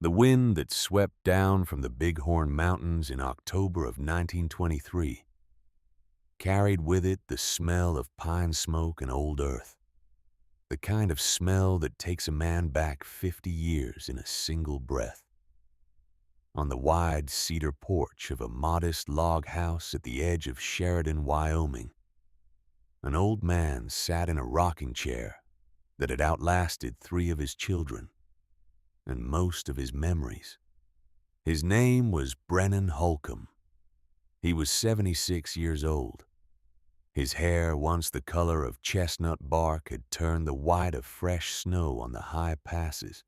The wind that swept down from the Bighorn Mountains in October of 1923 carried with it the smell of pine smoke and old earth, the kind of smell that takes a man back 50 years in a single breath. On the wide cedar porch of a modest log house at the edge of Sheridan, Wyoming, an old man sat in a rocking chair that had outlasted 3 of his children and most of his memories. His name was Brennan Holcomb. He was 76 years old. His hair, once the color of chestnut bark, had turned the white of fresh snow on the high passes.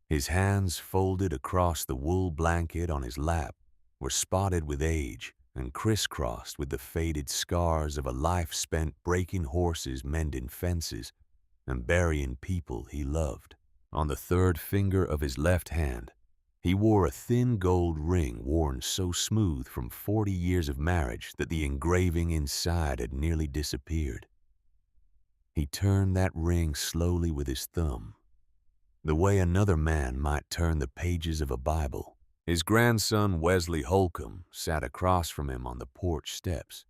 His hands, folded across the wool blanket on his lap, were spotted with age and crisscrossed with the faded scars of a life spent breaking horses, mending fences, and burying people he loved. On the 3rd finger of his left hand, he wore a thin gold ring worn so smooth from 40 years of marriage that the engraving inside had nearly disappeared. He turned that ring slowly with his thumb, the way another man might turn the pages of a Bible. His grandson, Wesley Holcomb, sat across from him on the porch steps,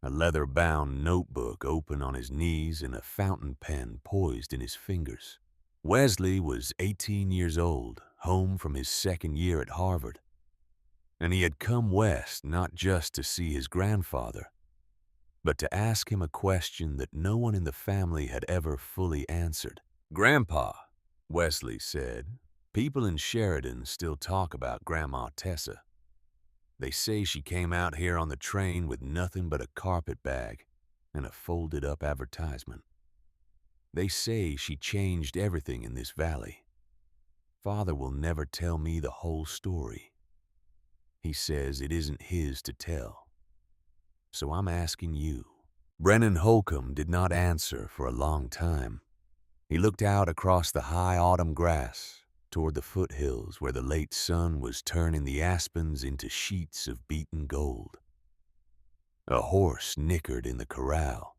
a leather-bound notebook open on his knees and a fountain pen poised in his fingers. Wesley was 18 years old, home from his 2nd year at Harvard, and he had come west not just to see his grandfather, but to ask him a question that no one in the family had ever fully answered. "Grandpa," Wesley said, "people in Sheridan still talk about Grandma Tessa. They say she came out here on the train with nothing but a carpet bag and a folded-up advertisement. They say she changed everything in this valley. Father will never tell me the whole story. He says it isn't his to tell. So I'm asking you." Brennan Holcomb did not answer for a long time. He looked out across the high autumn grass toward the foothills where the late sun was turning the aspens into sheets of beaten gold. A horse nickered in the corral.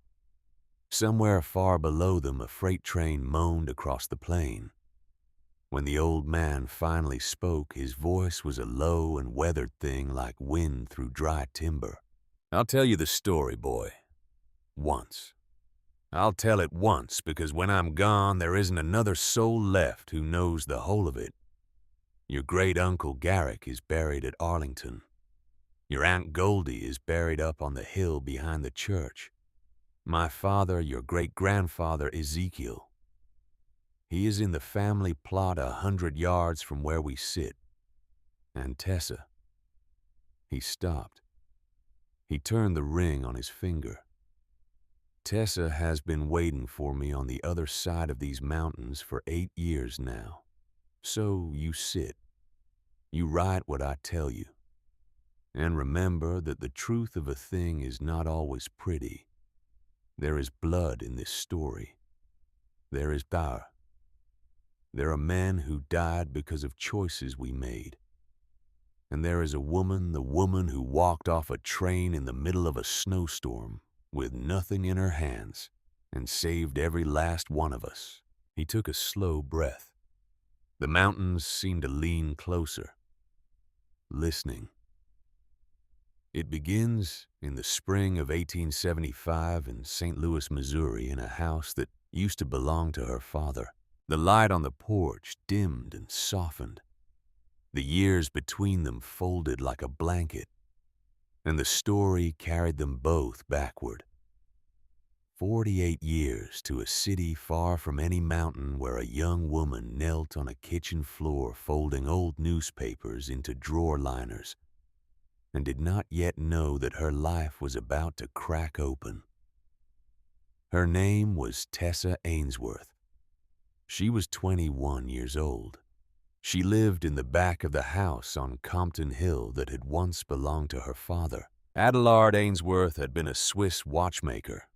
Somewhere far below them, a freight train moaned across the plain. When the old man finally spoke, his voice was a low and weathered thing like wind through dry timber. "I'll tell you the story, boy. Once. I'll tell it once because when I'm gone, there isn't another soul left who knows the whole of it. Your great-uncle Garrick is buried at Arlington. Your Aunt Goldie is buried up on the hill behind the church. My father, your great-grandfather Ezekiel, he is in the family plot 100 yards from where we sit. And Tessa." He stopped. He turned the ring on his finger. "Tessa has been waiting for me on the other side of these mountains for 8 years now. So you sit. You write what I tell you. And remember that the truth of a thing is not always pretty. There is blood in this story. There is power. There are men who died because of choices we made. And there is a woman, the woman who walked off a train in the middle of a snowstorm with nothing in her hands and saved every last one of us." He took a slow breath. The mountains seemed to lean closer, listening. "It begins in the spring of 1875 in St. Louis, Missouri, in a house that used to belong to her father. The light on the porch dimmed and softened. The years between them folded like a blanket, and the story carried them both backward. 48 years to a city far from any mountain where a young woman knelt on a kitchen floor folding old newspapers into drawer liners and did not yet know that her life was about to crack open. Her name was Tessa Ainsworth. She was 21 years old. She lived in the back of the house on Compton Hill that had once belonged to her father. Adelard Ainsworth had been a Swiss watchmaker.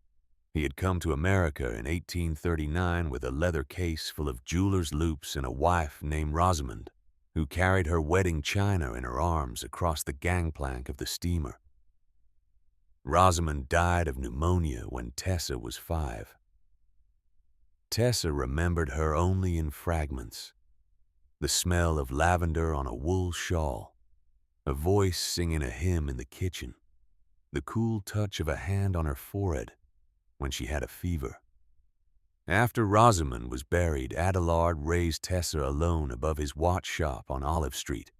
He had come to America in 1839 with a leather case full of jeweler's loops and a wife named Rosamond, who carried her wedding china in her arms across the gangplank of the steamer. Rosamond died of pneumonia when Tessa was 5. Tessa remembered her only in fragments. the smell of lavender on a wool shawl, a voice singing a hymn in the kitchen, the cool touch of a hand on her forehead when she had a fever. After Rosamond was buried, Adelard raised Tessa alone above his watch shop on Olive Street.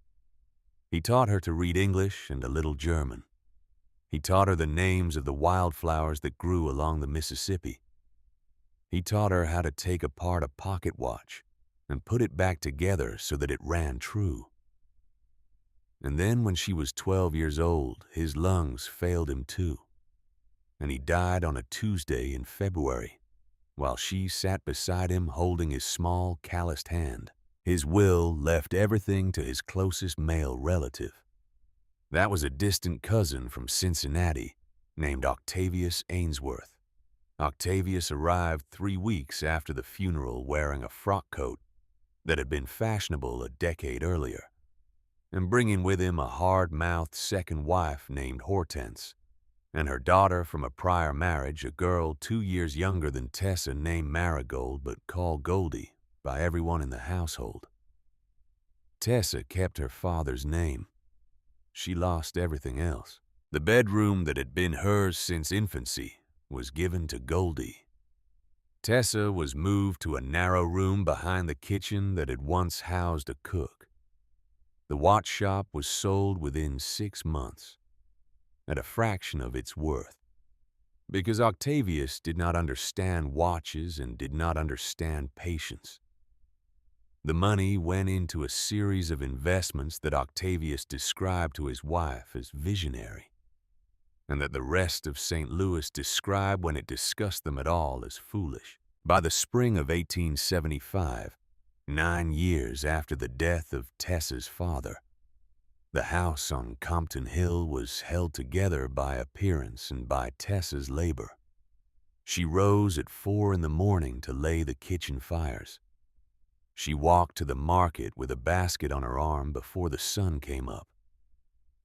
He taught her to read English and a little German. He taught her the names of the wildflowers that grew along the Mississippi. He taught her how to take apart a pocket watch and put it back together so that it ran true. And then when she was 12 years old, his lungs failed him too, and he died on a Tuesday in February, while she sat beside him holding his small, calloused hand. His will left everything to his closest male relative. That was a distant cousin from Cincinnati named Octavius Ainsworth. Octavius arrived 3 weeks after the funeral wearing a frock coat that had been fashionable a decade earlier, and bringing with him a hard-mouthed second wife named Hortense, and her daughter from a prior marriage, a girl 2 years younger than Tessa named Marigold but called Goldie by everyone in the household. Tessa kept her father's name. She lost everything else. The bedroom that had been hers since infancy was given to Goldie. Tessa was moved to a narrow room behind the kitchen that had once housed a cook. The watch shop was sold within 6 months, at a fraction of its worth, because Octavius did not understand watches and did not understand patience. The money went into a series of investments that Octavius described to his wife as visionary, and that the rest of St. Louis described when it discussed them at all as foolish. By the spring of 1875, 9 years after the death of Tessa's father, the house on Compton Hill was held together by appearance and by Tessa's labor. She rose at 4 in the morning to lay the kitchen fires. She walked to the market with a basket on her arm before the sun came up.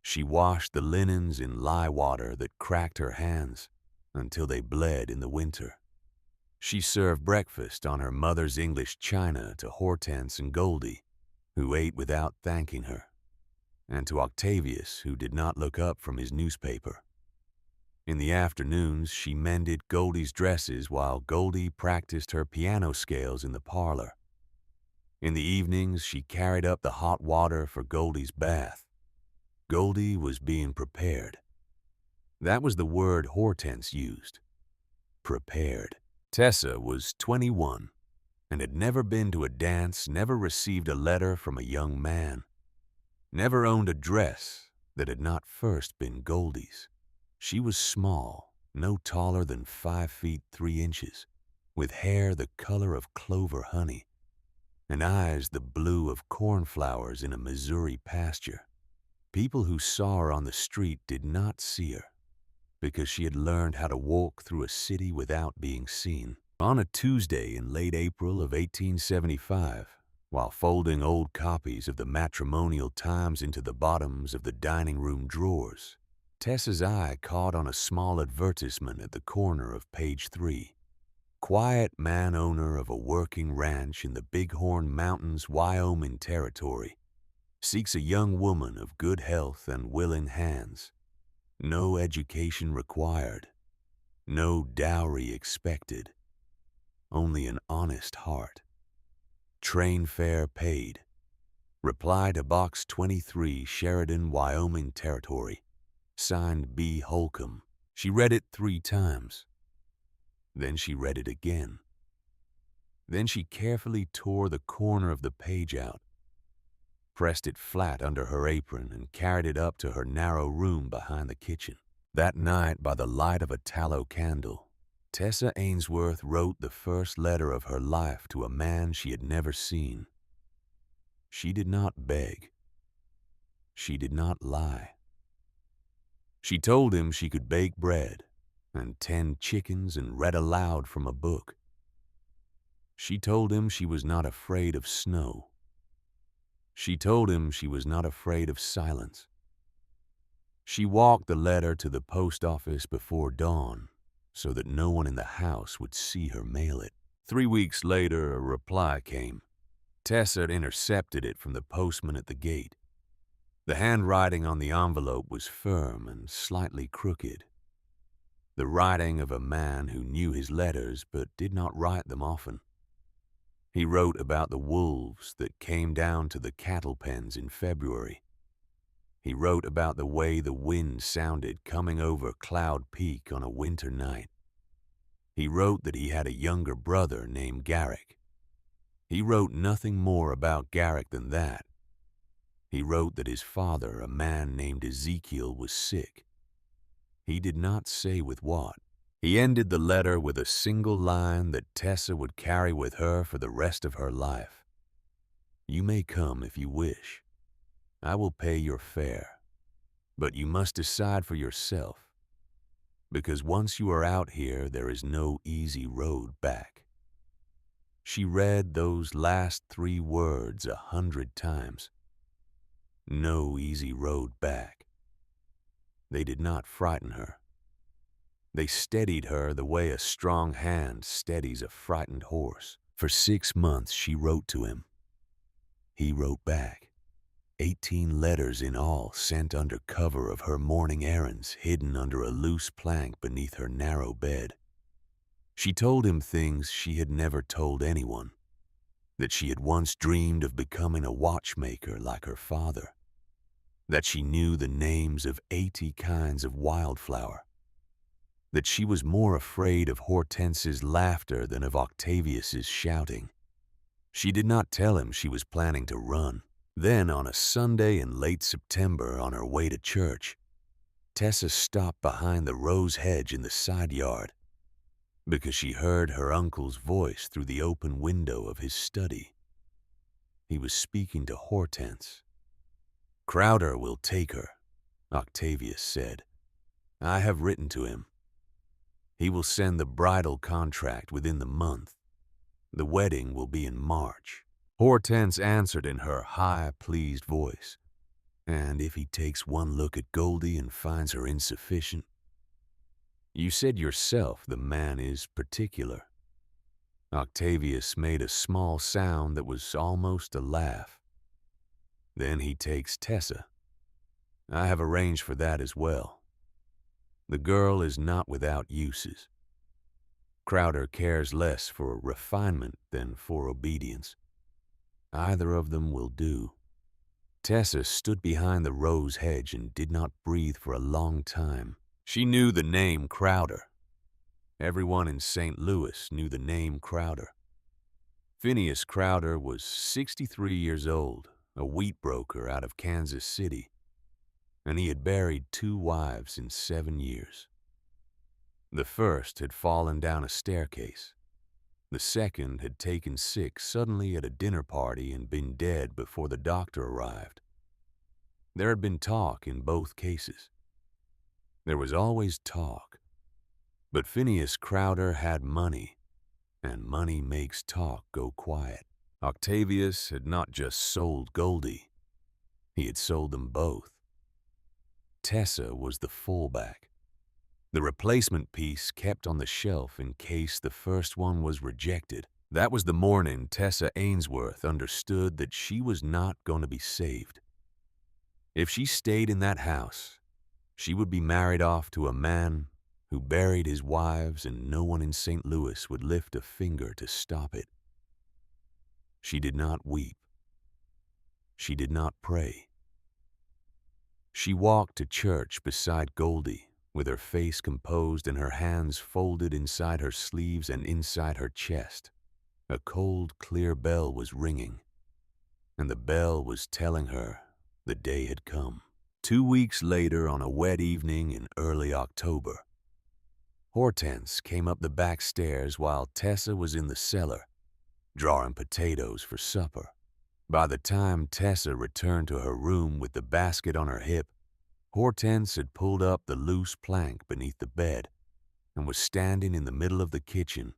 She washed the linens in lye water that cracked her hands until they bled in the winter. She served breakfast on her mother's English china to Hortense and Goldie, who ate without thanking her, and to Octavius, who did not look up from his newspaper. In the afternoons, she mended Goldie's dresses while Goldie practiced her piano scales in the parlor. In the evenings, she carried up the hot water for Goldie's bath. Goldie was being prepared. That was the word Hortense used. Prepared. Tessa was 21 and had never been to a dance, never received a letter from a young man, never owned a dress that had not first been Goldie's. She was small, no taller than 5 feet 3 inches, with hair the color of clover honey, and eyes the blue of cornflowers in a Missouri pasture. People who saw her on the street did not see her, because she had learned how to walk through a city without being seen. On a Tuesday in late April of 1875, while folding old copies of the Matrimonial Times into the bottoms of the dining room drawers, Tessa's eye caught on a small advertisement at the corner of page 3. Quiet man owner of a working ranch in the Bighorn Mountains, Wyoming Territory, seeks a young woman of good health and willing hands. No education required. No dowry expected. Only an honest heart. Train fare paid. Reply to Box 23, Sheridan, Wyoming Territory. Signed B. Holcomb. She read it 3 times. Then she read it again. Then she carefully tore the corner of the page out, pressed it flat under her apron, and carried it up to her narrow room behind the kitchen. That night, by the light of a tallow candle, Tessa Ainsworth wrote the first letter of her life to a man she had never seen. She did not beg. She did not lie. She told him she could bake bread and tend chickens and read aloud from a book. She told him she was not afraid of snow. She told him she was not afraid of silence. She walked the letter to the post office before dawn so that no one in the house would see her mail it. 3 weeks later, a reply came. Tessa had intercepted it from the postman at the gate. The handwriting on the envelope was firm and slightly crooked. The writing of a man who knew his letters but did not write them often. He wrote about the wolves that came down to the cattle pens in February. He wrote about the way the wind sounded coming over Cloud Peak on a winter night. He wrote that he had a younger brother named Garrick. He wrote nothing more about Garrick than that. He wrote that his father, a man named Ezekiel, was sick. He did not say with what. He ended the letter with a single line that Tessa would carry with her for the rest of her life. "You may come if you wish. I will pay your fare. But you must decide for yourself, because once you are out here, there is no easy road back." She read those last 3 words 100 times. No easy road back. They did not frighten her. They steadied her the way a strong hand steadies a frightened horse. For 6 months she wrote to him. He wrote back. 18 letters in all, sent under cover of her morning errands, hidden under a loose plank beneath her narrow bed. She told him things she had never told anyone. That she had once dreamed of becoming a watchmaker like her father. That she knew the names of 80 kinds of wildflower. That she was more afraid of Hortense's laughter than of Octavius's shouting. She did not tell him she was planning to run. Then, on a Sunday in late September, on her way to church, Tessa stopped behind the rose hedge in the side yard because she heard her uncle's voice through the open window of his study. He was speaking to Hortense. "Crowder will take her," Octavius said. "I have written to him. He will send the bridal contract within the month. The wedding will be in March." Hortense answered in her high, pleased voice. "And if he takes one look at Goldie and finds her insufficient?" "You said yourself the man is particular." Octavius made a small sound that was almost a laugh. "Then he takes Tessa. I have arranged for that as well. The girl is not without uses. Crowder cares less for refinement than for obedience. Either of them will do." Tessa stood behind the rose hedge and did not breathe for a long time. She knew the name Crowder. Everyone in St. Louis knew the name Crowder. Phineas Crowder was 63 years old, a wheat broker out of Kansas City, and he had buried 2 wives in 7 years. The first had fallen down a staircase. The second had taken sick suddenly at a dinner party and been dead before the doctor arrived. There had been talk in both cases. There was always talk. But Phineas Crowder had money, and money makes talk go quiet. Octavius had not just sold Goldie. He had sold them both. Tessa was the fullback. The replacement piece kept on the shelf in case the first one was rejected. That was the morning Tessa Ainsworth understood that she was not going to be saved. If she stayed in that house, she would be married off to a man who buried his wives, and no one in St. Louis would lift a finger to stop it. She did not weep. She did not pray. She walked to church beside Goldie, with her face composed and her hands folded inside her sleeves and inside her chest. A cold, clear bell was ringing, and the bell was telling her the day had come. 2 weeks later, on a wet evening in early October, Hortense came up the back stairs while Tessa was in the cellar, drawing potatoes for supper. By the time Tessa returned to her room with the basket on her hip, Hortense had pulled up the loose plank beneath the bed and was standing in the middle of the kitchen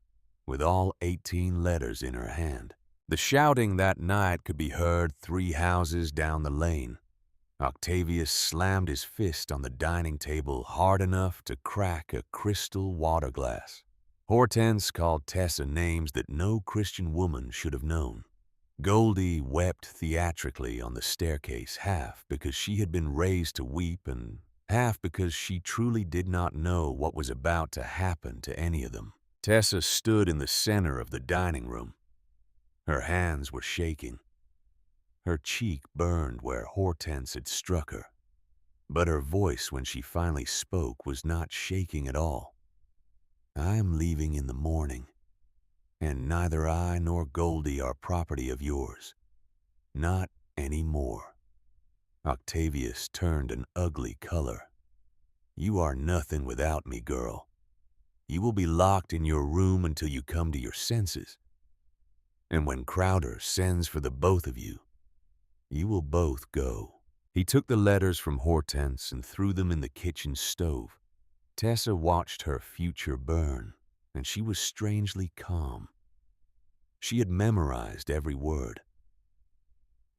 with all 18 letters in her hand. The shouting that night could be heard 3 houses down the lane. Octavius slammed his fist on the dining table hard enough to crack a crystal water glass. Hortense called Tessa names that no Christian woman should have known. Goldie wept theatrically on the staircase, half because she had been raised to weep and half because she truly did not know what was about to happen to any of them. Tessa stood in the center of the dining room. Her hands were shaking. Her cheek burned where Hortense had struck her. But her voice, when she finally spoke, was not shaking at all. "I am leaving in the morning, and neither I nor Goldie are property of yours. Not any more." Octavius turned an ugly color. "You are nothing without me, girl. You will be locked in your room until you come to your senses. And when Crowder sends for the both of you, you will both go." He took the letters from Hortense and threw them in the kitchen stove. Tessa watched her future burn, and she was strangely calm. She had memorized every word.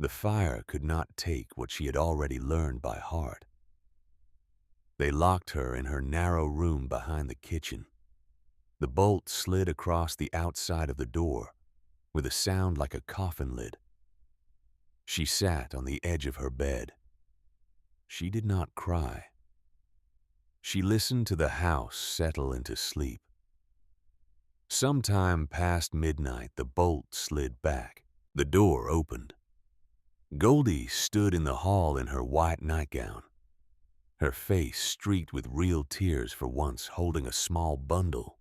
The fire could not take what she had already learned by heart. They locked her in her narrow room behind the kitchen. The bolt slid across the outside of the door with a sound like a coffin lid. She sat on the edge of her bed. She did not cry. She listened to the house settle into sleep. Sometime past midnight, the bolt slid back. The door opened. Goldie stood in the hall in her white nightgown, her face streaked with real tears for once, holding a small bundle.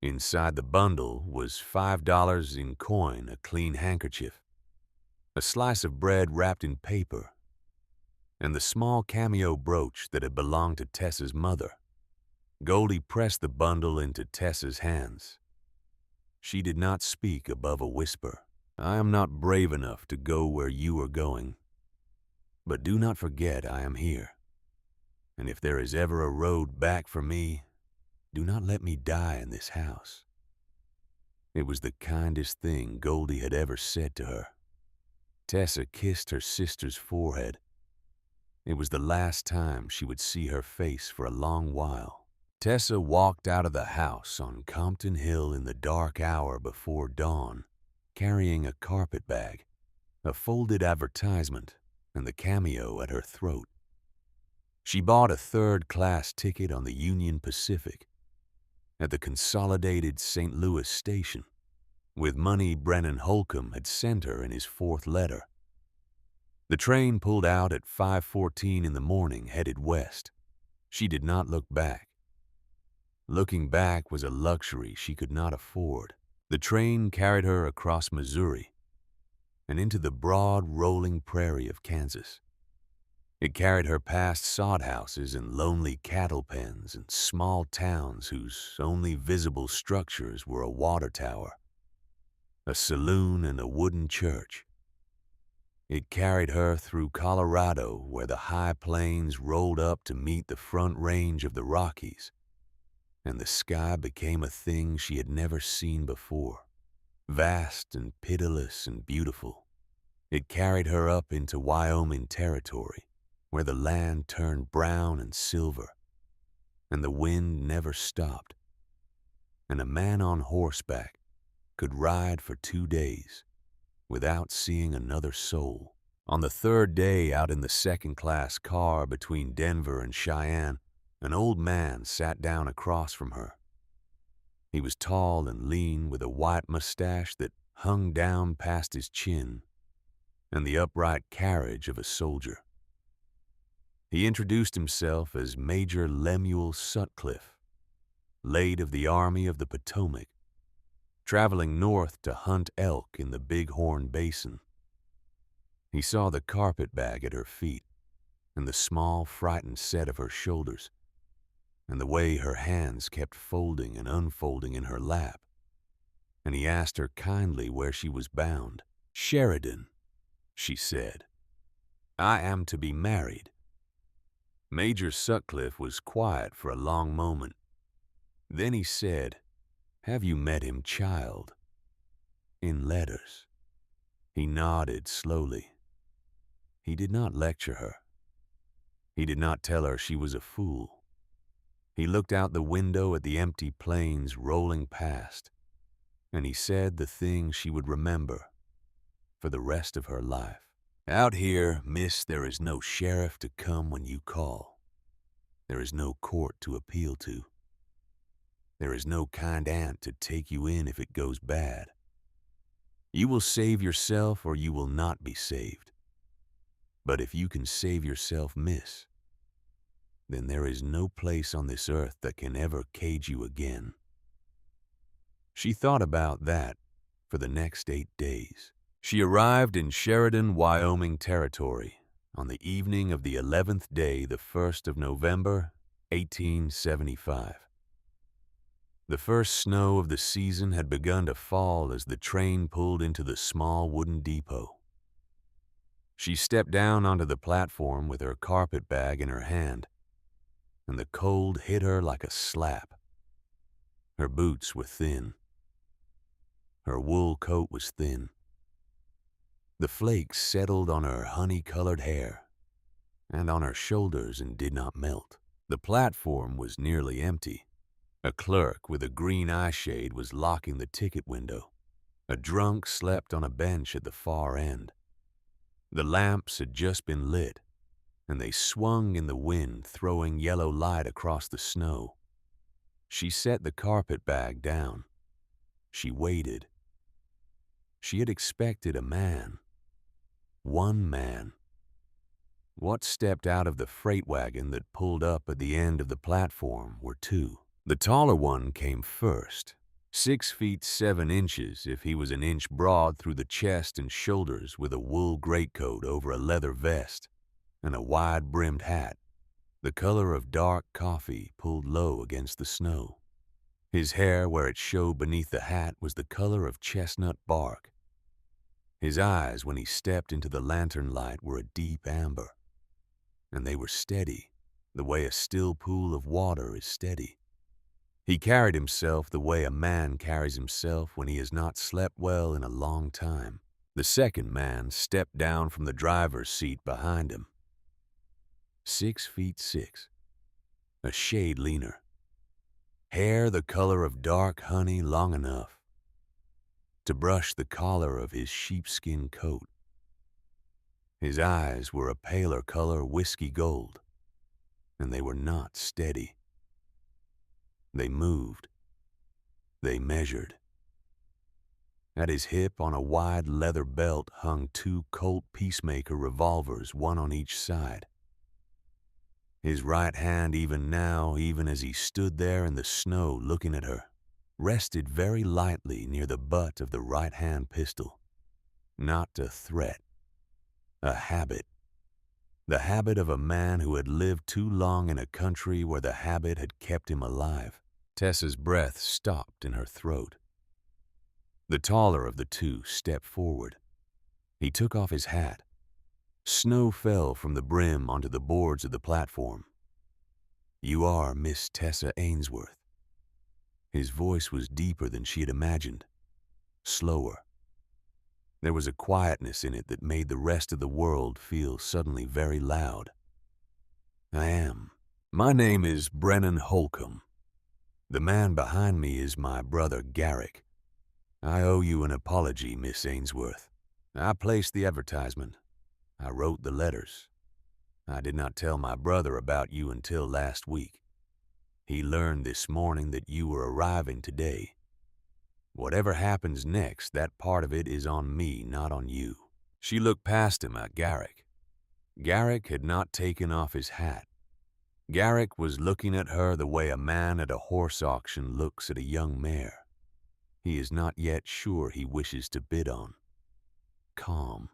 Inside the bundle was $5 in coin, a clean handkerchief, a slice of bread wrapped in paper, and the small cameo brooch that had belonged to Tessa's mother. Goldie pressed the bundle into Tessa's hands. She did not speak above a whisper. "I am not brave enough to go where you are going, but do not forget I am here. And if there is ever a road back for me, do not let me die in this house." It was the kindest thing Goldie had ever said to her. Tessa kissed her sister's forehead. It was the last time she would see her face for a long while. Tessa walked out of the house on Compton Hill in the dark hour before dawn, carrying a carpet bag, a folded advertisement, and the cameo at her throat. She bought a third-class ticket on the Union Pacific at the Consolidated St. Louis station, with money Brennan Holcomb had sent her in his fourth letter. The train pulled out at 5:14 in the morning, headed west. She did not look back. Looking back was a luxury she could not afford. The train carried her across Missouri and into the broad, rolling prairie of Kansas. It carried her past sod houses and lonely cattle pens and small towns whose only visible structures were a water tower, a saloon, and a wooden church. It carried her through Colorado, where the high plains rolled up to meet the front range of the Rockies, and the sky became a thing she had never seen before, vast and pitiless and beautiful. It carried her up into Wyoming territory, where the land turned brown and silver, and the wind never stopped, and a man on horseback could ride for 2 days without seeing another soul. On the third day, out in the second-class car between Denver and Cheyenne, an old man sat down across from her. He was tall and lean, with a white mustache that hung down past his chin and the upright carriage of a soldier. He introduced himself as Major Lemuel Sutcliffe, late of the Army of the Potomac, traveling north to hunt elk in the Bighorn Basin. He saw the carpet bag at her feet and the small, frightened set of her shoulders, and the way her hands kept folding and unfolding in her lap, and he asked her kindly where she was bound. "Sheridan," she said. "I am to be married." Major Sutcliffe was quiet for a long moment. Then he said, "Have you met him, child?" "In letters." He nodded slowly. He did not lecture her. He did not tell her she was a fool. He looked out the window at the empty plains rolling past, and he said the thing she would remember. for the rest of her life. Out here, miss, there is no sheriff to come when you call. There is no court to appeal to. There is no kind aunt to take you in if it goes bad. You will save yourself or you will not be saved. But if you can save yourself, miss, then there is no place on this earth that can ever cage you again. She thought about that for the next 8 days. She arrived in Sheridan, Wyoming Territory on the evening of the 11th day, the 1st of November, 1875. The first snow of the season had begun to fall as the train pulled into the small wooden depot. She stepped down onto the platform with her carpet bag in her hand, and the cold hit her like a slap. Her boots were thin. Her wool coat was thin. The flakes settled on her honey-colored hair and on her shoulders and did not melt. The platform was nearly empty. A clerk with a green eyeshade was locking the ticket window. A drunk slept on a bench at the far end. The lamps had just been lit, and they swung in the wind, throwing yellow light across the snow. She set the carpet bag down. She waited. She had expected a man. One man. What stepped out of the freight wagon that pulled up at the end of the platform were two. The taller one came first, 6 feet 7 inches if he was an inch broad through the chest and shoulders, with a wool greatcoat over a leather vest and a wide-brimmed hat, the color of dark coffee, pulled low against the snow. His hair, where it showed beneath the hat, was the color of chestnut bark. His eyes, when he stepped into the lantern light, were a deep amber, and they were steady, the way a still pool of water is steady. He carried himself the way a man carries himself when he has not slept well in a long time. The second man stepped down from the driver's seat behind him. 6 feet 6, a shade leaner. Hair the color of dark honey, long enough to brush the collar of his sheepskin coat. His eyes were a paler color, whiskey gold, and they were not steady. They moved. They measured. At his hip, on a wide leather belt, hung 2 Colt Peacemaker revolvers, one on each side. His right hand, even now, even as he stood there in the snow looking at her, rested very lightly near the butt of the right-hand pistol. Not a threat. A habit. The habit of a man who had lived too long in a country where the habit had kept him alive. Tessa's breath stopped in her throat. The taller of the two stepped forward. He took off his hat. Snow fell from the brim onto the boards of the platform. "You are Miss Tessa Ainsworth." His voice was deeper than she had imagined, slower. There was a quietness in it that made the rest of the world feel suddenly very loud. "I am. My name is Brennan Holcomb. The man behind me is my brother Garrick. I owe you an apology, Miss Ainsworth. I placed the advertisement. I wrote the letters. I did not tell my brother about you until last week. He learned this morning that you were arriving today. Whatever happens next, that part of it is on me, not on you." She looked past him at Garrick. Garrick had not taken off his hat. Garrick was looking at her the way a man at a horse auction looks at a young mare he is not yet sure he wishes to bid on. Calm.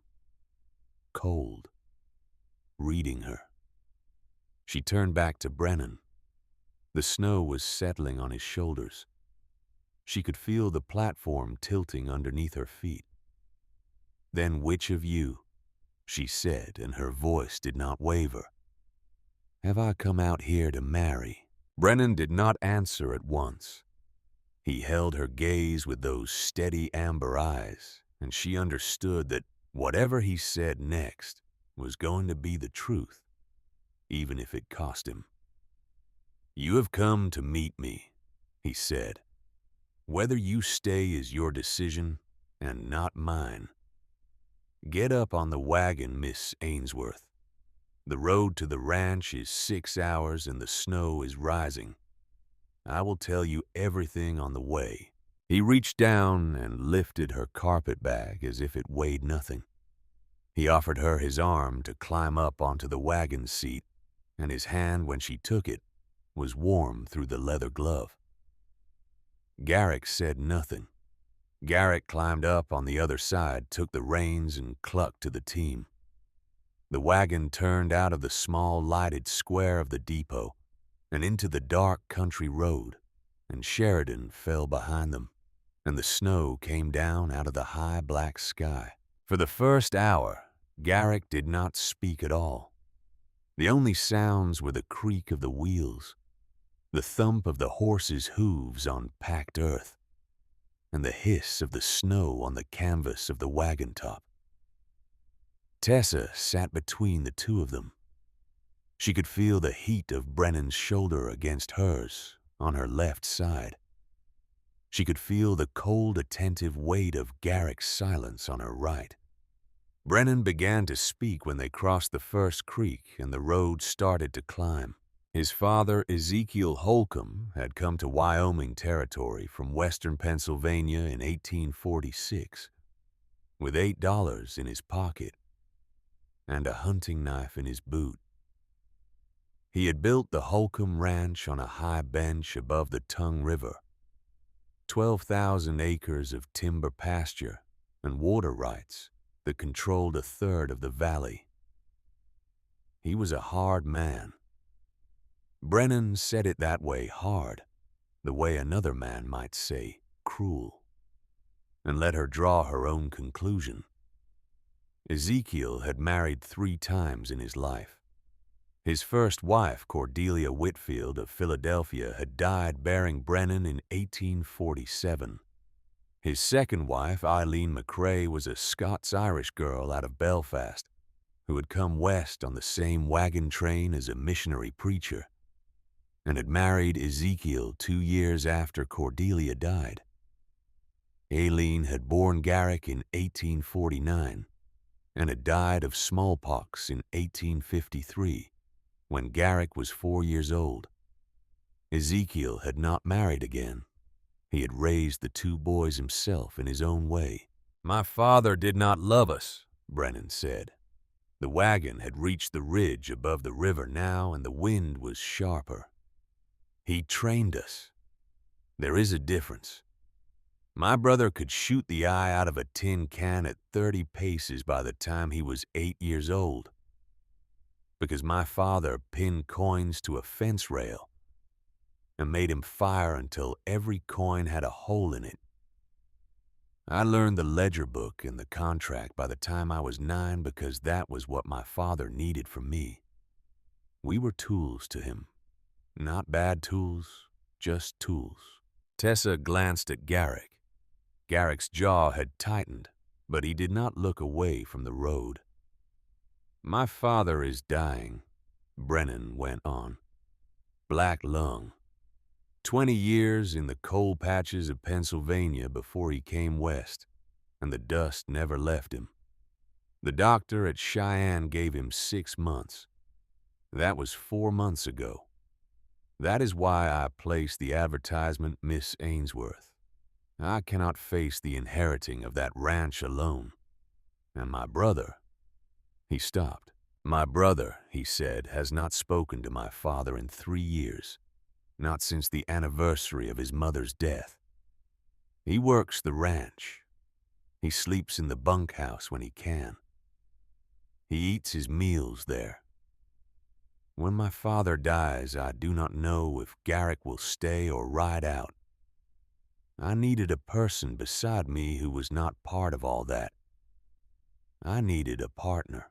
Cold. Reading her. She turned back to Brennan. The snow was settling on his shoulders. She could feel the platform tilting underneath her feet. "Then which of you?" she said, and her voice did not waver. "Have I come out here to marry?" Brennan did not answer at once. He held her gaze with those steady amber eyes, and she understood that whatever he said next was going to be the truth, even if it cost him. "You have come to meet me," he said. "Whether you stay is your decision and not mine. "Get up on the wagon, Miss Ainsworth. The road to the ranch is 6 hours and the snow is rising. I will tell you everything on the way." He reached down and lifted her carpet bag as if it weighed nothing. He offered her his arm to climb up onto the wagon seat, and his hand, when she took it, was warm through the leather glove. Garrick said nothing. Garrick climbed up on the other side, took the reins, and clucked to the team. The wagon turned out of the small lighted square of the depot and into the dark country road, and Sheridan fell behind them, and the snow came down out of the high black sky. For the first hour, Garrick did not speak at all. The only sounds were the creak of the wheels, the thump of the horses' hooves on packed earth, and the hiss of the snow on the canvas of the wagon top. Tessa sat between the two of them. She could feel the heat of Brennan's shoulder against hers on her left side. She could feel the cold, attentive weight of Garrick's silence on her right. Brennan began to speak when they crossed the first creek and the road started to climb. His father, Ezekiel Holcomb, had come to Wyoming Territory from western Pennsylvania in 1846 with $8 in his pocket and a hunting knife in his boot. He had built the Holcomb Ranch on a high bench above the Tongue River, 12,000 acres of timber pasture and water rights that controlled a third of the valley. He was a hard man. Brennan said it that way, hard, the way another man might say, cruel, and let her draw her own conclusion. Ezekiel had married 3 times in his life. His first wife, Cordelia Whitfield of Philadelphia, had died bearing Brennan in 1847. His second wife, Eileen McCrae, was a Scots-Irish girl out of Belfast who had come west on the same wagon train as a missionary preacher and had married Ezekiel 2 years after Cordelia died. Aileen had borne Garrick in 1849 and had died of smallpox in 1853 when Garrick was 4 years old. Ezekiel had not married again. He had raised the 2 boys himself in his own way. "My father did not love us," Brennan said. The wagon had reached the ridge above the river now, and the wind was sharper. "He trained us. There is a difference. My brother could shoot the eye out of a tin can at 30 paces by the time he was 8 years old, because my father pinned coins to a fence rail and made him fire until every coin had a hole in it. I learned the ledger book and the contract by the time I was 9 because that was what my father needed from me. We were tools to him. Not bad tools, just tools." Tessa glanced at Garrick. Garrick's jaw had tightened, but he did not look away from the road. "My father is dying," Brennan went on. "Black lung. 20 years in the coal patches of Pennsylvania before he came west, and the dust never left him. The doctor at Cheyenne gave him 6 months. That was 4 months ago. That is why I placed the advertisement, Miss Ainsworth. I cannot face the inheriting of that ranch alone. And my brother—" He stopped. "My brother," he said, "has not spoken to my father in 3 years. Not since the anniversary of his mother's death. He works the ranch. He sleeps in the bunkhouse when he can. He eats his meals there. When my father dies, I do not know if Garrick will stay or ride out. I needed a person beside me who was not part of all that. I needed a partner.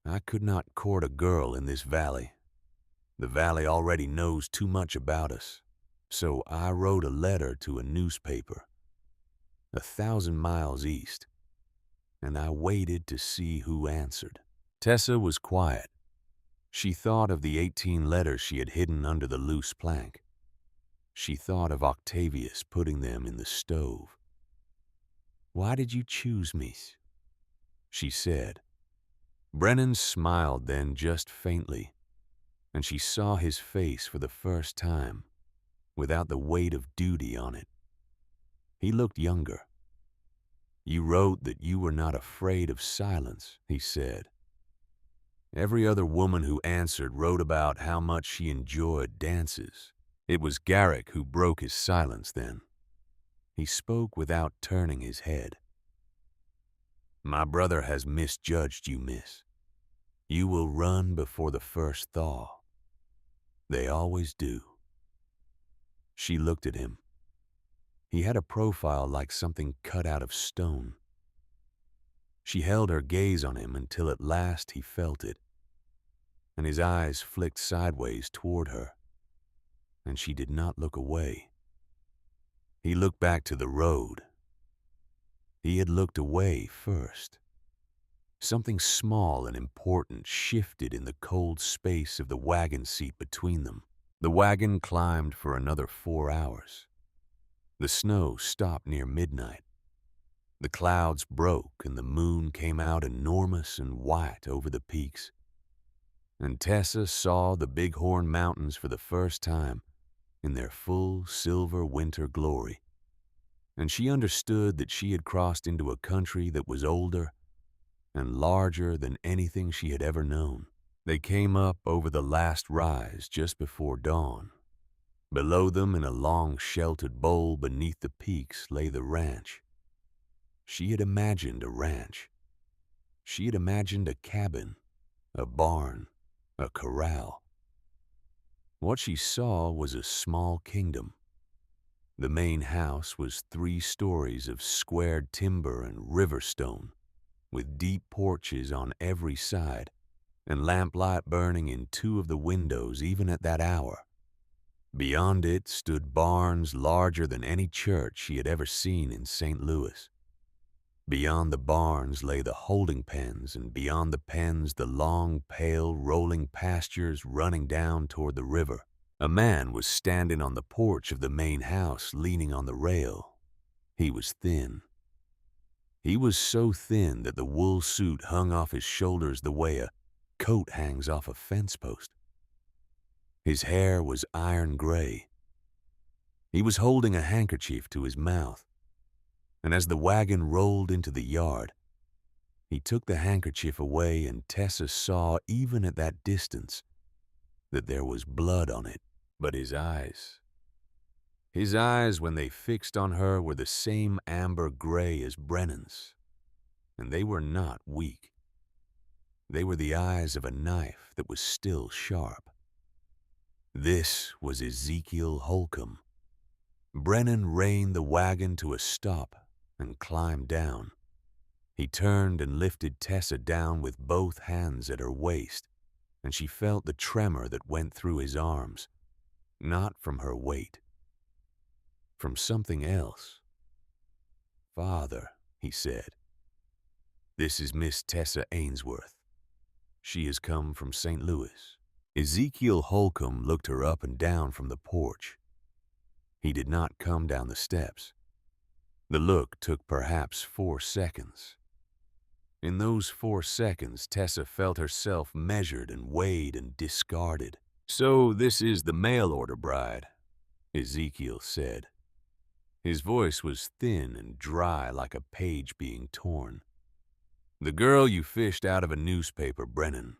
I could not court a girl in this valley. The valley already knows too much about us, so I wrote a letter to a newspaper 1,000 miles east, and I waited to see who answered." Tessa was quiet. She thought of the 18 letters she had hidden under the loose plank. She thought of Octavius putting them in the stove. "Why did you choose me?" she said. Brennan smiled then just faintly, and she saw his face for the first time, without the weight of duty on it. He looked younger. You wrote that you were not afraid of silence, he said. Every other woman who answered wrote about how much she enjoyed dances. It was Garrick who broke his silence then. He spoke without turning his head. My brother has misjudged you, miss. You will run before the first thaw. They always do. She looked at him. He had a profile like something cut out of stone. She held her gaze on him until at last he felt it, and his eyes flicked sideways toward her, and she did not look away. He looked back to the road. He had looked away first. Something small and important shifted in the cold space of the wagon seat between them. The wagon climbed for another 4 hours. The snow stopped near midnight. The clouds broke and the moon came out enormous and white over the peaks. And Tessa saw the Bighorn Mountains for the first time in their full silver winter glory. And she understood that she had crossed into a country that was older and larger than anything she had ever known. They came up over the last rise just before dawn. Below them, in a long sheltered bowl beneath the peaks, lay the ranch. She had imagined a ranch. She had imagined a cabin, a barn, a corral. What she saw was a small kingdom. The main house was 3 stories of squared timber and river stone, with deep porches on every side, and lamplight burning in 2 of the windows even at that hour. Beyond it stood barns larger than any church she had ever seen in St. Louis. Beyond the barns lay the holding pens, and beyond the pens the long, pale, rolling pastures running down toward the river. A man was standing on the porch of the main house, leaning on the rail. He was thin. He was so thin that the wool suit hung off his shoulders the way a coat hangs off a fence post. His hair was iron gray. He was holding a handkerchief to his mouth, and as the wagon rolled into the yard, he took the handkerchief away, and Tessa saw, even at that distance, that there was blood on it. But his eyes, when they fixed on her, were the same amber gray as Brennan's, and they were not weak. They were the eyes of a knife that was still sharp. This was Ezekiel Holcomb. Brennan reined the wagon to a stop and climbed down. He turned and lifted Tessa down with both hands at her waist, and she felt the tremor that went through his arms, not from her weight, from something else. "Father," he said, "this is Miss Tessa Ainsworth. She has come from St. Louis." Ezekiel Holcomb looked her up and down from the porch. He did not come down the steps. The look took perhaps 4 seconds. In those 4 seconds, Tessa felt herself measured and weighed and discarded. "So this is the mail-order bride," Ezekiel said. His voice was thin and dry like a page being torn. "The girl you fished out of a newspaper, Brennan.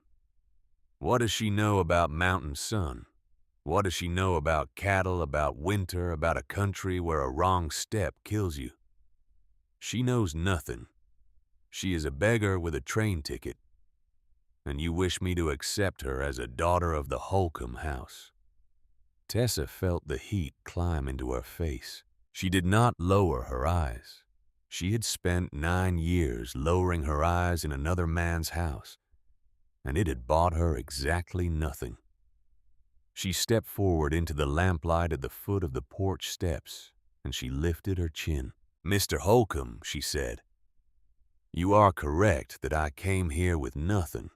What does she know about mountain sun? What does she know about cattle, about winter, about a country where a wrong step kills you? She knows nothing. She is a beggar with a train ticket, and you wish me to accept her as a daughter of the Holcomb house." Tessa felt the heat climb into her face. She did not lower her eyes. She had spent 9 years lowering her eyes in another man's house, and it had bought her exactly nothing. She stepped forward into the lamplight at the foot of the porch steps, and she lifted her chin. "Mr. Holcomb," she said, "you are correct that I came here with nothing.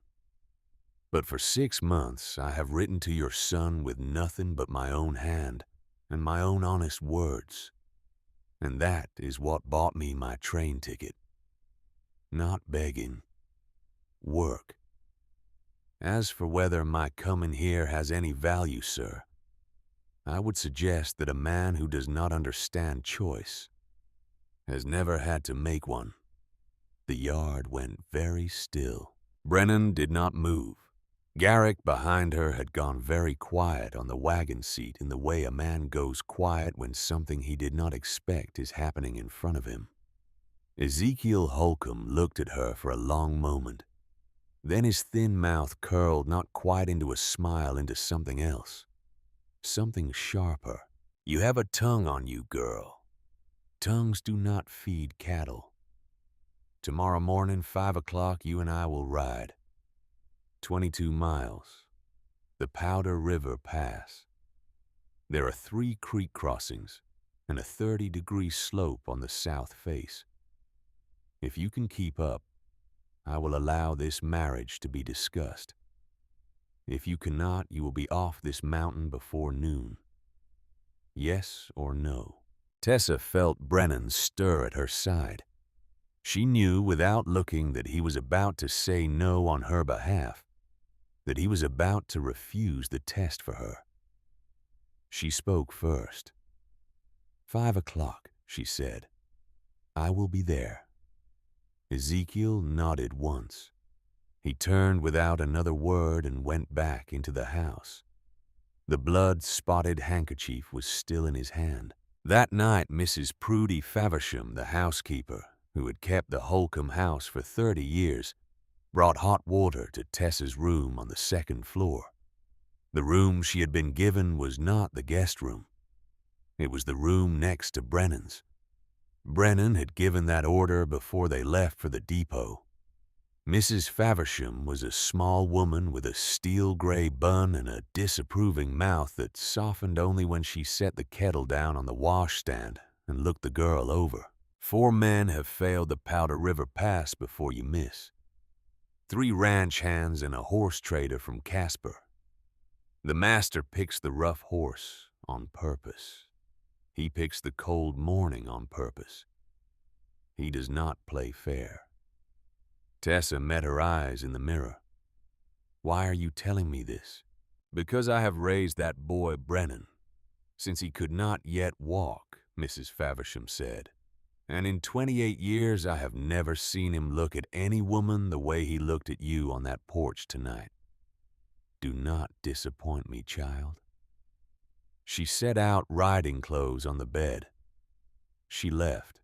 But for 6 months I have written to your son with nothing but my own hand and my own honest words. And that is what bought me my train ticket. Not begging, work. As for whether my coming here has any value, sir, I would suggest that a man who does not understand choice has never had to make one." The yard went very still. Brennan did not move. Garrick behind her had gone very quiet on the wagon seat in the way a man goes quiet when something he did not expect is happening in front of him. Ezekiel Holcomb looked at her for a long moment. Then his thin mouth curled not quite into a smile into something else. Something sharper. "You have a tongue on you, girl. Tongues do not feed cattle. Tomorrow morning, 5 o'clock, you and I will ride. 22 miles. The Powder River Pass. There are 3 creek crossings and a 30-degree slope on the south face. If you can keep up, I will allow this marriage to be discussed. If you cannot, you will be off this mountain before noon. Yes or no?" Tessa felt Brennan stir at her side. She knew without looking that he was about to say no on her behalf, that he was about to refuse the test for her. She spoke first. 5 o'clock, she said. "I will be there." Ezekiel nodded once. He turned without another word and went back into the house. The blood-spotted handkerchief was still in his hand. That night, Mrs. Prudy Faversham, the housekeeper, who had kept the Holcomb house for 30 years, brought hot water to Tessa's room on the 2nd floor. The room she had been given was not the guest room. It was the room next to Brennan's. Brennan had given that order before they left for the depot. Mrs. Faversham was a small woman with a steel-gray bun and a disapproving mouth that softened only when she set the kettle down on the washstand and looked the girl over. 4 men have failed the Powder River Pass before you miss. 3 ranch hands and a horse trader from Casper. The master picks the rough horse on purpose. He picks the cold morning on purpose. He does not play fair. Tessa met her eyes in the mirror. "Why are you telling me this?" "Because I have raised that boy Brennan, since he could not yet walk," Mrs. Faversham said. "And in 28 years I have never seen him look at any woman the way he looked at you on that porch tonight. Do not disappoint me, child." She set out riding clothes on the bed. She left.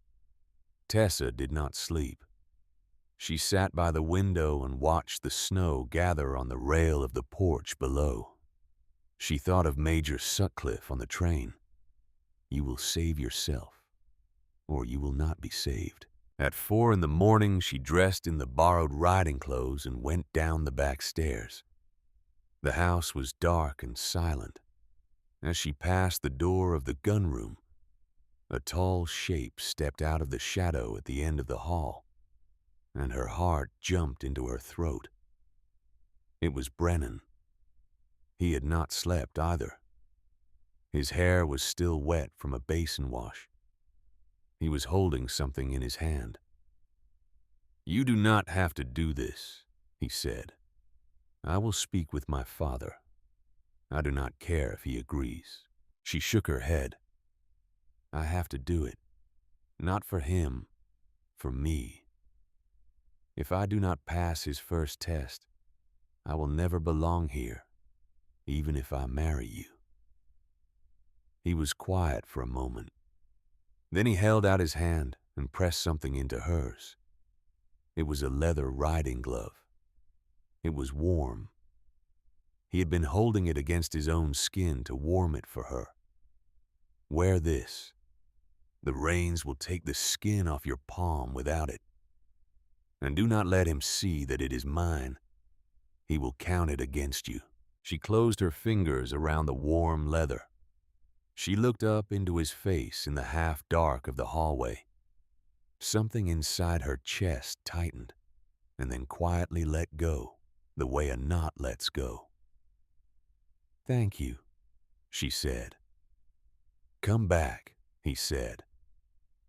Tessa did not sleep. She sat by the window and watched the snow gather on the rail of the porch below. She thought of Major Sutcliffe on the train. "You will save yourself, or you will not be saved." At 4 in the morning, she dressed in the borrowed riding clothes and went down the back stairs. The house was dark and silent. As she passed the door of the gun room, a tall shape stepped out of the shadow at the end of the hall, and her heart jumped into her throat. It was Brennan. He had not slept either. His hair was still wet from a basin wash. He was holding something in his hand. "You do not have to do this," he said. "I will speak with my father. I do not care if he agrees." She shook her head. "I have to do it. Not for him, for me. If I do not pass his first test, I will never belong here, even if I marry you." He was quiet for a moment. Then he held out his hand and pressed something into hers. It was a leather riding glove. It was warm. He had been holding it against his own skin to warm it for her. "Wear this. The rains will take the skin off your palm without it. And do not let him see that it is mine. He will count it against you." She closed her fingers around the warm leather. She looked up into his face in the half-dark of the hallway. Something inside her chest tightened and then quietly let go, the way a knot lets go. "Thank you," she said. "Come back," he said.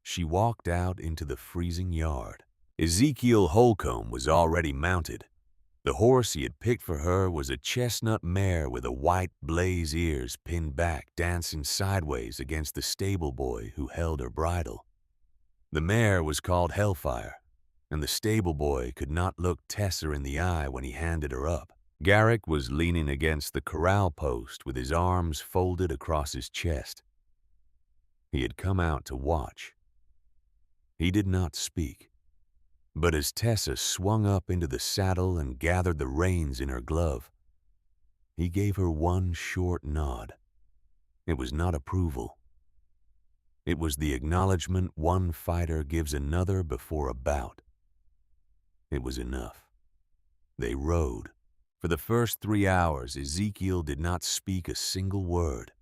She walked out into the freezing yard. Ezekiel Holcomb was already mounted. The horse he had picked for her was a chestnut mare with a white blaze ears pinned back, dancing sideways against the stable boy who held her bridle. The mare was called Hellfire, and the stable boy could not look Tessa in the eye when he handed her up. Garrick was leaning against the corral post with his arms folded across his chest. He had come out to watch. He did not speak, but as Tessa swung up into the saddle and gathered the reins in her glove, he gave her one short nod. It was not approval. It was the acknowledgement one fighter gives another before a bout. It was enough. They rode. For the first 3 hours, Ezekiel did not speak a single word.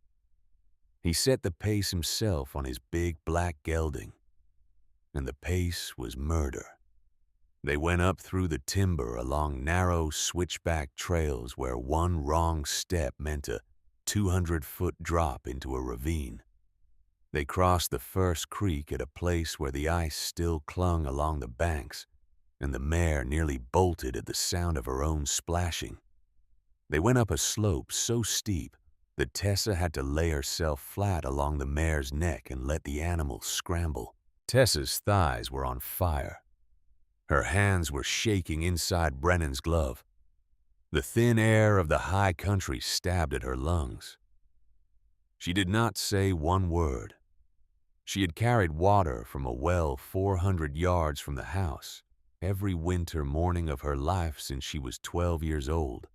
He set the pace himself on his big black gelding, and the pace was murder. They went up through the timber along narrow switchback trails where one wrong step meant a 200-foot drop into a ravine. They crossed the first creek at a place where the ice still clung along the banks, and the mare nearly bolted at the sound of her own splashing. They went up a slope so steep that Tessa had to lay herself flat along the mare's neck and let the animal scramble. Tessa's thighs were on fire. Her hands were shaking inside Brennan's glove. The thin air of the high country stabbed at her lungs. She did not say one word. She had carried water from a well 400 yards from the house every winter morning of her life since she was 12 years old.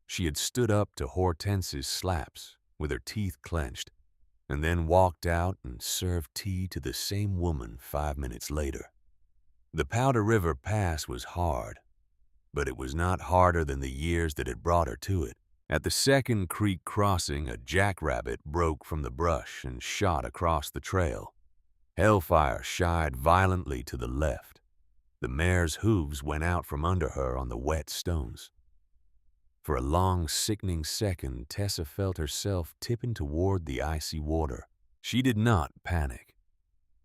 She had stood up to Hortense's slaps with her teeth clenched, and then walked out and served tea to the same woman 5 minutes later. The Powder River Pass was hard, but it was not harder than the years that had brought her to it. At the second creek crossing, a jackrabbit broke from the brush and shot across the trail. Hellfire shied violently to the left. The mare's hooves went out from under her on the wet stones. For a long, sickening second, Tessa felt herself tipping toward the icy water. She did not panic.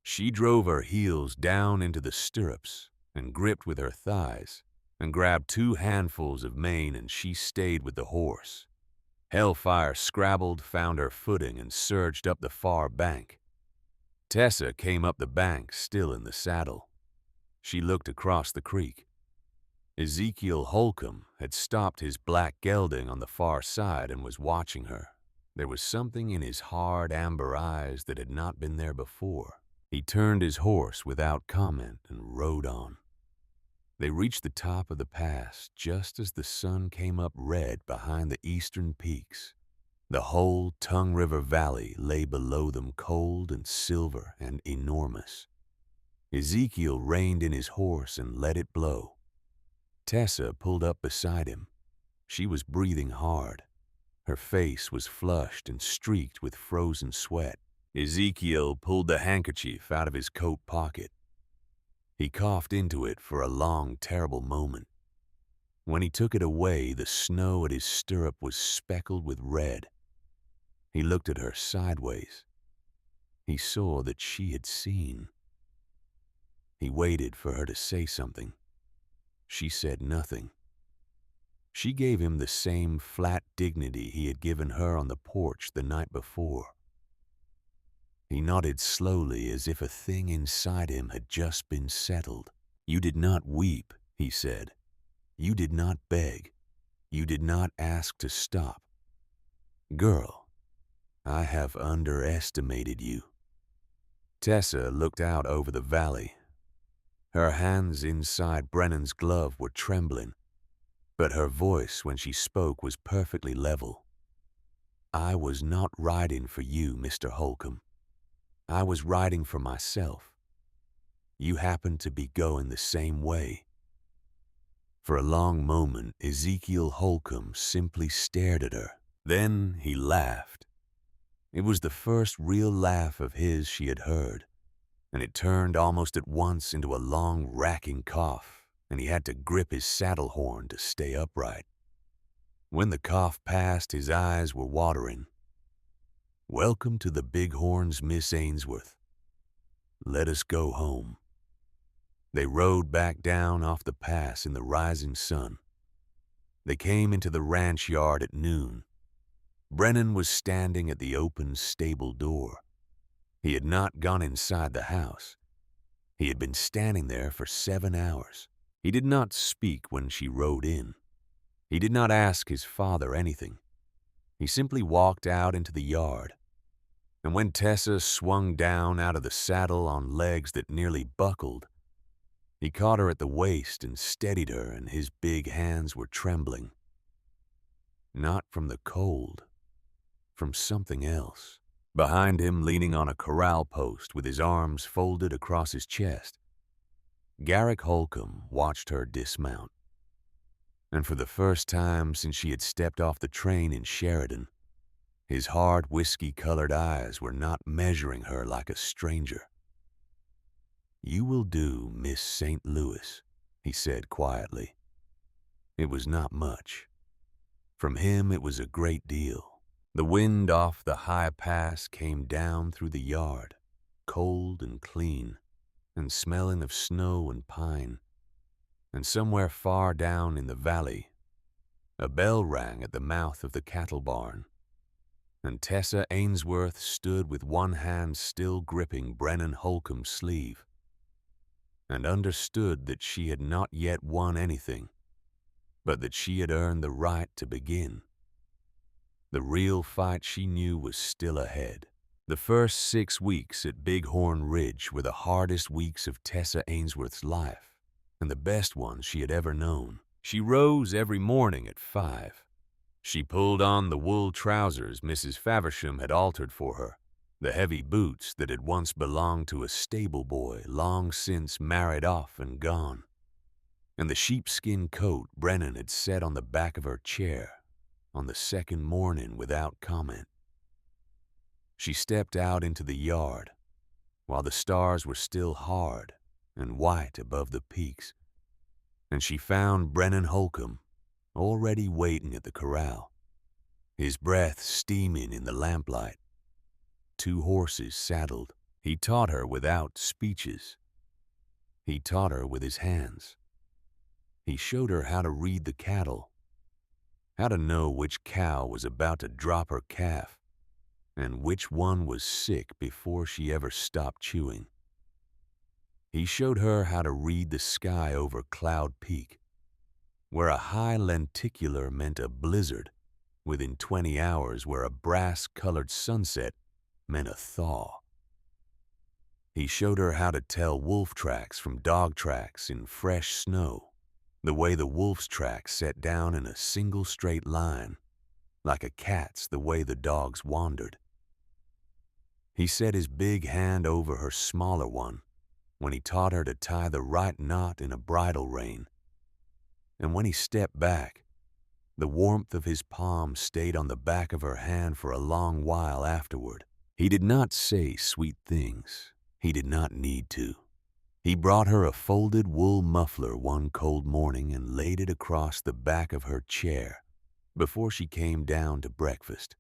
She drove her heels down into the stirrups and gripped with her thighs and grabbed 2 handfuls of mane, and she stayed with the horse. Hellfire scrabbled, found her footing, and surged up the far bank. Tessa came up the bank, still in the saddle. She looked across the creek. Ezekiel Holcomb had stopped his black gelding on the far side and was watching her. There was something in his hard amber eyes that had not been there before. He turned his horse without comment and rode on. They reached the top of the pass just as the sun came up red behind the eastern peaks. The whole Tongue River Valley lay below them, cold and silver and enormous. Ezekiel reined in his horse and let it blow. Tessa pulled up beside him. She was breathing hard. Her face was flushed and streaked with frozen sweat. Ezekiel pulled the handkerchief out of his coat pocket. He coughed into it for a long, terrible moment. When he took it away, the snow at his stirrup was speckled with red. He looked at her sideways. He saw that she had seen. He waited for her to say something. She said nothing. She gave him the same flat dignity he had given her on the porch the night before. He nodded slowly as if a thing inside him had just been settled. "You did not weep," he said. "You did not beg. You did not ask to stop. Girl, I have underestimated you." Tessa looked out over the valley. Her hands inside Brennan's glove were trembling, but her voice when she spoke was perfectly level. "I was not riding for you, Mr. Holcomb. I was riding for myself. You happened to be going the same way." For a long moment, Ezekiel Holcomb simply stared at her. Then he laughed. It was the first real laugh of his she had heard, and it turned almost at once into a long, racking cough, and he had to grip his saddle horn to stay upright. When the cough passed, his eyes were watering. "Welcome to the Bighorns, Miss Ainsworth. Let us go home." They rode back down off the pass in the rising sun. They came into the ranch yard at noon. Brennan was standing at the open stable door. He had not gone inside the house. He had been standing there for 7 hours. He did not speak when she rode in. He did not ask his father anything. He simply walked out into the yard. And when Tessa swung down out of the saddle on legs that nearly buckled, he caught her at the waist and steadied her, and his big hands were trembling. Not from the cold, from something else. Behind him, leaning on a corral post with his arms folded across his chest, Garrick Holcomb watched her dismount. And for the first time since she had stepped off the train in Sheridan, his hard, whiskey-colored eyes were not measuring her like a stranger. "You will do, Miss St. Louis," he said quietly. It was not much. From him it was a great deal. The wind off the high pass came down through the yard, cold and clean, and smelling of snow and pine. And somewhere far down in the valley, a bell rang at the mouth of the cattle barn, and Tessa Ainsworth stood with one hand still gripping Brennan Holcomb's sleeve, and understood that she had not yet won anything, but that she had earned the right to begin. The real fight, she knew, was still ahead. The first 6 weeks at Bighorn Ridge were the hardest weeks of Tessa Ainsworth's life, and the best ones she had ever known. She rose every morning at 5. She pulled on the wool trousers Mrs. Faversham had altered for her, the heavy boots that had once belonged to a stable boy long since married off and gone, and the sheepskin coat Brennan had set on the back of her chair on the second morning without comment. She stepped out into the yard while the stars were still hard and white above the peaks, and she found Brennan Holcomb already waiting at the corral, his breath steaming in the lamplight. 2 horses saddled. He taught her without speeches. He taught her with his hands. He showed her how to read the cattle, how to know which cow was about to drop her calf, and which one was sick before she ever stopped chewing. He showed her how to read the sky over Cloud Peak, where a high lenticular meant a blizzard within 20 hours, where a brass-colored sunset meant a thaw. He showed her how to tell wolf tracks from dog tracks in fresh snow, the way the wolf's tracks set down in a single straight line, like a cat's the way the dogs wandered. He set his big hand over her smaller one when he taught her to tie the right knot in a bridle rein, and when he stepped back, the warmth of his palm stayed on the back of her hand for a long while afterward. He did not say sweet things. He did not need to. He brought her a folded wool muffler one cold morning and laid it across the back of her chair before she came down to breakfast.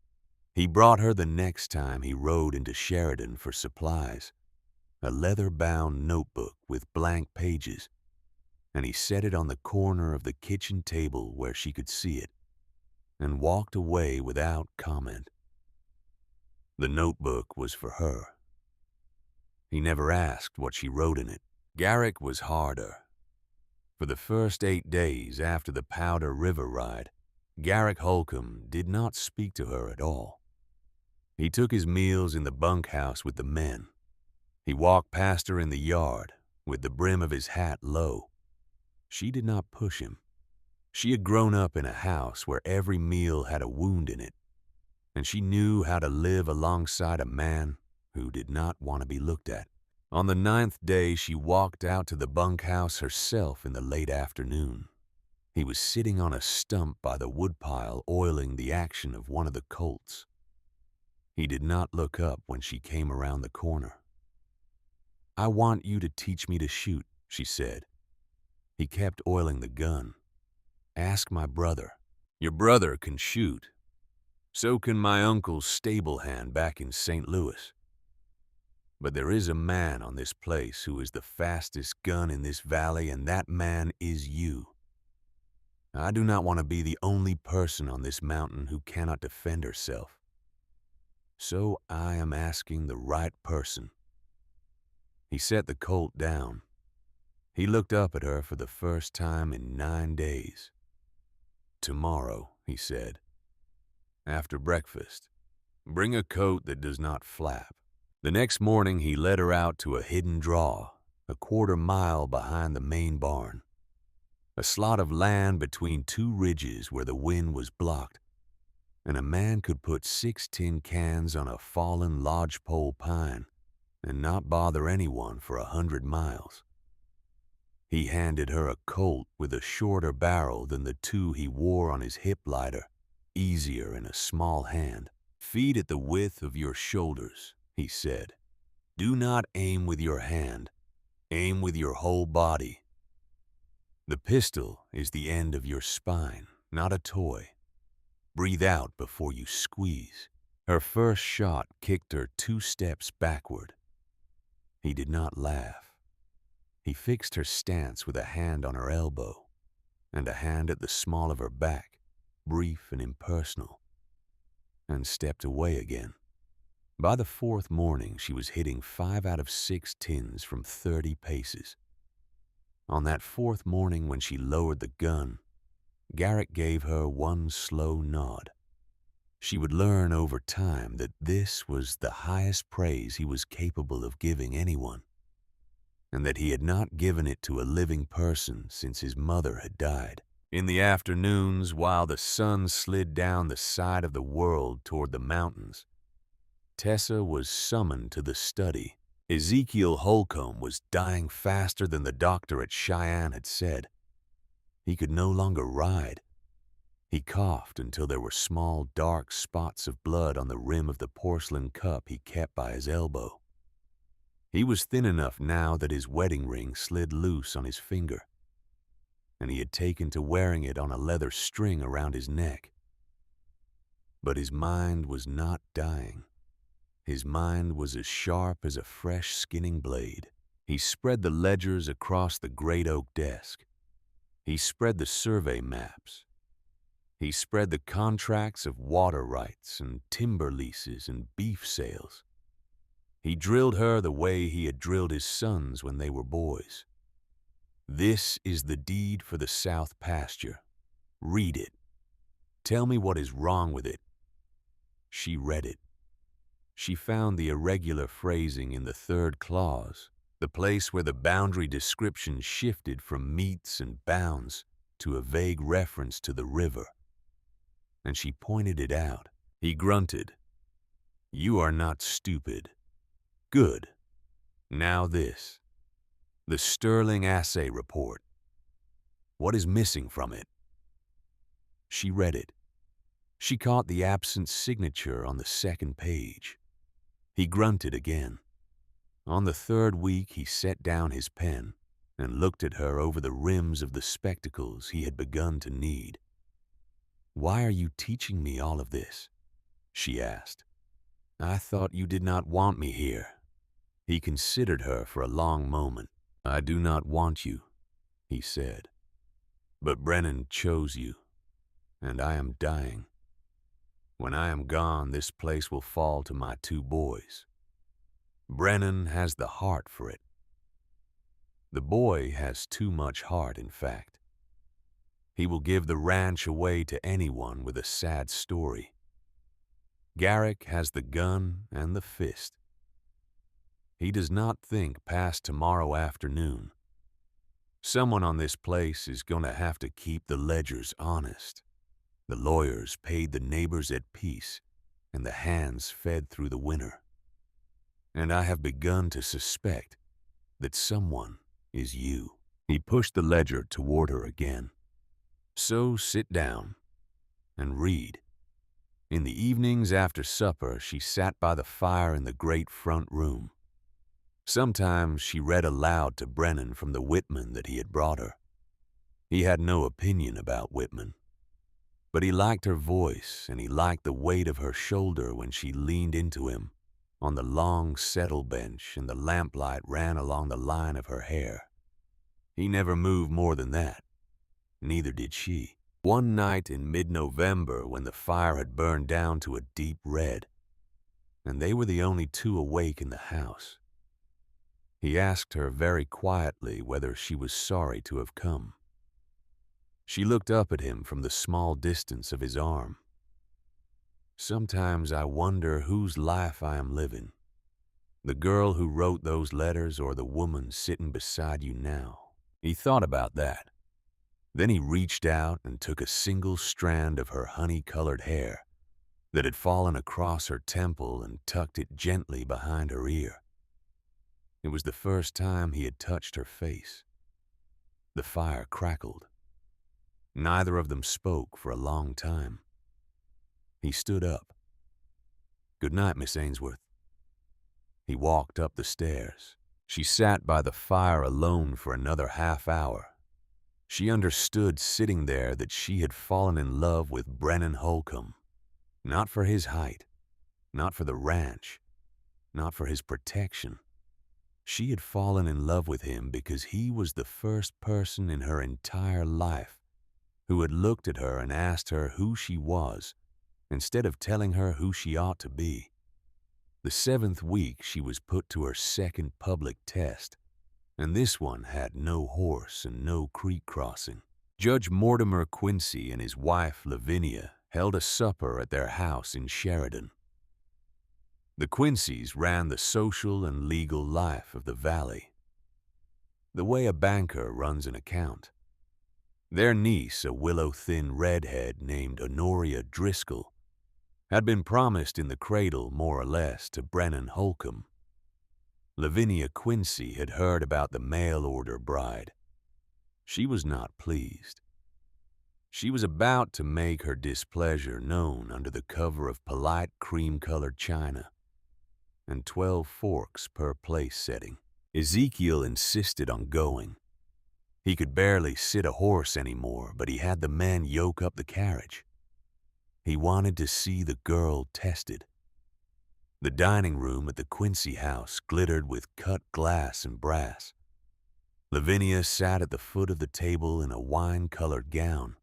He brought her the next time he rode into Sheridan for supplies, a leather-bound notebook with blank pages, and he set it on the corner of the kitchen table where she could see it, and walked away without comment. The notebook was for her. He never asked what she wrote in it. Garrick was harder. For the first 8 days after the Powder River ride, Garrick Holcomb did not speak to her at all. He took his meals in the bunkhouse with the men. He walked past her in the yard with the brim of his hat low. She did not push him. She had grown up in a house where every meal had a wound in it, and she knew how to live alongside a man who did not want to be looked at. On the 9th day, she walked out to the bunkhouse herself in the late afternoon. He was sitting on a stump by the woodpile oiling the action of one of the colts. He did not look up when she came around the corner. "I want you to teach me to shoot," she said. He kept oiling the gun. "Ask my brother." "Your brother can shoot. So can my uncle's stable hand back in St. Louis. But there is a man on this place who is the fastest gun in this valley, and that man is you. I do not want to be the only person on this mountain who cannot defend herself. So I am asking the right person." He set the colt down. He looked up at her for the first time in 9 days. "Tomorrow," he said, "after breakfast, bring a coat that does not flap." The next morning he led her out to a hidden draw, a quarter-mile behind the main barn. A slot of land between two ridges where the wind was blocked, and a man could put 6 tin cans on a fallen lodgepole pine and not bother anyone for 100 miles. He handed her a Colt with a shorter barrel than the 2 he wore on his hip lighter, easier in a small hand. "Feed at the width of your shoulders," he said. "Do not aim with your hand. Aim with your whole body. The pistol is the end of your spine, not a toy. Breathe out before you squeeze." Her first shot kicked her 2 steps backward. He did not laugh. He fixed her stance with a hand on her elbow and a hand at the small of her back, brief and impersonal, and stepped away again. By the 4th morning, she was hitting 5 out of 6 tins from 30 paces. On that 4th morning when she lowered the gun, Garrick gave her one slow nod. She would learn over time that this was the highest praise he was capable of giving anyone, and that he had not given it to a living person since his mother had died. In the afternoons, while the sun slid down the side of the world toward the mountains, Tessa was summoned to the study. Ezekiel Holcomb was dying faster than the doctor at Cheyenne had said. He could no longer ride. He coughed until there were small, dark spots of blood on the rim of the porcelain cup he kept by his elbow. He was thin enough now that his wedding ring slid loose on his finger, and he had taken to wearing it on a leather string around his neck. But his mind was not dying. His mind was as sharp as a fresh skinning blade. He spread the ledgers across the great oak desk. He spread the survey maps. He spread the contracts of water rights and timber leases and beef sales. He drilled her the way he had drilled his sons when they were boys. "This is the deed for the south pasture. Read it. Tell me what is wrong with it." She read it. She found the irregular phrasing in the 3rd clause, the place where the boundary description shifted from meets and bounds to a vague reference to the river, and she pointed it out. He grunted. "You are not stupid. Good. Now this. The Sterling Assay Report. What is missing from it?" She read it. She caught the absent signature on the 2nd page. He grunted again. On the 3rd week, he set down his pen and looked at her over the rims of the spectacles he had begun to need. "Why are you teaching me all of this?" she asked. "I thought you did not want me here." He considered her for a long moment. "I do not want you," he said. "But Brennan chose you, and I am dying. When I am gone, this place will fall to my 2 boys. Brennan has the heart for it. The boy has too much heart, in fact. He will give the ranch away to anyone with a sad story. Garrick has the gun and the fist. He does not think past tomorrow afternoon. Someone on this place is going to have to keep the ledgers honest. The lawyers paid the neighbors at peace, and the hands fed through the winter. And I have begun to suspect that someone is you." He pushed the ledger toward her again. "So sit down and read." In the evenings after supper, she sat by the fire in the great front room. Sometimes she read aloud to Brennan from the Whitman that he had brought her. He had no opinion about Whitman, but he liked her voice and he liked the weight of her shoulder when she leaned into him on the long settle bench and the lamplight ran along the line of her hair. He never moved more than that. Neither did she. One night in mid-November when the fire had burned down to a deep red, and they were the only two awake in the house, he asked her very quietly whether she was sorry to have come. She looked up at him from the small distance of his arm. "Sometimes I wonder whose life I am living, the girl who wrote those letters or the woman sitting beside you now." He thought about that. Then he reached out and took a single strand of her honey-colored hair that had fallen across her temple and tucked it gently behind her ear. It was the first time he had touched her face. The fire crackled. Neither of them spoke for a long time. He stood up. "Good night, Miss Ainsworth." He walked up the stairs. She sat by the fire alone for another half hour. She understood sitting there that she had fallen in love with Brennan Holcomb. Not for his height, not for the ranch, not for his protection. She had fallen in love with him because he was the first person in her entire life who had looked at her and asked her who she was instead of telling her who she ought to be. The 7th week she was put to her second public test, and this one had no horse and no creek crossing. Judge Mortimer Quincy and his wife Lavinia held a supper at their house in Sheridan. The Quincys ran the social and legal life of the valley, the way a banker runs an account. Their niece, a willow-thin redhead named Honoria Driscoll, had been promised in the cradle more or less to Brennan Holcomb. Lavinia Quincy had heard about the mail-order bride. She was not pleased. She was about to make her displeasure known under the cover of polite cream-colored china and 12 forks per place setting. Ezekiel insisted on going. He could barely sit a horse anymore, but he had the men yoke up the carriage. He wanted to see the girl tested. The dining room at the Quincy house glittered with cut glass and brass. Lavinia sat at the foot of the table in a wine-colored gown.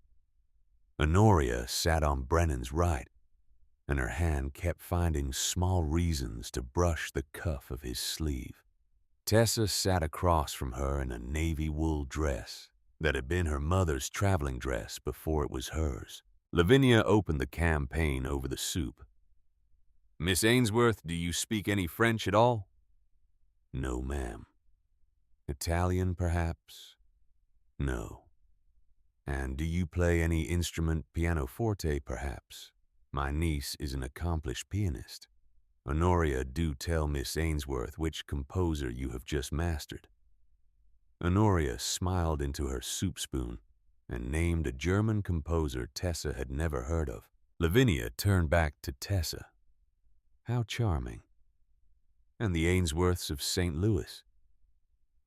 Honoria sat on Brennan's right, and her hand kept finding small reasons to brush the cuff of his sleeve. Tessa sat across from her in a navy wool dress that had been her mother's traveling dress before it was hers. Lavinia opened the campaign over the soup. "Miss Ainsworth, do you speak any French at all?" "No, ma'am." "Italian, perhaps?" "No." "And do you play any instrument, pianoforte, perhaps? My niece is an accomplished pianist." "Honoria, do tell Miss Ainsworth which composer you have just mastered." Honoria smiled into her soup spoon and named a German composer Tessa had never heard of. Lavinia turned back to Tessa. "How charming. And the Ainsworths of St. Louis?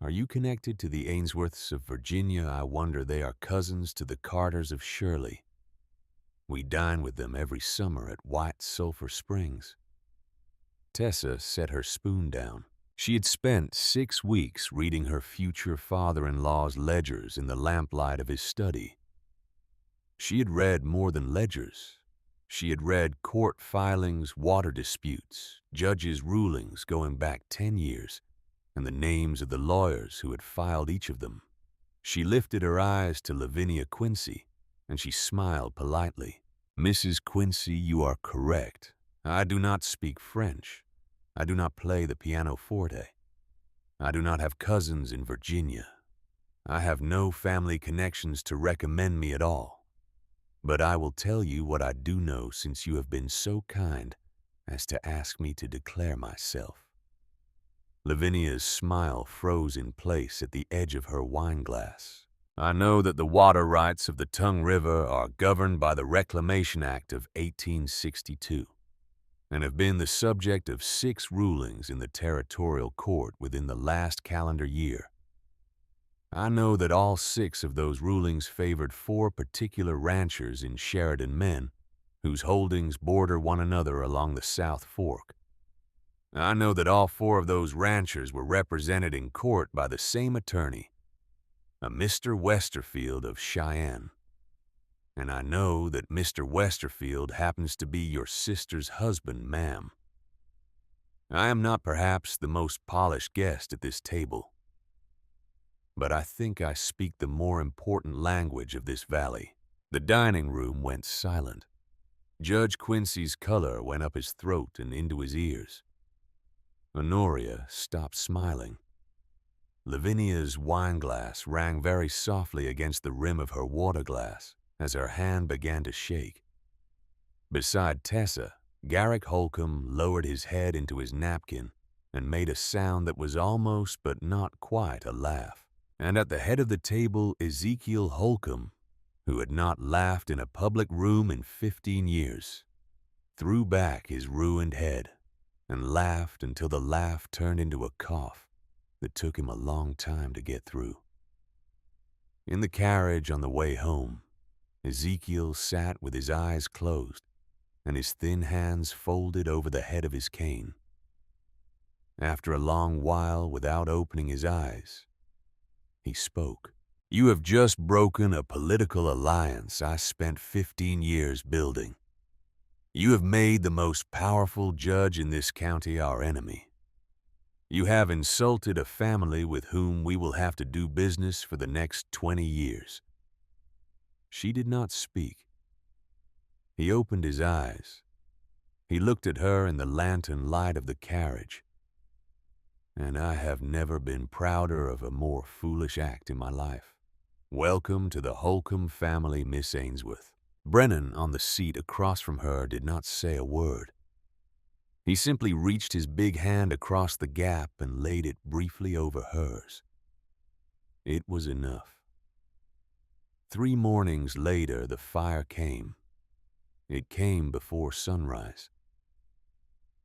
Are you connected to the Ainsworths of Virginia? I wonder they are cousins to the Carters of Shirley. We dine with them every summer at White Sulphur Springs." Tessa set her spoon down. She had spent 6 weeks reading her future father-in-law's ledgers in the lamplight of his study. She had read more than ledgers. She had read court filings, water disputes, judges' rulings going back 10 years, and the names of the lawyers who had filed each of them. She lifted her eyes to Lavinia Quincy, and she smiled politely. "Mrs. Quincy, you are correct. I do not speak French. I do not play the pianoforte. I do not have cousins in Virginia. I have no family connections to recommend me at all. But I will tell you what I do know since you have been so kind as to ask me to declare myself." Lavinia's smile froze in place at the edge of her wineglass. "I know that the water rights of the Tongue River are governed by the Reclamation Act of 1862. And have been the subject of 6 rulings in the territorial court within the last calendar year. I know that all 6 of those rulings favored 4 particular ranchers in Sheridan men whose holdings border one another along the South Fork. I know that all 4 of those ranchers were represented in court by the same attorney, a Mr. Westerfield of Cheyenne. and I know that Mr. Westerfield happens to be your sister's husband, ma'am. I am not perhaps the most polished guest at this table, but I think I speak the more important language of this valley." The dining room went silent. Judge Quincy's color went up his throat and into his ears. Honoria stopped smiling. Lavinia's wineglass rang very softly against the rim of her water glass as her hand began to shake. Beside Tessa, Garrick Holcomb lowered his head into his napkin and made a sound that was almost but not quite a laugh. And at the head of the table, Ezekiel Holcomb, who had not laughed in a public room in 15 years, threw back his ruined head and laughed until the laugh turned into a cough that took him a long time to get through. In the carriage on the way home, Ezekiel sat with his eyes closed and his thin hands folded over the head of his cane. After a long while without opening his eyes, he spoke. "You have just broken a political alliance I spent 15 years building. You have made the most powerful judge in this county our enemy. You have insulted a family with whom we will have to do business for the next 20 years. She did not speak. He opened his eyes. He looked at her in the lantern light of the carriage. And I have never been prouder of a more foolish act in my life. Welcome to the Holcomb family, Miss Ainsworth." Brennan, on the seat across from her, did not say a word. He simply reached his big hand across the gap and laid it briefly over hers. It was enough. 3 mornings later, the fire came. It came before sunrise.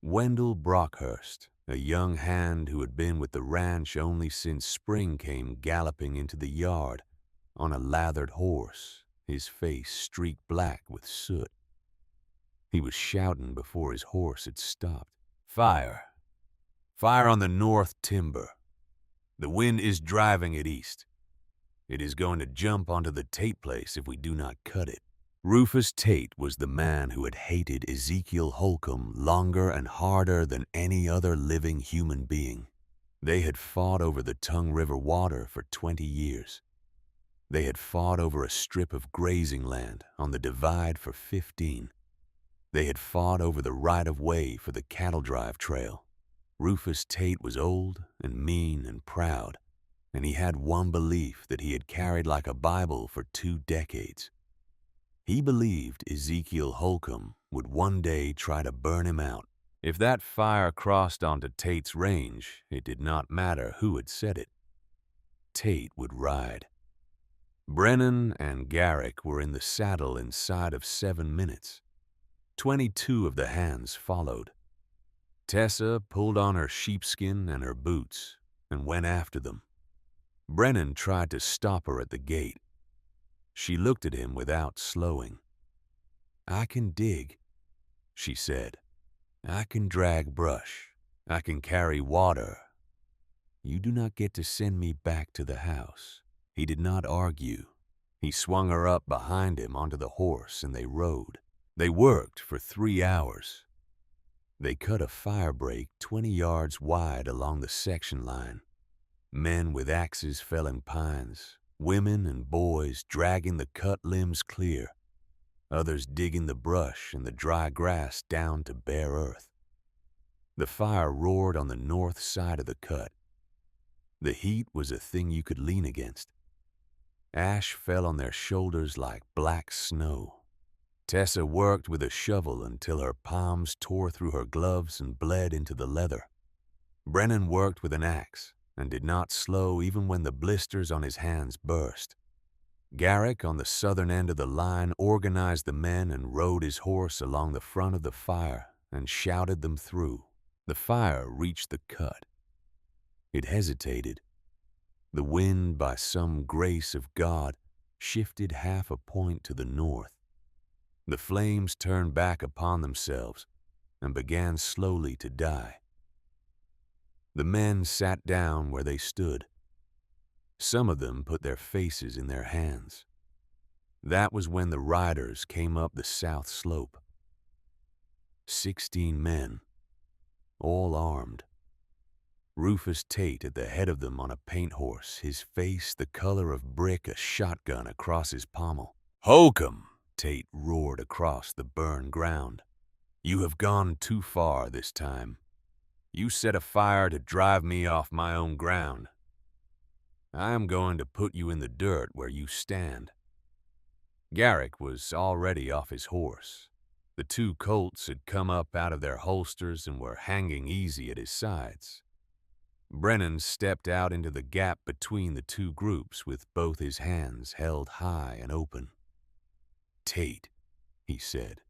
Wendell Brockhurst, a young hand who had been with the ranch only since spring, came galloping into the yard on a lathered horse, his face streaked black with soot. He was shouting before his horse had stopped. "Fire! Fire on the north timber. The wind is driving it east. It is going to jump onto the Tate place if we do not cut it." Rufus Tate was the man who had hated Ezekiel Holcomb longer and harder than any other living human being. They had fought over the Tongue River water for 20 years. They had fought over a strip of grazing land on the divide for 15. They had fought over the right-of-way for the cattle drive trail. Rufus Tate was old and mean and proud, and he had one belief that he had carried like a Bible for 2 decades. He believed Ezekiel Holcomb would one day try to burn him out. If that fire crossed onto Tate's range, it did not matter who had set it. Tate would ride. Brennan and Garrick were in the saddle inside of 7 minutes. 22 of the hands followed. Tessa pulled on her sheepskin and her boots and went after them. Brennan tried to stop her at the gate. She looked at him without slowing. "I can dig," she said. "I can drag brush. I can carry water. You do not get to send me back to the house." He did not argue. He swung her up behind him onto the horse and they rode. They worked for 3 hours. They cut a fire break 20 yards wide along the section line. Men with axes felling pines, women and boys dragging the cut limbs clear, others digging the brush and the dry grass down to bare earth. The fire roared on the north side of the cut. The heat was a thing you could lean against. Ash fell on their shoulders like black snow. Tessa worked with a shovel until her palms tore through her gloves and bled into the leather. Brennan worked with an axe and did not slow even when the blisters on his hands burst. Garrick, on the southern end of the line, organized the men and rode his horse along the front of the fire and shouted them through. The fire reached the cut. It hesitated. The wind, by some grace of God, shifted half a point to the north. The flames turned back upon themselves and began slowly to die. The men sat down where they stood. Some of them put their faces in their hands. That was when the riders came up the south slope. 16 men, all armed. Rufus Tate at the head of them on a paint horse, his face the color of brick, a shotgun across his pommel. "Holcomb!" Tate roared across the burned ground. "You have gone too far this time. You set a fire to drive me off my own ground. I am going to put you in the dirt where you stand." Garrick was already off his horse. The two Colts had come up out of their holsters and were hanging easy at his sides. Brennan stepped out into the gap between the two groups with both his hands held high and open. "Tate," he said.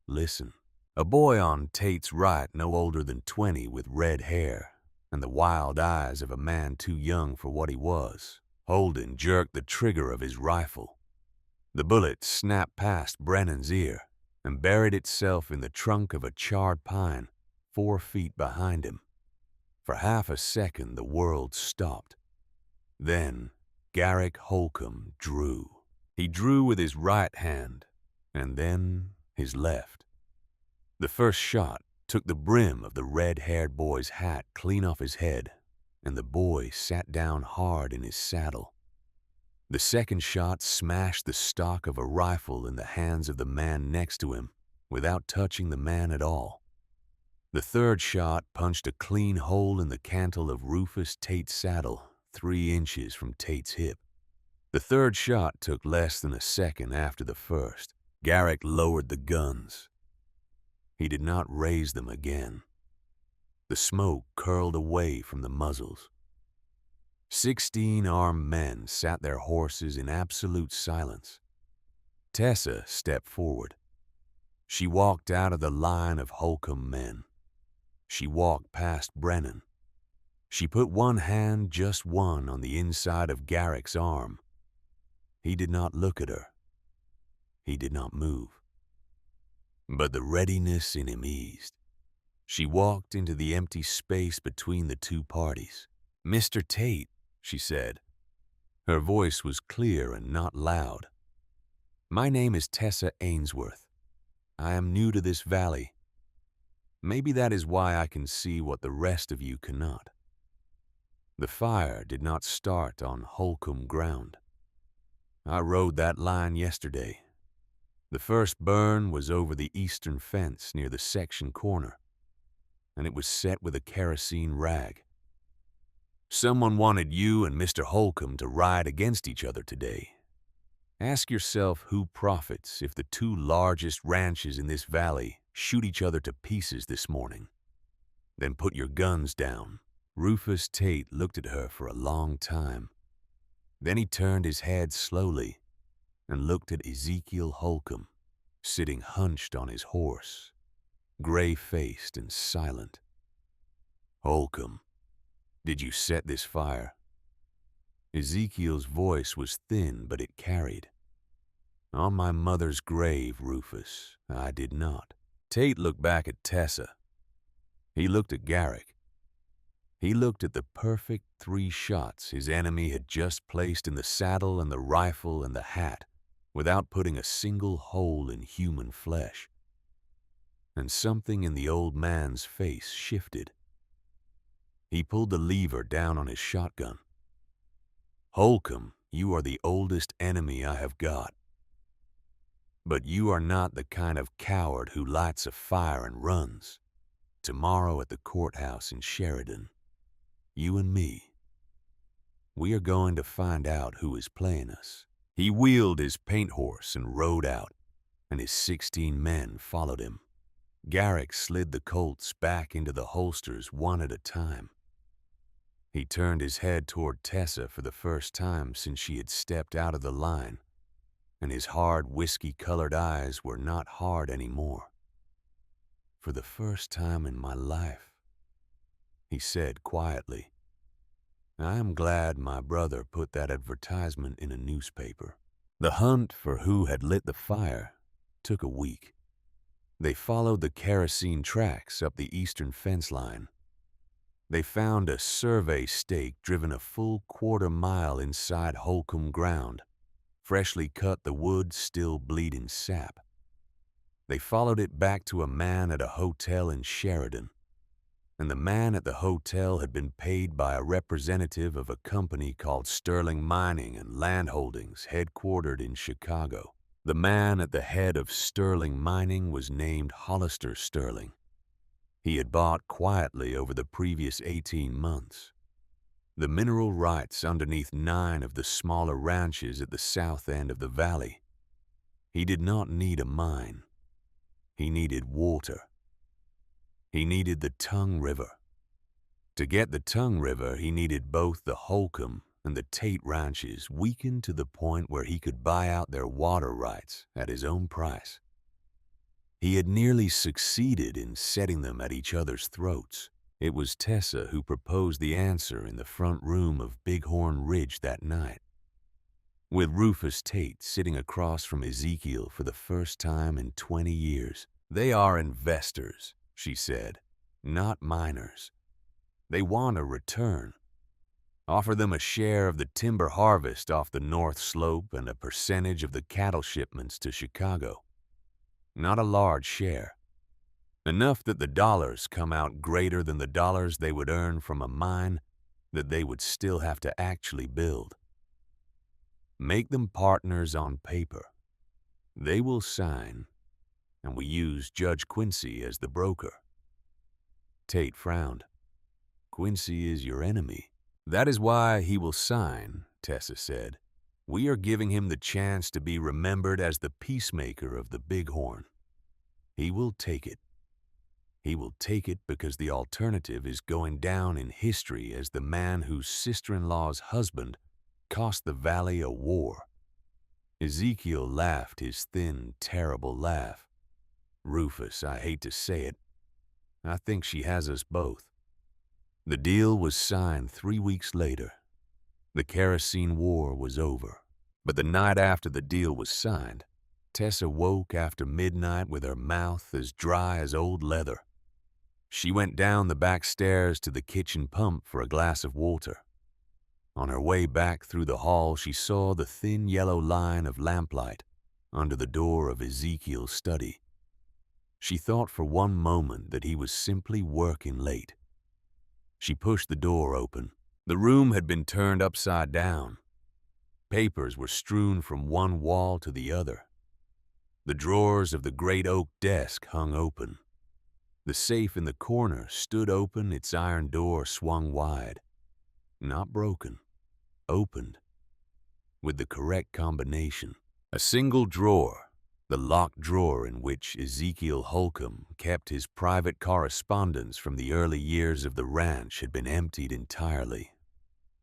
"Listen." A boy on Tate's right, no older than 20, with red hair and the wild eyes of a man too young for what he was. Holden jerked the trigger of his rifle. The bullet snapped past Brennan's ear and buried itself in the trunk of a charred pine 4 feet behind him. For half a second, the world stopped. Then Garrick Holcomb drew. He drew with his right hand, and then his left. The first shot took the brim of the red-haired boy's hat clean off his head, and the boy sat down hard in his saddle. The second shot smashed the stock of a rifle in the hands of the man next to him without touching the man at all. The third shot punched a clean hole in the cantle of Rufus Tate's saddle, 3 inches from Tate's hip. The third shot took less than a second after the first. Garrick lowered the guns. He did not raise them again. The smoke curled away from the muzzles. 16 armed men sat their horses in absolute silence. Tessa stepped forward. She walked out of the line of Holcomb men. She walked past Brennan. She put one hand, just one, on the inside of Garrick's arm. He did not look at her. He did not move. But the readiness in him eased. She walked into the empty space between the two parties. "Mr. Tate," she said. Her voice was clear and not loud. "My name is Tessa Ainsworth. I am new to this valley. Maybe that is why I can see what the rest of you cannot. The fire did not start on Holcomb ground. I rode that line yesterday. The first burn was over the eastern fence near the section corner, and it was set with a kerosene rag. Someone wanted you and Mr. Holcomb to ride against each other today. Ask yourself who profits if the two largest ranches in this valley shoot each other to pieces this morning. Then put your guns down." Rufus Tate looked at her for a long time. Then he turned his head slowly and looked at Ezekiel Holcomb, sitting hunched on his horse, gray-faced and silent. "Holcomb, did you set this fire?" Ezekiel's voice was thin, but it carried. "On my mother's grave, Rufus, I did not." Tate looked back at Tessa. He looked at Garrick. He looked at the perfect 3 shots his enemy had just placed in the saddle and the rifle and the hat, without putting a single hole in human flesh. And something in the old man's face shifted. He pulled the lever down on his shotgun. "Holcomb, you are the oldest enemy I have got. But you are not the kind of coward who lights a fire and runs. Tomorrow at the courthouse in Sheridan, you and me, we are going to find out who is playing us." He wheeled his paint horse and rode out, and his 16 men followed him. Garrick slid the Colts back into the holsters one at a time. He turned his head toward Tessa for the first time since she had stepped out of the line, and his hard whiskey-colored eyes were not hard anymore. "For the first time in my life," he said quietly, "I am glad my brother put that advertisement in a newspaper." The hunt for who had lit the fire took a week. They followed the kerosene tracks up the eastern fence line. They found a survey stake driven a full 1/4 mile inside Holcomb ground, freshly cut the wood still bleeding sap. They followed it back to a man at a hotel in Sheridan, and the man at the hotel had been paid by a representative of a company called Sterling Mining and Land Holdings, headquartered in Chicago. The man at the head of Sterling Mining was named Hollister Sterling. He had bought quietly over the previous 18 months the mineral rights underneath 9 of the smaller ranches at the south end of the valley. He did not need a mine. He needed water. He needed the Tongue River. To get the Tongue River, he needed both the Holcomb and the Tate ranches weakened to the point where he could buy out their water rights at his own price. He had nearly succeeded in setting them at each other's throats. It was Tessa who proposed the answer in the front room of Bighorn Ridge that night, with Rufus Tate sitting across from Ezekiel for the first time in 20 years. "They are investors," she said, "not miners. They want a return. Offer them a share of the timber harvest off the North Slope and a percentage of the cattle shipments to Chicago. Not a large share. Enough that the dollars come out greater than the dollars they would earn from a mine that they would still have to actually build. Make them partners on paper. They will sign, and we use Judge Quincy as the broker." Tate frowned. "Quincy is your enemy." "That is why he will sign," Tessa said. "We are giving him the chance to be remembered as the peacemaker of the Bighorn. He will take it. He will take it because the alternative is going down in history as the man whose sister-in-law's husband cost the valley a war." Ezekiel laughed his thin, terrible laugh. "Rufus, I hate to say it, I think she has us both." The deal was signed 3 weeks later. The kerosene war was over. But the night after the deal was signed, Tessa woke after midnight with her mouth as dry as old leather. She went down the back stairs to the kitchen pump for a glass of water. On her way back through the hall, she saw the thin yellow line of lamplight under the door of Ezekiel's study. She thought for one moment that he was simply working late. She pushed the door open. The room had been turned upside down. Papers were strewn from one wall to the other. The drawers of the great oak desk hung open. The safe in the corner stood open, its iron door swung wide. Not broken, opened, with the correct combination. A single drawer, the locked drawer in which Ezekiel Holcomb kept his private correspondence from the early years of the ranch, had been emptied entirely.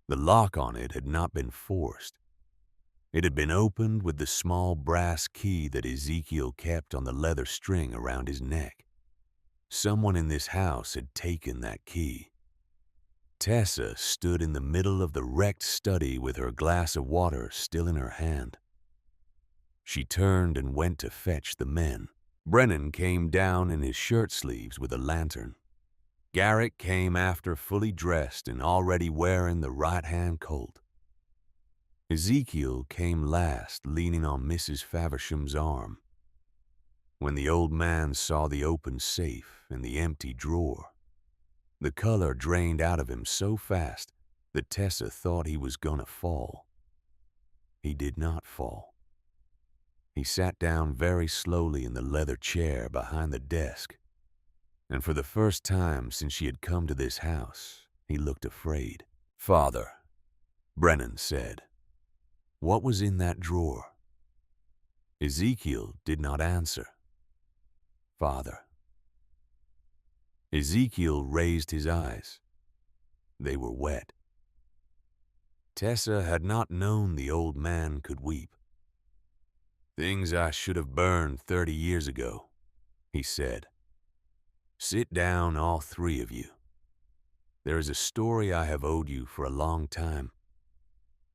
The lock on it had not been forced. It had been opened with the small brass key that Ezekiel kept on the leather string around his neck. Someone in this house had taken that key. Tessa stood in the middle of the wrecked study with her glass of water still in her hand. She turned and went to fetch the men. Brennan came down in his shirt sleeves with a lantern. Garrett came after fully dressed and already wearing the right-hand Colt. Ezekiel came last, leaning on Mrs. Faversham's arm. When the old man saw the open safe and the empty drawer, the color drained out of him so fast that Tessa thought he was gonna fall. He did not fall. He sat down very slowly in the leather chair behind the desk, and for the first time since she had come to this house, he looked afraid. "Father," Brennan said, "what was in that drawer?" Ezekiel did not answer. "Father." Ezekiel raised his eyes. They were wet. Tessa had not known the old man could weep. "Things I should have burned 30 years ago," he said. "Sit down, all 3 of you. There is a story I have owed you for a long time,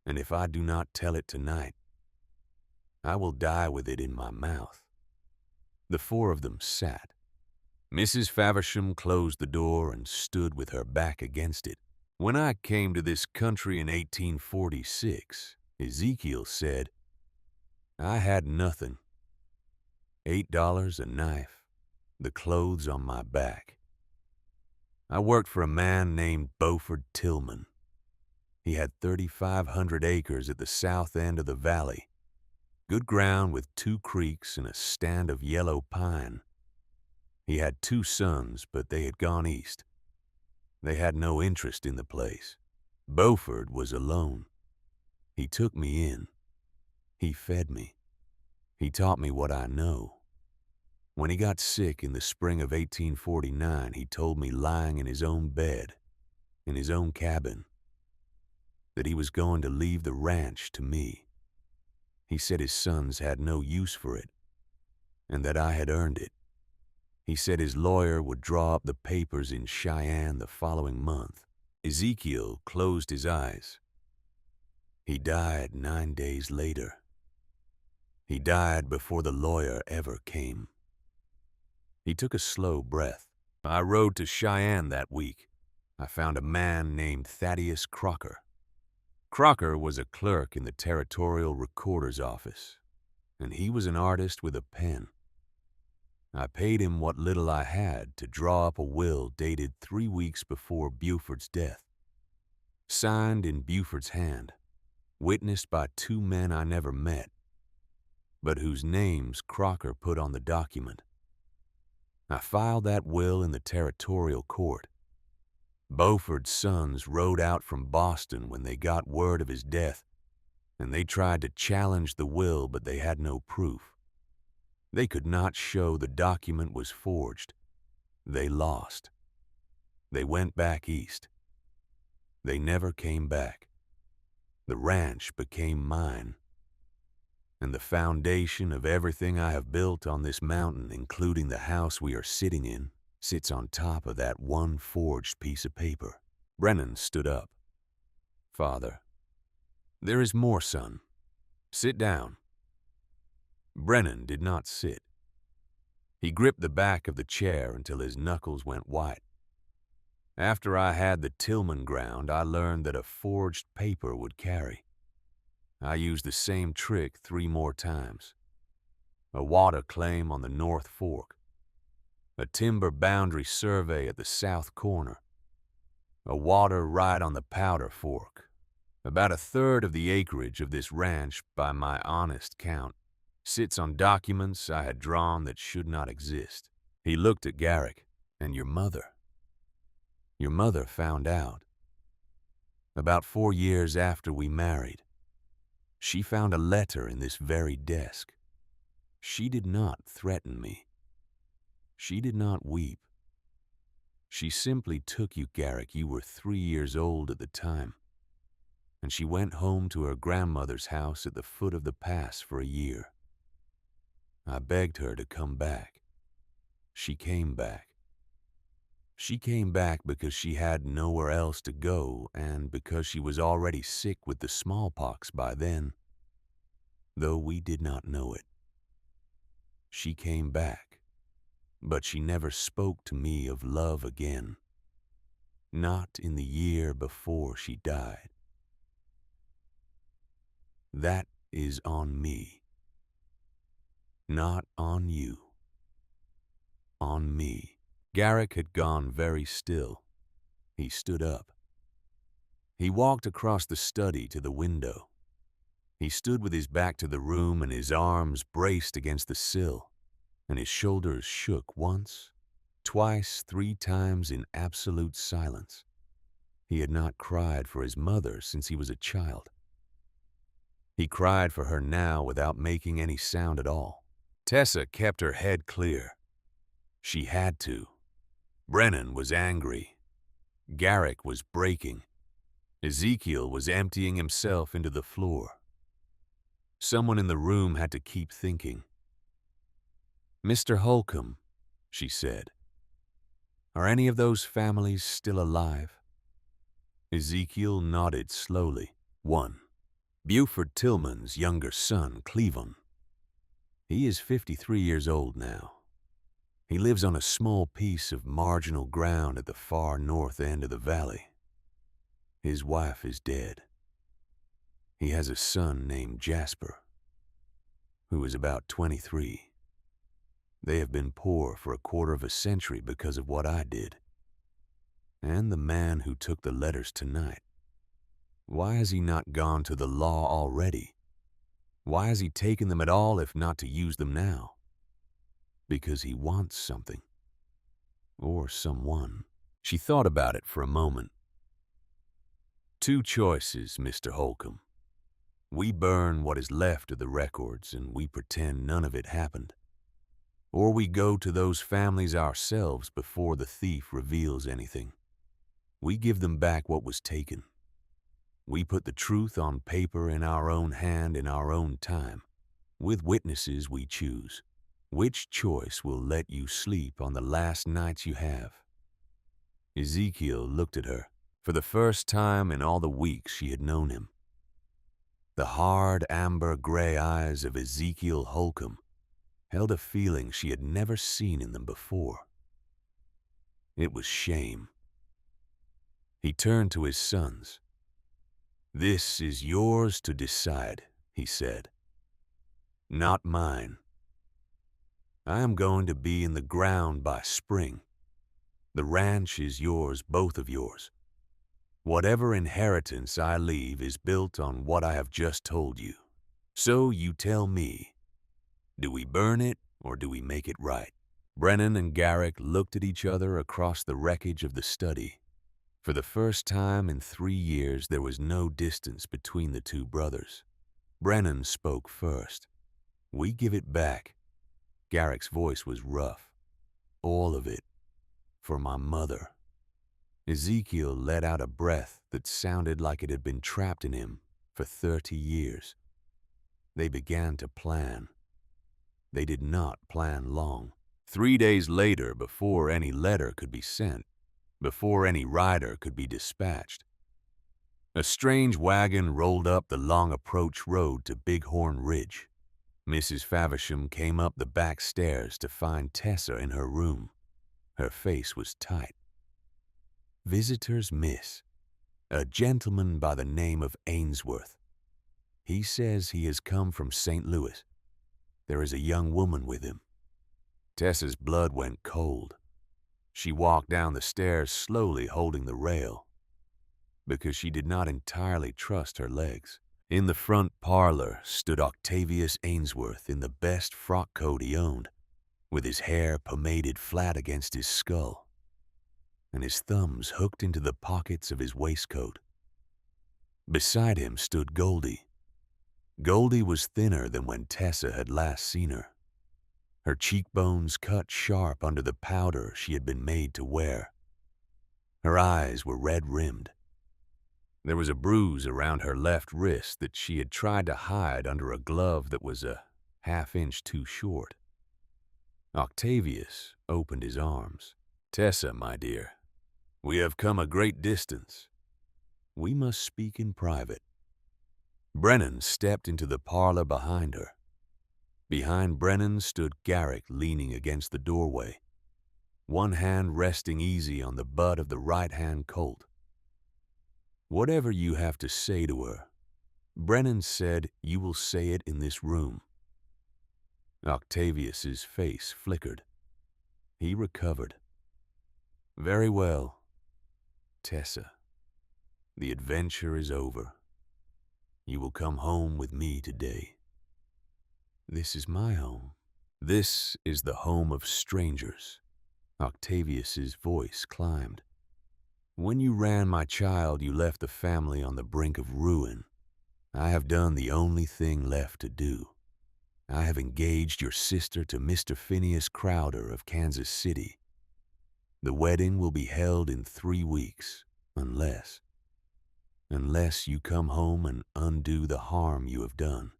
and if I do not tell it tonight, I will die with it in my mouth." The 4 of them sat. Mrs. Faversham closed the door and stood with her back against it. "When I came to this country in 1846, Ezekiel said, I had nothing. $8 a knife, the clothes on my back. I worked for a man named Beaufort Tillman. He had 3,500 acres at the south end of the valley, good ground with 2 creeks and a stand of yellow pine. He had 2 sons, but they had gone east. They had no interest in the place. Beaufort was alone. He took me in. He fed me. He taught me what I know. When he got sick in the spring of 1849, he told me lying in his own bed, in his own cabin, that he was going to leave the ranch to me. He said his sons had no use for it, and that I had earned it. He said his lawyer would draw up the papers in Cheyenne the following month. Ezekiel closed his eyes. He died 9 days later. He died before the lawyer ever came. He took a slow breath. I rode to Cheyenne that week. I found a man named Thaddeus Crocker. Crocker was a clerk in the territorial recorder's office, and he was an artist with a pen. I paid him what little I had to draw up a will dated 3 weeks before Beaufort's death, signed in Beaufort's hand, witnessed by 2 men I never met, but whose names Crocker put on the document. I filed that will in the territorial court. Beaufort's sons rode out from Boston when they got word of his death, and they tried to challenge the will, but they had no proof. They could not show the document was forged. They lost. They went back east. They never came back. The ranch became mine, and the foundation of everything I have built on this mountain, including the house we are sitting in, sits on top of that one forged piece of paper. Brennan stood up. Father, there is more, son. Sit down. Brennan did not sit. He gripped the back of the chair until his knuckles went white. After I had the Tillman ground, I learned that a forged paper would carry. I used the same trick 3 more times. A water claim on the North Fork, a timber boundary survey at the south corner, a water right on the Powder Fork. About 1/3 of the acreage of this ranch, by my honest count, sits on documents I had drawn that should not exist. He looked at Garrick. And your mother. Your mother found out. About 4 years after we married, she found a letter in this very desk. She did not threaten me. She did not weep. She simply took you, Garrick. You were 3 years old at the time. And she went home to her grandmother's house at the foot of the pass for a year. I begged her to come back. She came back. She came back because she had nowhere else to go, and because she was already sick with the smallpox by then, though we did not know it. She came back, but she never spoke to me of love again, not in the year before she died. That is on me, not on you, on me. Garrick had gone very still. He stood up. He walked across the study to the window. He stood with his back to the room and his arms braced against the sill, and his shoulders shook once, twice, 3 times in absolute silence. He had not cried for his mother since he was a child. He cried for her now without making any sound at all. Tessa kept her head clear. She had to. Brennan was angry. Garrick was breaking. Ezekiel was emptying himself into the floor. Someone in the room had to keep thinking. Mr. Holcomb, she said, are any of those families still alive? Ezekiel nodded slowly. 1. Beaufort Tillman's younger son, Cleveland. He is 53 years old now. He lives on a small piece of marginal ground at the far north end of the valley. His wife is dead. He has a son named Jasper. who is about 23. They have been poor for a quarter of a century because of what I did. And the man who took the letters tonight. Why has he not gone to the law already? Why has he taken them at all if not to use them now? Because he wants something. Or someone. She thought about it for a moment. Two choices, Mr. Holcomb. We burn what is left of the records and we pretend none of it happened. Or we go to those families ourselves before the thief reveals anything. We give them back what was taken. We put the truth on paper in our own hand in our own time, with witnesses we choose. Which choice will let you sleep on the last nights you have? Ezekiel looked at her for the first time in all the weeks she had known him. The hard, amber gray eyes of Ezekiel Holcomb held a feeling she had never seen in them before. It was shame. He turned to his sons. "This is yours to decide," he said. "Not mine. I am going to be in the ground by spring. The ranch is yours, both of yours. Whatever inheritance I leave is built on what I have just told you. So you tell me, do we burn it or do we make it right?" Brennan and Garrick looked at each other across the wreckage of the study. For the first time in 3 years, there was no distance between the two brothers. Brennan spoke first. "We give it back." Garrick's voice was rough. "All of it. For my mother." Ezekiel let out a breath that sounded like it had been trapped in him for 30 years. They began to plan. They did not plan long. 3 days later, before any letter could be sent, before any rider could be dispatched, a strange wagon rolled up the long approach road to Bighorn Ridge. Mrs. Faversham came up the back stairs to find Tessa in her room. Her face was tight. "Visitors, miss. A gentleman by the name of Ainsworth. He says he has come from St. Louis. There is a young woman with him." Tessa's blood went cold. She walked down the stairs slowly, holding the rail, because she did not entirely trust her legs. In the front parlor stood Octavius Ainsworth in the best frock coat he owned, with his hair pomaded flat against his skull, and his thumbs hooked into the pockets of his waistcoat. Beside him stood Goldie. Goldie was thinner than when Tessa had last seen her, her cheekbones cut sharp under the powder she had been made to wear. Her eyes were red-rimmed. There was a bruise around her left wrist that she had tried to hide under a glove that was a half-inch too short. Octavius opened his arms. "Tessa, my dear, we have come a great distance. We must speak in private." Brennan stepped into the parlor behind her. Behind Brennan stood Garrick leaning against the doorway, one hand resting easy on the butt of the right-hand Colt. "Whatever you have to say to her," Brennan said, "you will say it in this room." Octavius's face flickered. He recovered. "Very well, Tessa. The adventure is over. You will come home with me today." "This is my home." "This is the home of strangers." Octavius's voice climbed. "When you ran my child, you left the family on the brink of ruin. I have done the only thing left to do. I have engaged your sister to Mr. Phineas Crowder of Kansas City. The wedding will be held in 3 weeks, unless you come home and undo the harm you have done.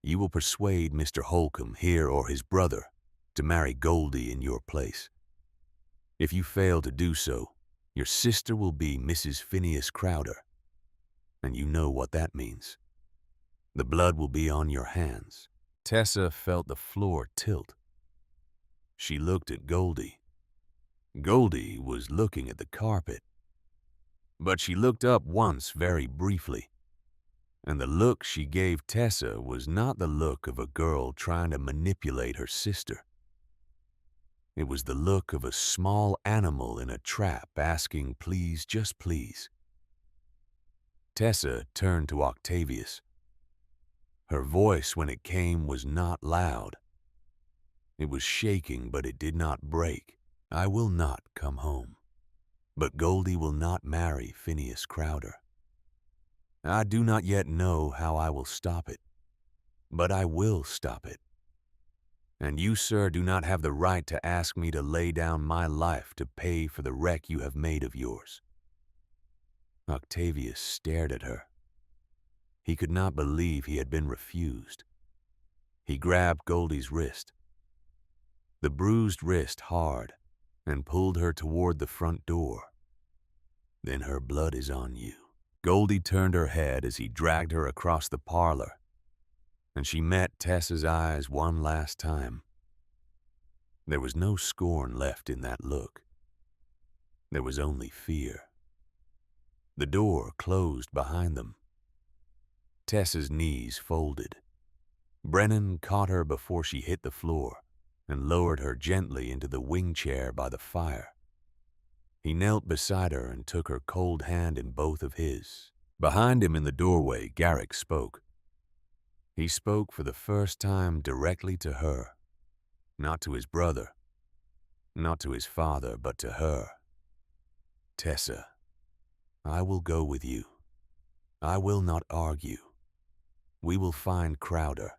You will persuade Mr. Holcomb here or his brother to marry Goldie in your place. If you fail to do so, your sister will be Mrs. Phineas Crowder, and you know what that means. The blood will be on your hands." Tessa felt the floor tilt. She looked at Goldie. Goldie was looking at the carpet. But she looked up once very briefly, And the look she gave Tessa was not the look of a girl trying to manipulate her sister. It was the look of a small animal in a trap asking, "Please, just please." Tessa turned to Octavius. Her voice, when it came, was not loud. It was shaking, but it did not break. "I will not come home. But Goldie will not marry Phineas Crowder. I do not yet know how I will stop it, but I will stop it. And you, sir, do not have the right to ask me to lay down my life to pay for the wreck you have made of yours." Octavius stared at her. He could not believe he had been refused. He grabbed Goldie's wrist, the bruised wrist hard, and pulled her toward the front door. "Then her blood is on you." Goldie turned her head as he dragged her across the parlor, and she met Tessa's eyes one last time. There was no scorn left in that look. There was only fear. The door closed behind them. Tessa's knees folded. Brennan caught her before she hit the floor and lowered her gently into the wing chair by the fire. He knelt beside her and took her cold hand in both of his. Behind him in the doorway, Garrick spoke. He spoke for the first time directly to her, not to his brother, not to his father, but to her. "Tessa, I will go with you. I will not argue. We will find Crowder.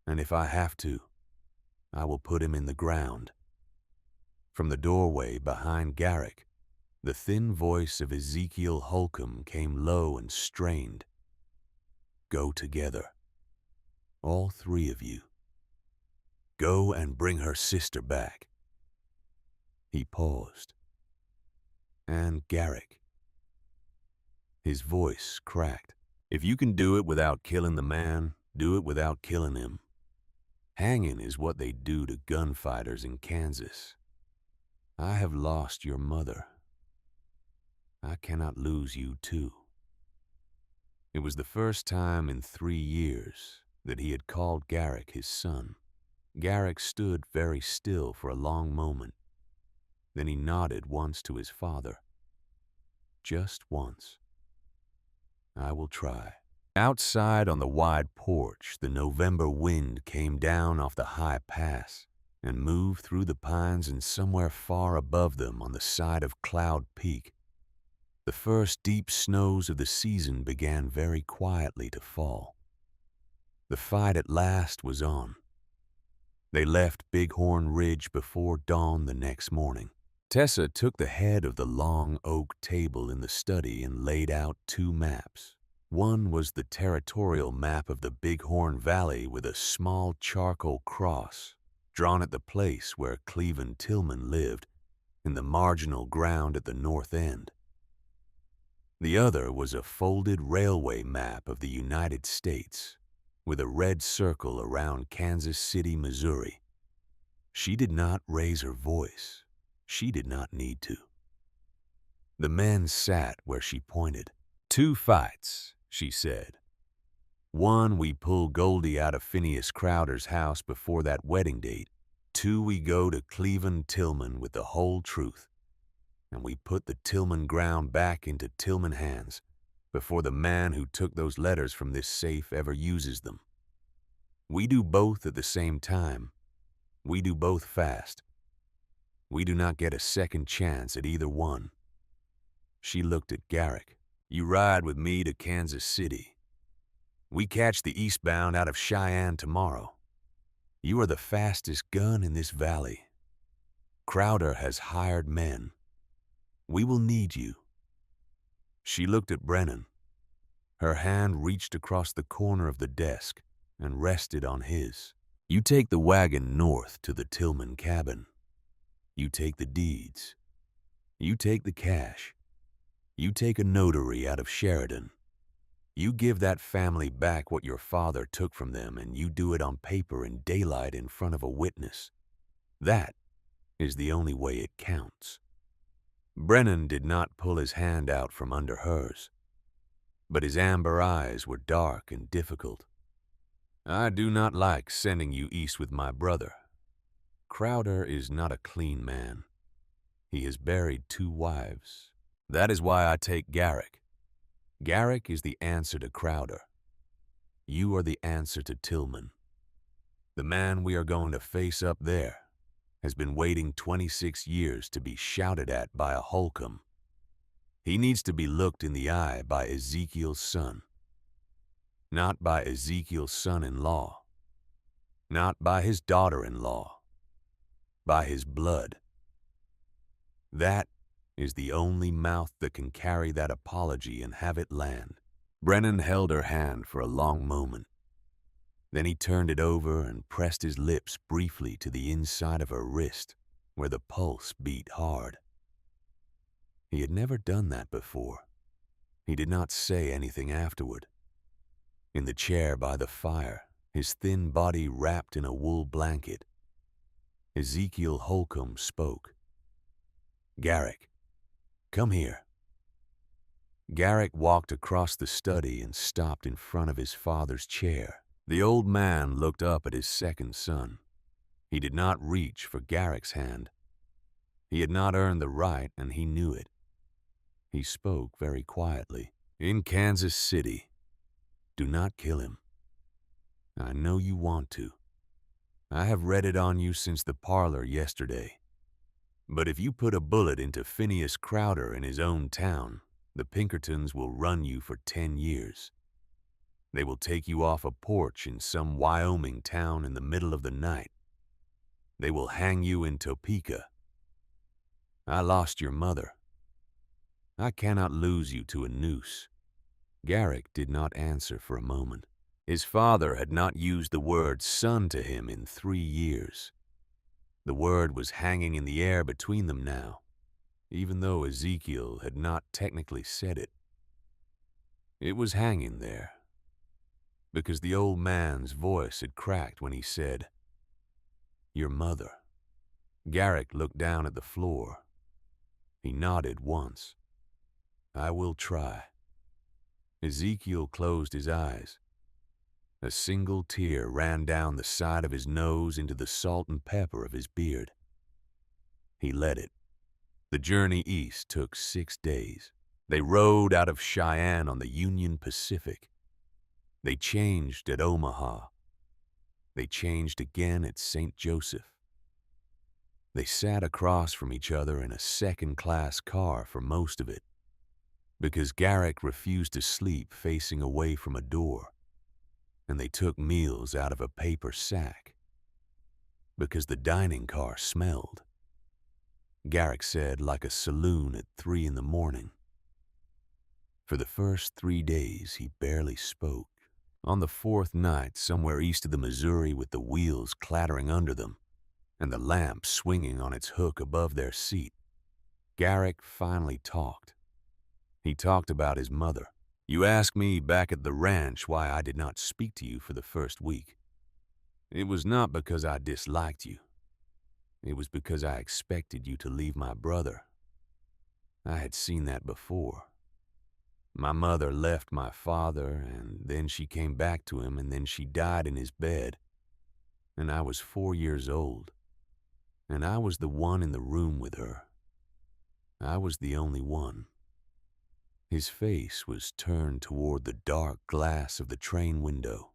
And if I have to, I will put him in the ground." From the doorway behind Garrick, the thin voice of Ezekiel Holcomb came low and strained. "Go together. All three of you. Go and bring her sister back." He paused. "And Garrick." His voice cracked. "If you can do it without killing the man, do it without killing him. Hanging is what they do to gunfighters in Kansas. I have lost your mother. I cannot lose you too." It was the first time in 3 years that he had called Garrick his son. Garrick stood very still for a long moment. Then he nodded once to his father. Just once. "I will try." Outside on the wide porch, the November wind came down off the high pass and moved through the pines, and somewhere far above them on the side of Cloud Peak, the first deep snows of the season began very quietly to fall. The fight at last was on. They left Bighorn Ridge before dawn the next morning. Tessa took the head of the long oak table in the study and laid out 2 maps. One was the territorial map of the Bighorn Valley with a small charcoal cross drawn at the place where Cleveland Tillman lived, in the marginal ground at the north end. The other was a folded railway map of the United States, with a red circle around Kansas City, Missouri. She did not raise her voice. She did not need to. The men sat where she pointed. 2 fights, she said. 1, we pull Goldie out of Phineas Crowder's house before that wedding date. 2, we go to Cleveland Tillman with the whole truth, and we put the Tillman ground back into Tillman hands before the man who took those letters from this safe ever uses them. We do both at the same time. We do both fast. We do not get a second chance at either one." She looked at Garrick. "You ride with me to Kansas City. We catch the eastbound out of Cheyenne tomorrow. You are the fastest gun in this valley. Crowder has hired men. We will need you." She looked at Brennan. Her hand reached across the corner of the desk and rested on his. "You take the wagon north to the Tillman cabin. You take the deeds. You take the cash. You take a notary out of Sheridan. You give that family back what your father took from them, and you do it on paper in daylight in front of a witness. That is the only way it counts." Brennan did not pull his hand out from under hers. but his amber eyes were dark and difficult. "I do not like sending you east with my brother. Crowder is not a clean man. He has buried 2 wives. That is why I take Garrick. Garrick is the answer to Crowder. You are the answer to Tillman. The man we are going to face up there has been waiting 26 years to be shouted at by a Holcomb. He needs to be looked in the eye by Ezekiel's son. Not by Ezekiel's son-in-law. Not by his daughter-in-law. By his blood. That is the only mouth that can carry that apology and have it land." Brennan held her hand for a long moment. Then he turned it over and pressed his lips briefly to the inside of her wrist, where the pulse beat hard. He had never done that before. He did not say anything afterward. In the chair by the fire, his thin body wrapped in a wool blanket, Ezekiel Holcomb spoke. "Garrick, come here." Garrick walked across the study and stopped in front of his father's chair. The old man looked up at his second son. He did not reach for Garrick's hand. He had not earned the right, and he knew it. He spoke very quietly. "In Kansas City, do not kill him. I know you want to. I have read it on you since the parlor yesterday. But if you put a bullet into Phineas Crowder in his own town, the Pinkertons will run you for 10 years. They will take you off a porch in some Wyoming town in the middle of the night. They will hang you in Topeka. I lost your mother. I cannot lose you to a noose." Garrick did not answer for a moment. His father had not used the word son to him in 3 years. The word was hanging in the air between them now, even though Ezekiel had not technically said it. It was hanging there, because the old man's voice had cracked when he said, "Your mother." Garrick looked down at the floor. He nodded once. "I will try." Ezekiel closed his eyes. A single tear ran down the side of his nose into the salt and pepper of his beard. He let it. The journey east took 6 days. They rode out of Cheyenne on the Union Pacific. They changed at Omaha. They changed again at St. Joseph. They sat across from each other in a second-class car for most of it, because Garrick refused to sleep facing away from a door, and they took meals out of a paper sack, because the dining car smelled. Garrick said, like a saloon at 3 in the morning. For the first 3 days, he barely spoke. On the 4th night, somewhere east of the Missouri with the wheels clattering under them and the lamp swinging on its hook above their seat, Garrick finally talked. He talked about his mother. "You asked me back at the ranch why I did not speak to you for the first week. It was not because I disliked you. It was because I expected you to leave my brother. I had seen that before. My mother left my father, and then she came back to him, and then she died in his bed. And I was 4 years old, and I was the one in the room with her. I was the only one." His face was turned toward the dark glass of the train window.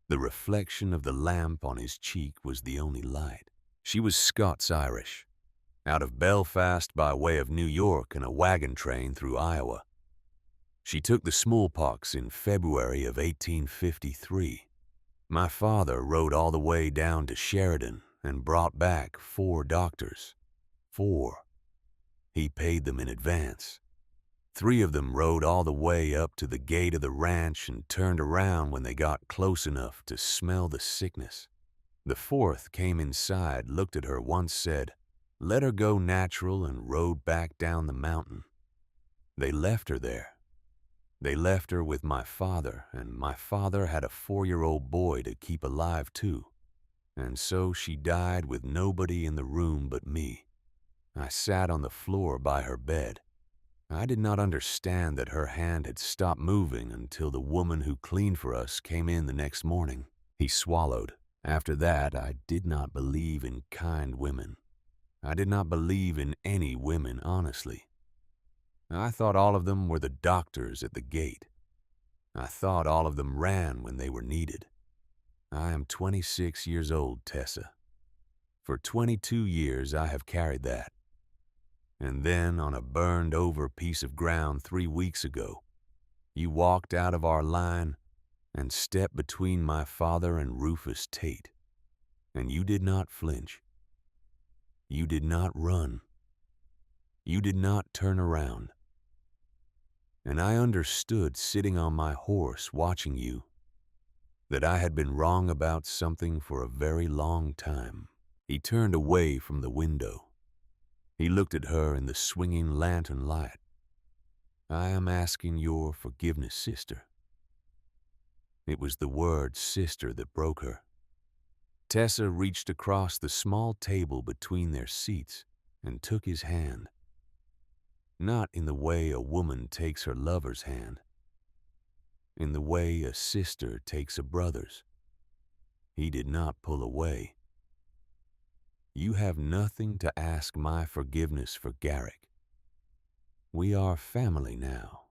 The reflection of the lamp on his cheek was the only light. She was Scots-Irish, out of Belfast by way of New York in a wagon train through Iowa. She took the smallpox in February of 1853. My father rode all the way down to Sheridan and brought back 4 doctors. 4. He paid them in advance. 3 of them rode all the way up to the gate of the ranch and turned around when they got close enough to smell the sickness. The 4th came inside, looked at her once, said, "Let her go natural," and rode back down the mountain. They left her there. They left her with my father, and my father had a 4-year-old boy to keep alive too. And so she died with nobody in the room but me. I sat on the floor by her bed. I did not understand that her hand had stopped moving until the woman who cleaned for us came in the next morning. He swallowed. After that, I did not believe in kind women. I did not believe in any women, honestly. I thought all of them were the doctors at the gate. I thought all of them ran when they were needed. I am 26 years old, Tessa. For 22 years I have carried that. And then on a burned-over piece of ground 3 weeks ago, you walked out of our line and stepped between my father and Rufus Tate. And you did not flinch. You did not run. You did not turn around. And I understood sitting on my horse watching you that I had been wrong about something for a very long time. He turned away from the window. He looked at her in the swinging lantern light. I am asking your forgiveness, sister. It was the word sister that broke her. Tessa reached across the small table between their seats and took his hand. Not in the way a woman takes her lover's hand. In the way a sister takes a brother's. He did not pull away. You have nothing to ask my forgiveness for, Garrick. We are family now.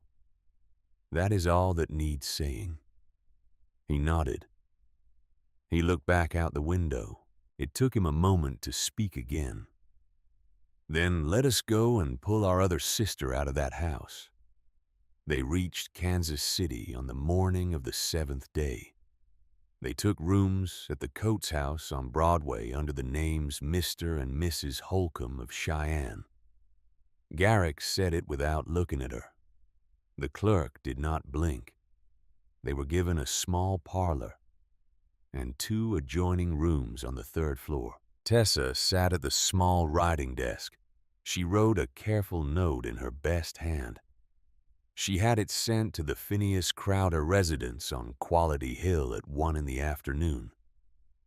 That is all that needs saying. He nodded. He looked back out the window. It took him a moment to speak again. Then let us go and pull our other sister out of that house. They reached Kansas City on the morning of the 7th day. They took rooms at the Coates house on Broadway under the names Mr. and Mrs. Holcomb of Cheyenne. Garrick said it without looking at her. The clerk did not blink. They were given a small parlor and 2 adjoining rooms on the 3rd floor. Tessa sat at the small writing desk. She wrote a careful note in her best hand. She had it sent to the Phineas Crowder residence on Quality Hill at 1 in the afternoon.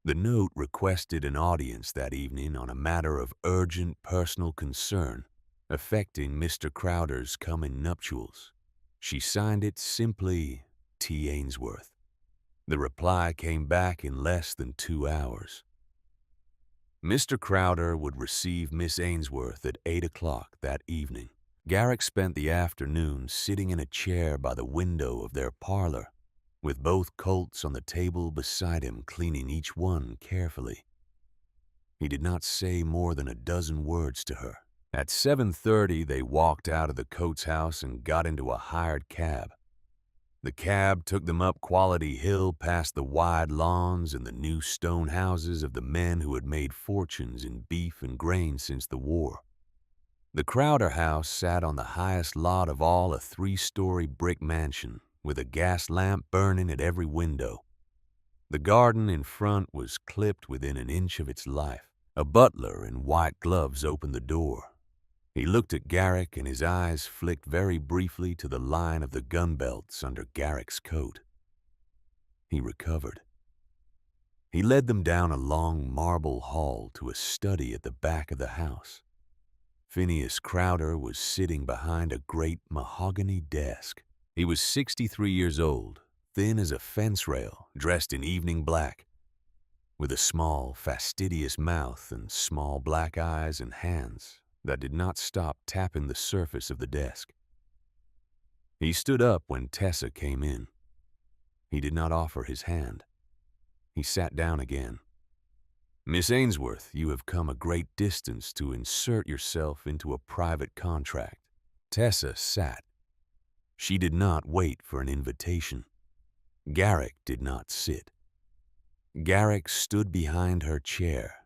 The note requested an audience that evening on a matter of urgent personal concern affecting Mr. Crowder's coming nuptials. She signed it simply T. Ainsworth. The reply came back in less than 2 hours. Mr. Crowder would receive Miss Ainsworth at 8 o'clock that evening. Garrick spent the afternoon sitting in a chair by the window of their parlor, with both Colts on the table beside him cleaning each one carefully. He did not say more than a dozen words to her. At 7:30 they walked out of the Coates house and got into a hired cab. The cab took them up Quality Hill past the wide lawns and the new stone houses of the men who had made fortunes in beef and grain since the war. The Crowder house sat on the highest lot of all, a 3-story brick mansion with a gas lamp burning at every window. The garden in front was clipped within an inch of its life. A butler in white gloves opened the door. He looked at Garrick and his eyes flicked very briefly to the line of the gun belts under Garrick's coat. He recovered. He led them down a long marble hall to a study at the back of the house. Phineas Crowder was sitting behind a great mahogany desk. He was 63 years old, thin as a fence rail, dressed in evening black, with a small, fastidious mouth and small black eyes and hands that did not stop tapping the surface of the desk. He stood up when Tessa came in. He did not offer his hand. He sat down again. Miss Ainsworth, you have come a great distance to insert yourself into a private contract. Tessa sat. She did not wait for an invitation. Garrick did not sit. Garrick stood behind her chair,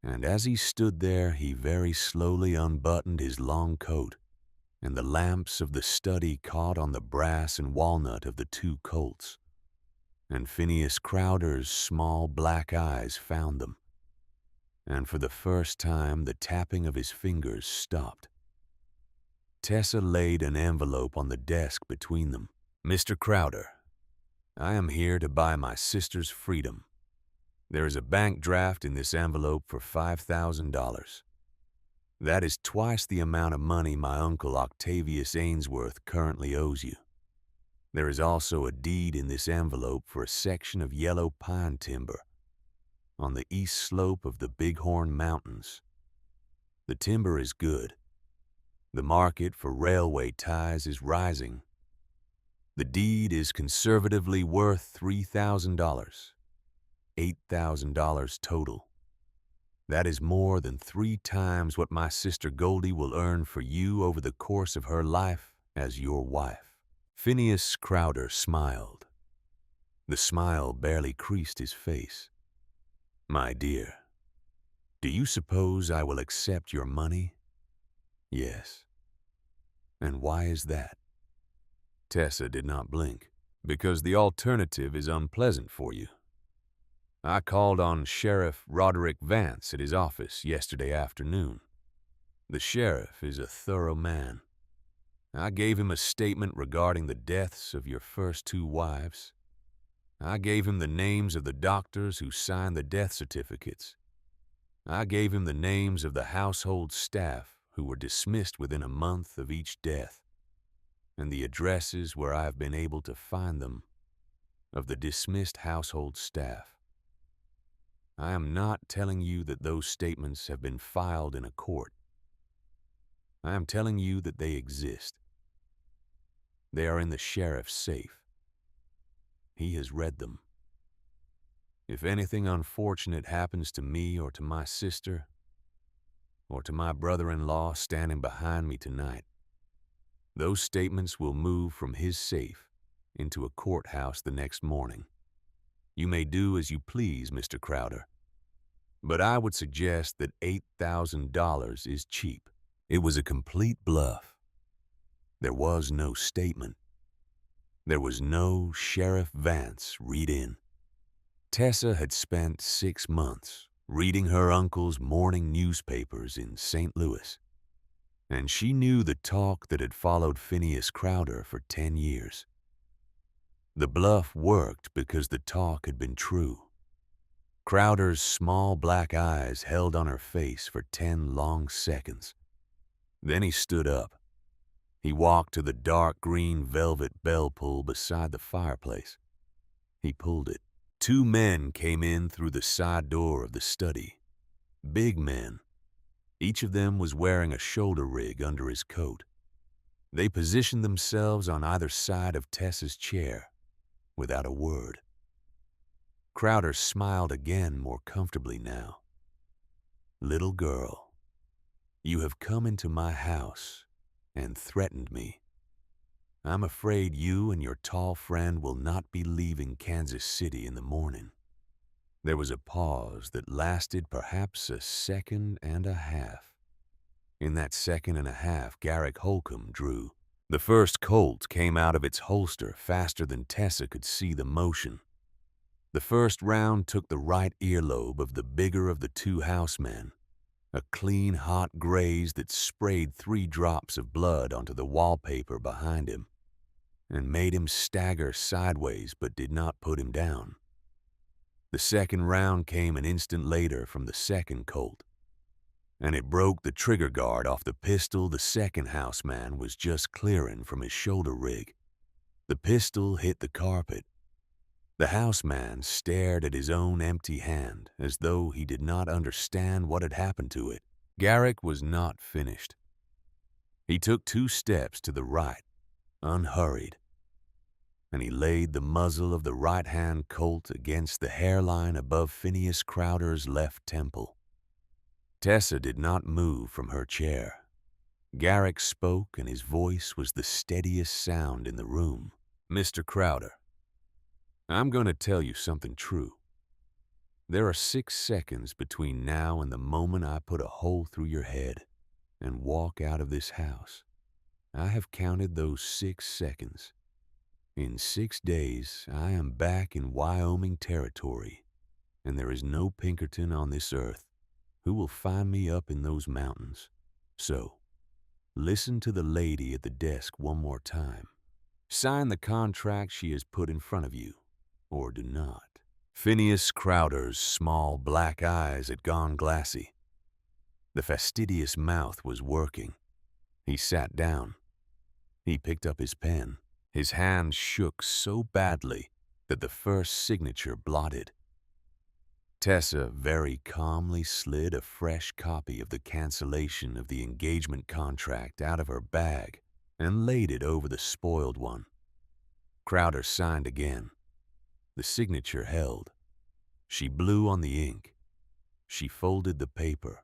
and as he stood there, he very slowly unbuttoned his long coat, and the lamps of the study caught on the brass and walnut of the 2 Colts. And Phineas Crowder's small black eyes found them. And for the first time, the tapping of his fingers stopped. Tessa laid an envelope on the desk between them. Mr. Crowder, I am here to buy my sister's freedom. There is a bank draft in this envelope for $5,000. That is twice the amount of money my uncle Octavius Ainsworth currently owes you. There is also a deed in this envelope for a section of yellow pine timber on the east slope of the Bighorn Mountains. The timber is good. The market for railway ties is rising. The deed is conservatively worth $3,000, $8,000 total. That is more than 3 times what my sister Goldie will earn for you over the course of her life as your wife. Phineas Crowder smiled. The smile barely creased his face. My dear, do you suppose I will accept your money? Yes. And why is that? Tessa did not blink. Because the alternative is unpleasant for you. I called on Sheriff Roderick Vance at his office yesterday afternoon. The sheriff is a thorough man. I gave him a statement regarding the deaths of your first 2 wives. I gave him the names of the doctors who signed the death certificates. I gave him the names of the household staff who were dismissed within a month of each death, and the addresses where I have been able to find them of the dismissed household staff. I am not telling you that those statements have been filed in a court. I am telling you that they exist. They are in the sheriff's safe. He has read them. If anything unfortunate happens to me or to my sister, or to my brother-in-law standing behind me tonight, those statements will move from his safe into a courthouse the next morning. You may do as you please, Mr. Crowder, but I would suggest that $8,000 is cheap. It was a complete bluff. There was no statement. There was no Sheriff Vance read-in. Tessa had spent 6 months reading her uncle's morning newspapers in St. Louis, and she knew the talk that had followed Phineas Crowder for 10 years. The bluff worked because the talk had been true. Crowder's small black eyes held on her face for 10 long seconds. Then he stood up. He walked to the dark green velvet bell pull beside the fireplace. He pulled it. 2 men came in through the side door of the study. Big men. Each of them was wearing a shoulder rig under his coat. They positioned themselves on either side of Tessa's chair, without a word. Crowder smiled again more comfortably now. Little girl, you have come into my house and threatened me. I'm afraid you and your tall friend will not be leaving Kansas City in the morning. There was a pause that lasted perhaps a second and a half. In that second and a half, Garrick Holcomb drew. The first Colt came out of its holster faster than Tessa could see the motion. The first round took the right earlobe of the bigger of the 2 housemen, a clean, hot graze that sprayed 3 drops of blood onto the wallpaper behind him, and made him stagger sideways but did not put him down. The second round came an instant later from the second Colt, and it broke the trigger guard off the pistol the second houseman was just clearing from his shoulder rig. The pistol hit the carpet. The houseman stared at his own empty hand as though he did not understand what had happened to it. Garrick was not finished. He took 2 steps to the right, unhurried, and he laid the muzzle of the right-hand Colt against the hairline above Phineas Crowder's left temple. Tessa did not move from her chair. Garrick spoke, and his voice was the steadiest sound in the room. Mr. Crowder, I'm going to tell you something true. There are 6 seconds between now and the moment I put a hole through your head and walk out of this house. I have counted those 6 seconds. In 6 days, I am back in Wyoming territory, and there is no Pinkerton on this earth who will find me up in those mountains. So, listen to the lady at the desk one more time. Sign the contract she has put in front of you, or do not. Phineas Crowder's small black eyes had gone glassy. The fastidious mouth was working. He sat down. He picked up his pen. His hand shook so badly that the first signature blotted. Tessa very calmly slid a fresh copy of the cancellation of the engagement contract out of her bag and laid it over the spoiled one. Crowder signed again. The signature held. She blew on the ink. She folded the paper.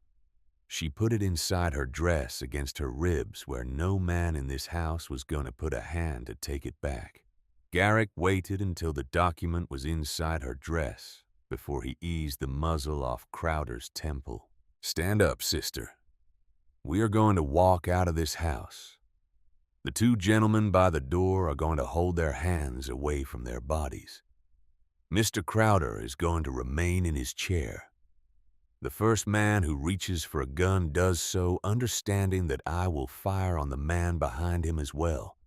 She put it inside her dress against her ribs where no man in this house was going to put a hand to take it back. Garrick waited until the document was inside her dress before he eased the muzzle off Crowder's temple. "Stand up, sister. We are going to walk out of this house. The two gentlemen by the door are going to hold their hands away from their bodies. Mr. Crowder is going to remain in his chair. The first man who reaches for a gun does so, understanding that I will fire on the man behind him as well."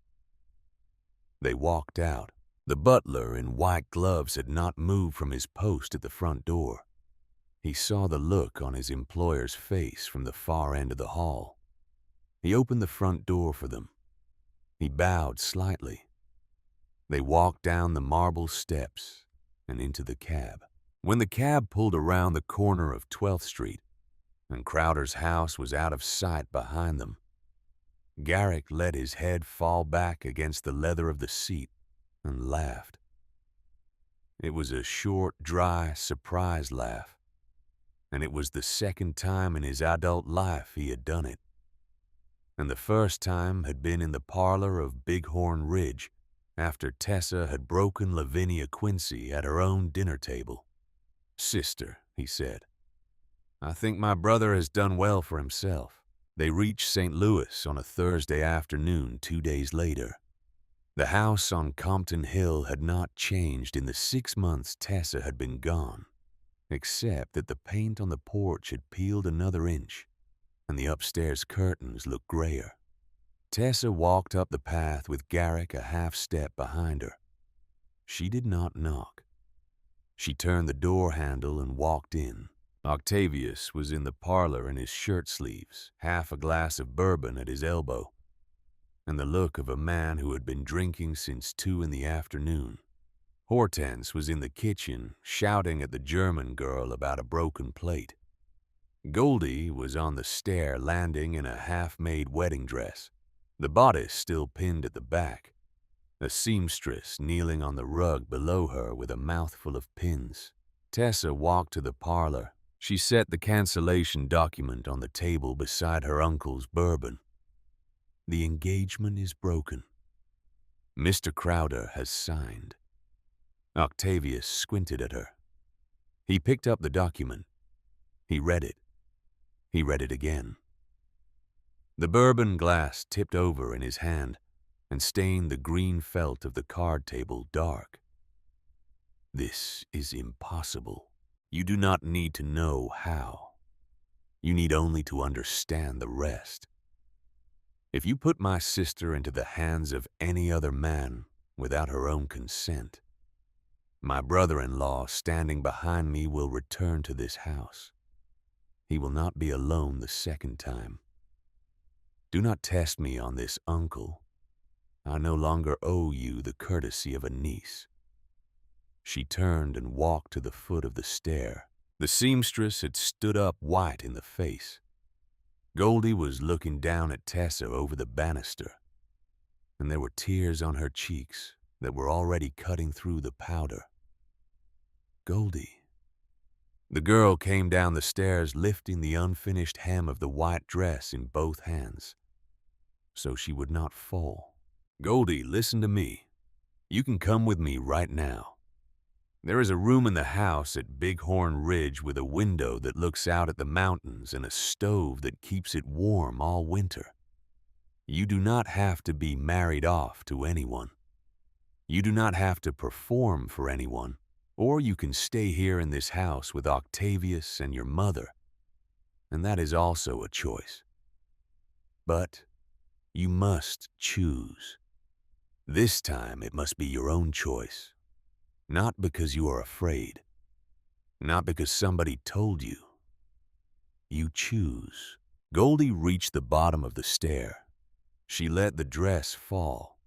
They walked out. The butler in white gloves had not moved from his post at the front door. He saw the look on his employer's face from the far end of the hall. He opened the front door for them. He bowed slightly. They walked down the marble steps and into the cab. When the cab pulled around the corner of 12th Street and Crowder's house was out of sight behind them, Garrick let his head fall back against the leather of the seat and laughed. It was a short, dry, surprised laugh, and it was the second time in his adult life he had done it. And the first time had been in the parlor of Bighorn Ridge after Tessa had broken Lavinia Quincy at her own dinner table. "Sister," he said, "I think my brother has done well for himself." They reached St. Louis on a Thursday afternoon 2 days later. The house on Compton Hill had not changed in the 6 months Tessa had been gone, except that the paint on the porch had peeled another inch, and the upstairs curtains looked grayer. Tessa walked up the path with Garrick a half step behind her. She did not knock. She turned the door handle and walked in. Octavius was in the parlor in his shirt sleeves, half a glass of bourbon at his elbow, and the look of a man who had been drinking since 2 in the afternoon. Hortense was in the kitchen, shouting at the German girl about a broken plate. Goldie was on the stair landing in a half-made wedding dress, the bodice still pinned at the back, a seamstress kneeling on the rug below her with a mouthful of pins. Tessa walked to the parlor. She set the cancellation document on the table beside her uncle's bourbon. "The engagement is broken. Mr. Crowder has signed." Octavius squinted at her. He picked up the document. He read it. He read it again. The bourbon glass tipped over in his hand and stained the green felt of the card table dark. "This is impossible. You do not need to know how. You need only to understand the rest. If you put my sister into the hands of any other man without her own consent, my brother-in-law standing behind me will return to this house. He will not be alone the second time. Do not test me on this, uncle. I no longer owe you the courtesy of a niece." She turned and walked to the foot of the stair. The seamstress had stood up white in the face. Goldie was looking down at Tessa over the banister, and there were tears on her cheeks that were already cutting through the powder. "Goldie." The girl came down the stairs lifting the unfinished hem of the white dress in both hands, so she would not fall. "Goldie, listen to me. You can come with me right now. There is a room in the house at Bighorn Ridge with a window that looks out at the mountains and a stove that keeps it warm all winter. You do not have to be married off to anyone. You do not have to perform for anyone, or you can stay here in this house with Octavius and your mother, and that is also a choice. But you must choose. This time it must be your own choice. Not because you are afraid. Not because somebody told you. You choose. Goldie reached the bottom of the stair. She let the dress fall.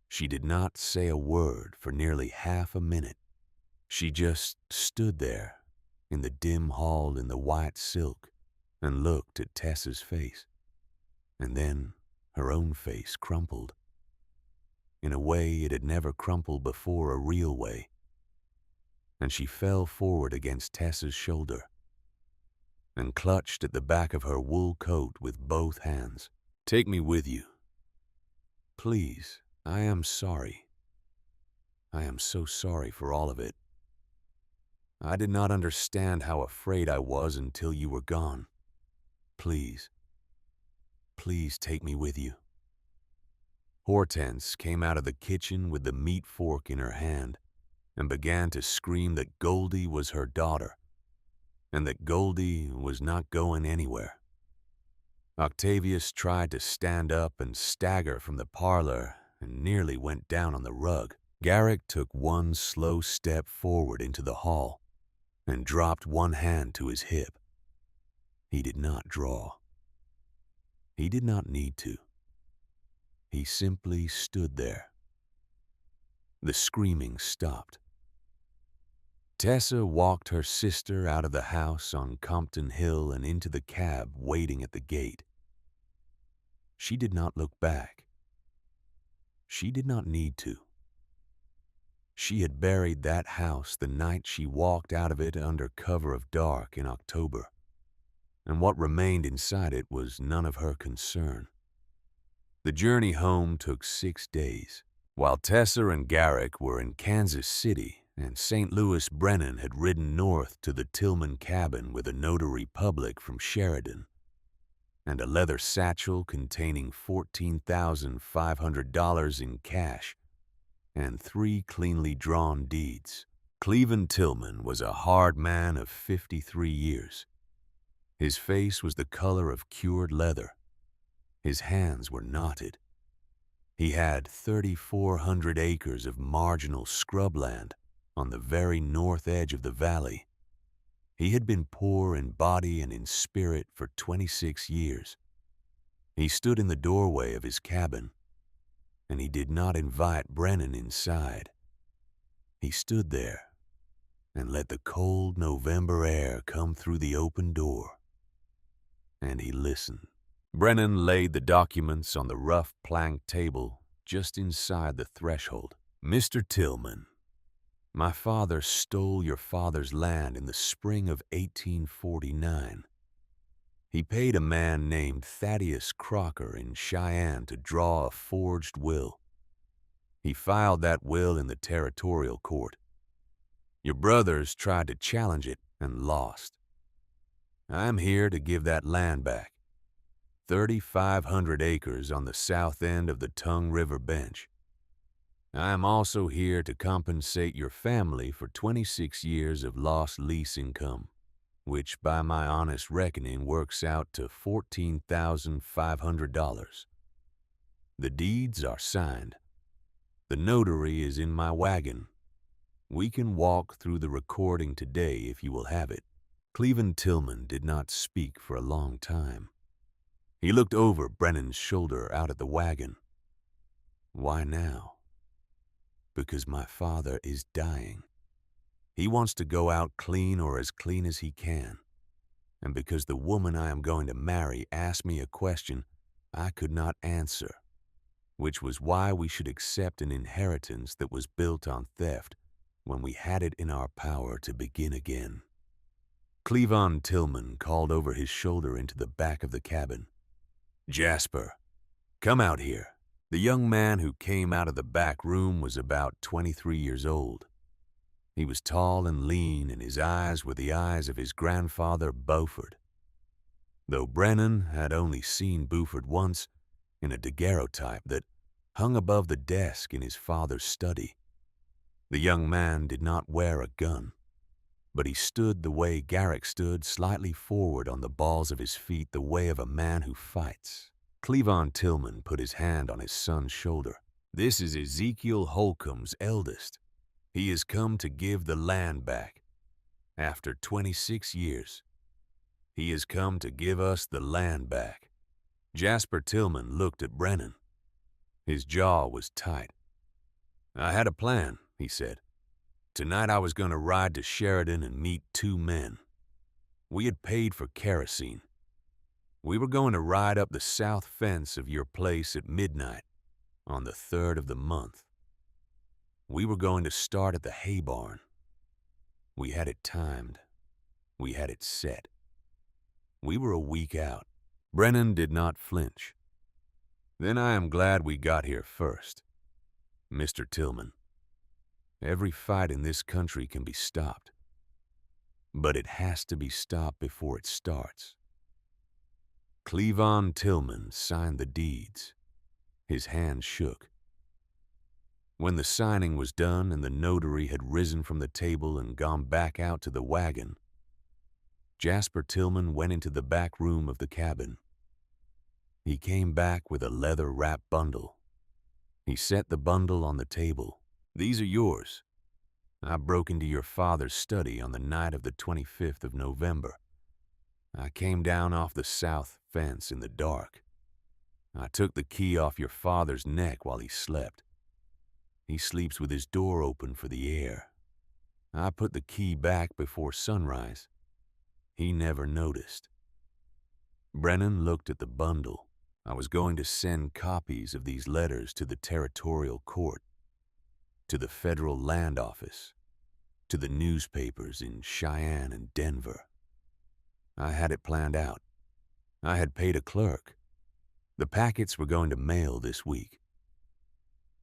She did not say a word for nearly half a minute. She just stood there in the dim hall in the white silk and looked at Tessa's face. And then her own face crumpled. In a way it had never crumpled before, a real way. And she fell forward against Tessa's shoulder and clutched at the back of her wool coat with both hands. "Take me with you. Please, I am sorry. I am so sorry for all of it. I did not understand how afraid I was until you were gone. Please, please take me with you." Hortense came out of the kitchen with the meat fork in her hand and began to scream that Goldie was her daughter and that Goldie was not going anywhere. Octavius tried to stand up and stagger from the parlor and nearly went down on the rug. Garrick took one slow step forward into the hall and dropped one hand to his hip. He did not draw. He did not need to. He simply stood there. The screaming stopped. Tessa walked her sister out of the house on Compton Hill and into the cab waiting at the gate. She did not look back. She did not need to. She had buried that house the night she walked out of it under cover of dark in October, and what remained inside it was none of her concern. The journey home took 6 days. While Tessa and Garrick were in Kansas City and St. Louis, Brennan had ridden north to the Tillman cabin with a notary public from Sheridan and a leather satchel containing $14,500 in cash and 3 cleanly drawn deeds. Cleveland Tillman was a hard man of 53 years. His face was the color of cured leather. His hands were knotted. He had 3,400 acres of marginal scrubland on the very north edge of the valley. He had been poor in body and in spirit for 26 years. He stood in the doorway of his cabin, and he did not invite Brennan inside. He stood there and let the cold November air come through the open door, and he listened. Brennan laid the documents on the rough plank table just inside the threshold. "Mr. Tillman, my father stole your father's land in the spring of 1849. He paid a man named Thaddeus Crocker in Cheyenne to draw a forged will. He filed that will in the territorial court. Your brothers tried to challenge it and lost. I'm here to give that land back. 3,500 acres on the south end of the Tongue River bench. I am also here to compensate your family for 26 years of lost lease income, which by my honest reckoning works out to $14,500. The deeds are signed. The notary is in my wagon. We can walk through the recording today if you will have it." Cleveland Tillman did not speak for a long time. He looked over Brennan's shoulder out at the wagon. "Why now?" "Because my father is dying. He wants to go out clean or as clean as he can. And because the woman I am going to marry asked me a question I could not answer, which was why we should accept an inheritance that was built on theft when we had it in our power to begin again." Cleavon Tillman called over his shoulder into the back of the cabin. "Jasper, come out here." The young man who came out of the back room was about 23 years old. He was tall and lean, and his eyes were the eyes of his grandfather, Beaufort. Though Brennan had only seen Beaufort once in a daguerreotype that hung above the desk in his father's study. The young man did not wear a gun, but he stood the way Garrick stood, slightly forward on the balls of his feet, the way of a man who fights. Cleavon Tillman put his hand on his son's shoulder. "This is Ezekiel Holcomb's eldest. He has come to give the land back after 26 years. He has come to give us the land back." Jasper Tillman looked at Brennan. His jaw was tight. "I had a plan," he said. "Tonight I was going to ride to Sheridan and meet two men. We had paid for kerosene. We were going to ride up the south fence of your place at midnight on the 3rd of the month. We were going to start at the hay barn. We had it timed. We had it set. We were a week out." Brennan did not flinch. "Then I am glad we got here first. Mr. Tillman, every fight in this country can be stopped, but it has to be stopped before it starts." Cleavon Tillman signed the deeds. His hand shook. When the signing was done and the notary had risen from the table and gone back out to the wagon, Jasper Tillman went into the back room of the cabin. He came back with a leather-wrapped bundle. He set the bundle on the table. "These are yours. I broke into your father's study on the night of the 25th of November. I came down off the south fence in the dark. I took the key off your father's neck while he slept. He sleeps with his door open for the air. I put the key back before sunrise. He never noticed." Brennan looked at the bundle. "I was going to send copies of these letters to the territorial court, to the federal land office, to the newspapers in Cheyenne and Denver. I had it planned out. I had paid a clerk. The packets were going to mail this week."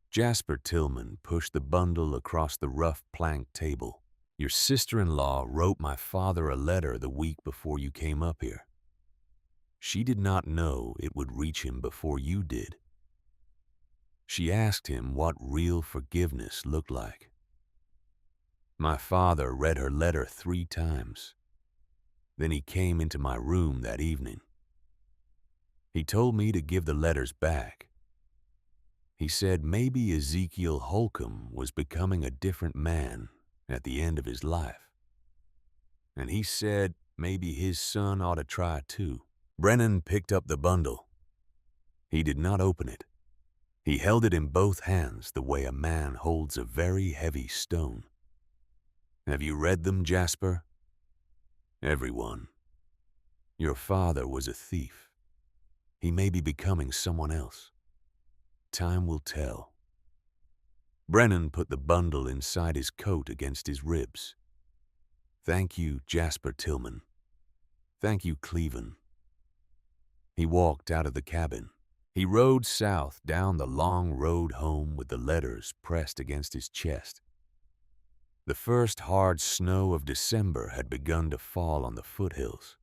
Jasper Tillman pushed the bundle across the rough plank table. "Your sister-in-law wrote my father a letter the week before you came up here. She did not know it would reach him before you did. She asked him what real forgiveness looked like. My father read her letter 3 times. Then he came into my room that evening. He told me to give the letters back. He said maybe Ezekiel Holcomb was becoming a different man at the end of his life. And he said maybe his son ought to try too." Brennan picked up the bundle. He did not open it. He held it in both hands the way a man holds a very heavy stone. "Have you read them, Jasper?" "Everyone. Your father was a thief. He may be becoming someone else. Time will tell." Brennan put the bundle inside his coat against his ribs. "Thank you, Jasper Tillman. Thank you, Cleavon." He walked out of the cabin. He rode south down the long road home with the letters pressed against his chest. The first hard snow of December had begun to fall on the foothills.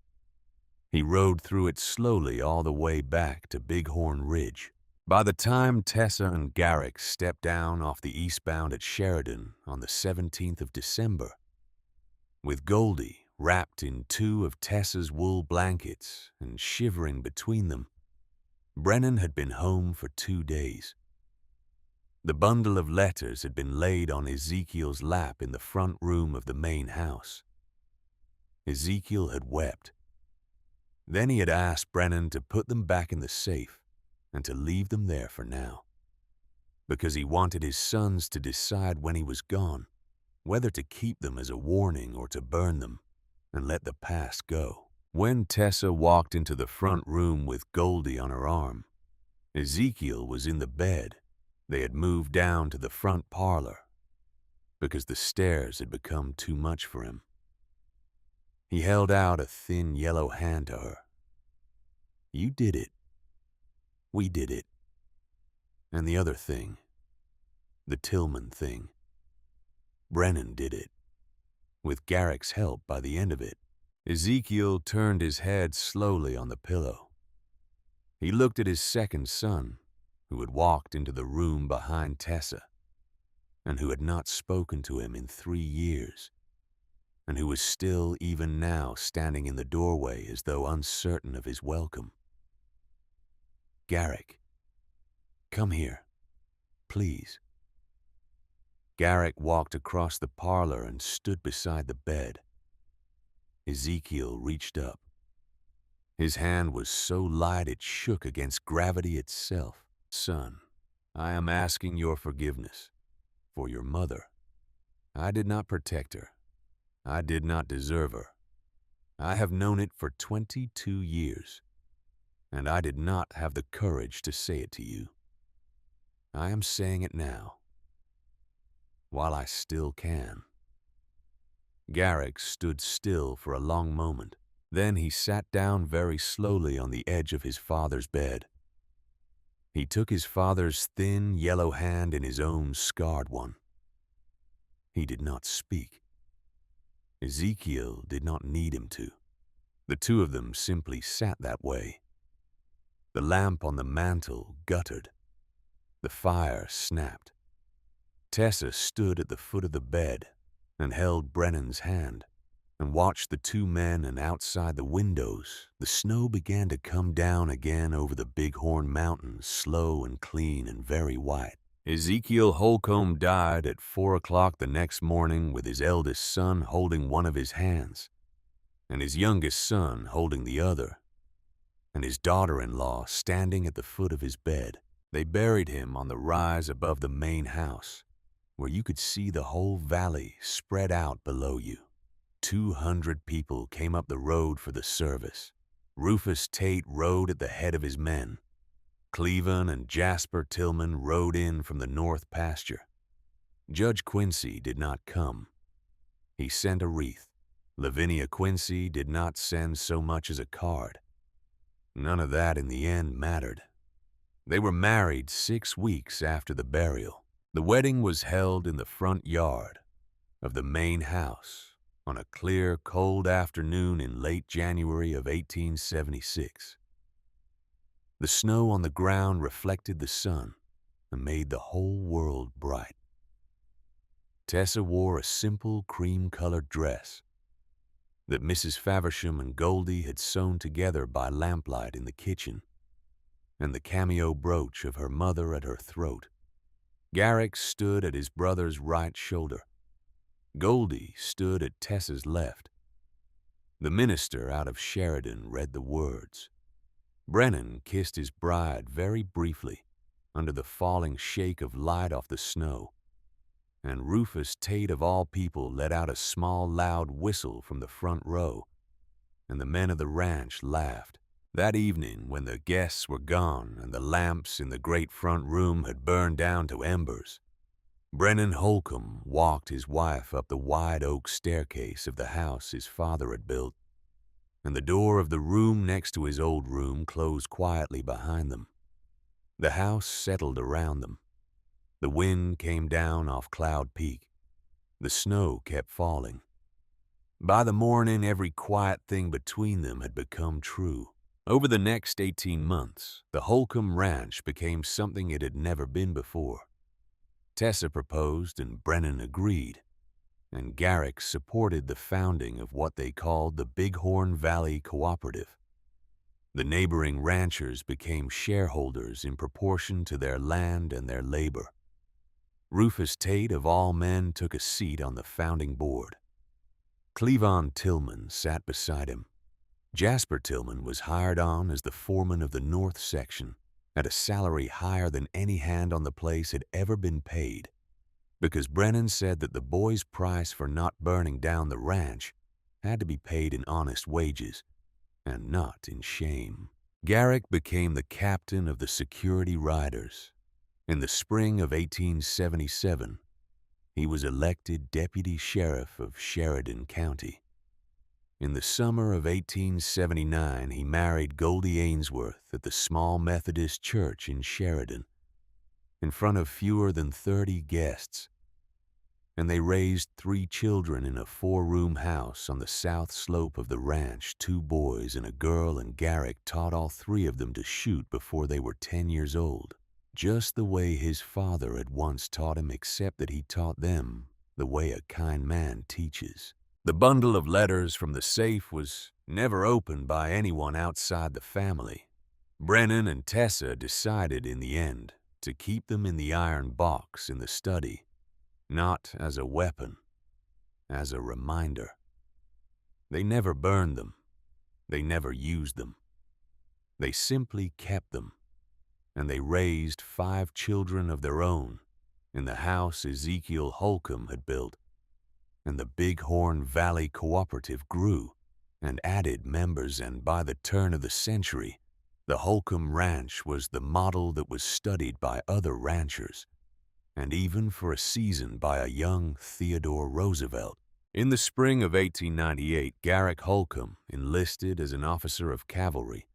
He rode through it slowly all the way back to Bighorn Ridge. By the time Tessa and Garrick stepped down off the eastbound at Sheridan on the 17th of December, with Goldie wrapped in 2 of Tessa's wool blankets and shivering between them, Brennan had been home for 2 days. The bundle of letters had been laid on Ezekiel's lap in the front room of the main house. Ezekiel had wept. Then he had asked Brennan to put them back in the safe and to leave them there for now, because he wanted his sons to decide when he was gone whether to keep them as a warning or to burn them and let the past go. When Tessa walked into the front room with Goldie on her arm, Ezekiel was in the bed. They had moved down to the front parlor because the stairs had become too much for him. He held out a thin yellow hand to her. "You did it. We did it. And the other thing, the Tillman thing, Brennan did it, with Garrick's help by the end of it." Ezekiel turned his head slowly on the pillow. He looked at his second son, who had walked into the room behind Tessa, and who had not spoken to him in 3 years, and who was still even now standing in the doorway as though uncertain of his welcome. "Garrick, come here, please." Garrick walked across the parlor and stood beside the bed. Ezekiel reached up. His hand was so light it shook against gravity itself. "Son, I am asking your forgiveness for your mother. I did not protect her. I did not deserve her. I have known it for 22 years, and I did not have the courage to say it to you. I am saying it now, while I still can." Garrick stood still for a long moment. Then he sat down very slowly on the edge of his father's bed. He took his father's thin, yellow hand in his own scarred one. He did not speak. Ezekiel did not need him to. The two of them simply sat that way. The lamp on the mantel guttered. The fire snapped. Tessa stood at the foot of the bed and held Brennan's hand and watched the two men, and outside the windows, the snow began to come down again over the Bighorn Mountains, slow and clean and very white. Ezekiel Holcomb died at 4 o'clock the next morning with his eldest son holding one of his hands, and his youngest son holding the other, and his daughter-in-law standing at the foot of his bed. They buried him on the rise above the main house, where you could see the whole valley spread out below you. 200 people came up the road for the service. Rufus Tate rode at the head of his men. Cleveland and Jasper Tillman rode in from the north pasture. Judge Quincy did not come. He sent a wreath. Lavinia Quincy did not send so much as a card. None of that in the end mattered. They were married 6 weeks after the burial. The wedding was held in the front yard of the main house on a clear, cold afternoon in late January of 1876. The snow on the ground reflected the sun and made the whole world bright. Tessa wore a simple cream-colored dress that Mrs. Faversham and Goldie had sewn together by lamplight in the kitchen, and the cameo brooch of her mother at her throat. Garrick stood at his brother's right shoulder. Goldie stood at Tessa's left. The minister out of Sheridan read the words. Brennan kissed his bride very briefly under the falling shake of light off the snow, and Rufus Tate of all people let out a small loud whistle from the front row, and the men of the ranch laughed. That evening, when the guests were gone and the lamps in the great front room had burned down to embers, Brennan Holcomb walked his wife up the wide oak staircase of the house his father had built, and the door of the room next to his old room closed quietly behind them. The house settled around them. The wind came down off Cloud Peak. The snow kept falling. By the morning, every quiet thing between them had become true. Over the next 18 months, the Holcomb Ranch became something it had never been before. Tessa proposed and Brennan agreed, and Garrick supported the founding of what they called the Bighorn Valley Cooperative. The neighboring ranchers became shareholders in proportion to their land and their labor. Rufus Tate, of all men, took a seat on the founding board. Cleveland Tillman sat beside him. Jasper Tillman was hired on as the foreman of the north section, at a salary higher than any hand on the place had ever been paid, because Brennan said that the boys' price for not burning down the ranch had to be paid in honest wages, and not in shame. Garrick became the captain of the security riders. In the spring of 1877, he was elected deputy sheriff of Sheridan County. In the summer of 1879, he married Goldie Ainsworth at the small Methodist church in Sheridan, in front of fewer than 30 guests, and they raised 3 children in a 4-room house on the south slope of the ranch, 2 boys and a girl, and Garrick taught all 3 of them to shoot before they were 10 years old, just the way his father had once taught him, except that he taught them the way a kind man teaches. The bundle of letters from the safe was never opened by anyone outside the family. Brennan and Tessa decided in the end to keep them in the iron box in the study, not as a weapon, as a reminder. They never burned them. They never used them. They simply kept them, and they raised 5 children of their own in the house Ezekiel Holcomb had built, and the Bighorn Valley Cooperative grew and added members, and by the turn of the century, the Holcomb Ranch was the model that was studied by other ranchers, and even for a season by a young Theodore Roosevelt. In the spring of 1898, Garrick Holcomb enlisted as an officer of cavalry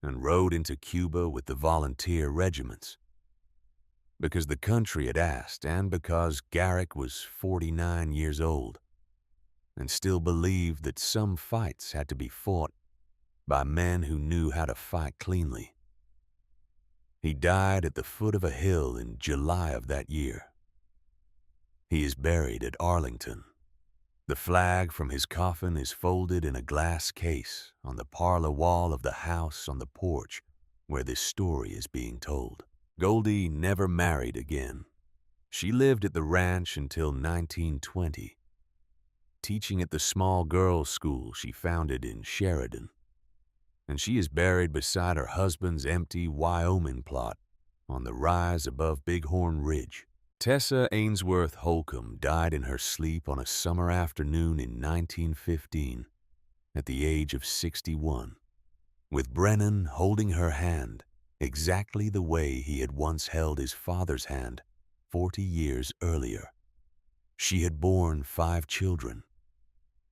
and rode into Cuba with the volunteer regiments. Because the country had asked, and because Garrick was 49 years old and still believed that some fights had to be fought by men who knew how to fight cleanly. He died at the foot of a hill in July of that year. He is buried at Arlington. The flag from his coffin is folded in a glass case on the parlor wall of the house on the porch where this story is being told. Goldie never married again. She lived at the ranch until 1920, teaching at the small girls' school she founded in Sheridan, and she is buried beside her husband's empty Wyoming plot on the rise above Bighorn Ridge. Tessa Ainsworth Holcomb died in her sleep on a summer afternoon in 1915 at the age of 61, with Brennan holding her hand exactly the way he had once held his father's hand 40 years earlier. She had borne 5 children.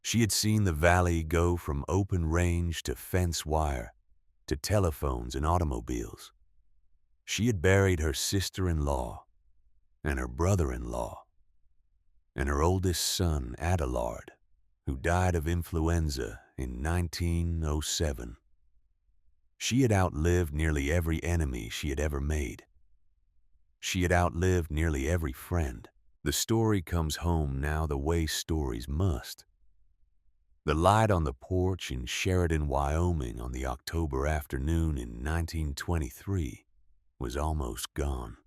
She had seen the valley go from open range to fence wire to telephones and automobiles. She had buried her sister-in-law and her brother-in-law and her oldest son, Adelard, who died of influenza in 1907. She had outlived nearly every enemy she had ever made. She had outlived nearly every friend. The story comes home now the way stories must. The light on the porch in Sheridan, Wyoming on the October afternoon in 1923 was almost gone.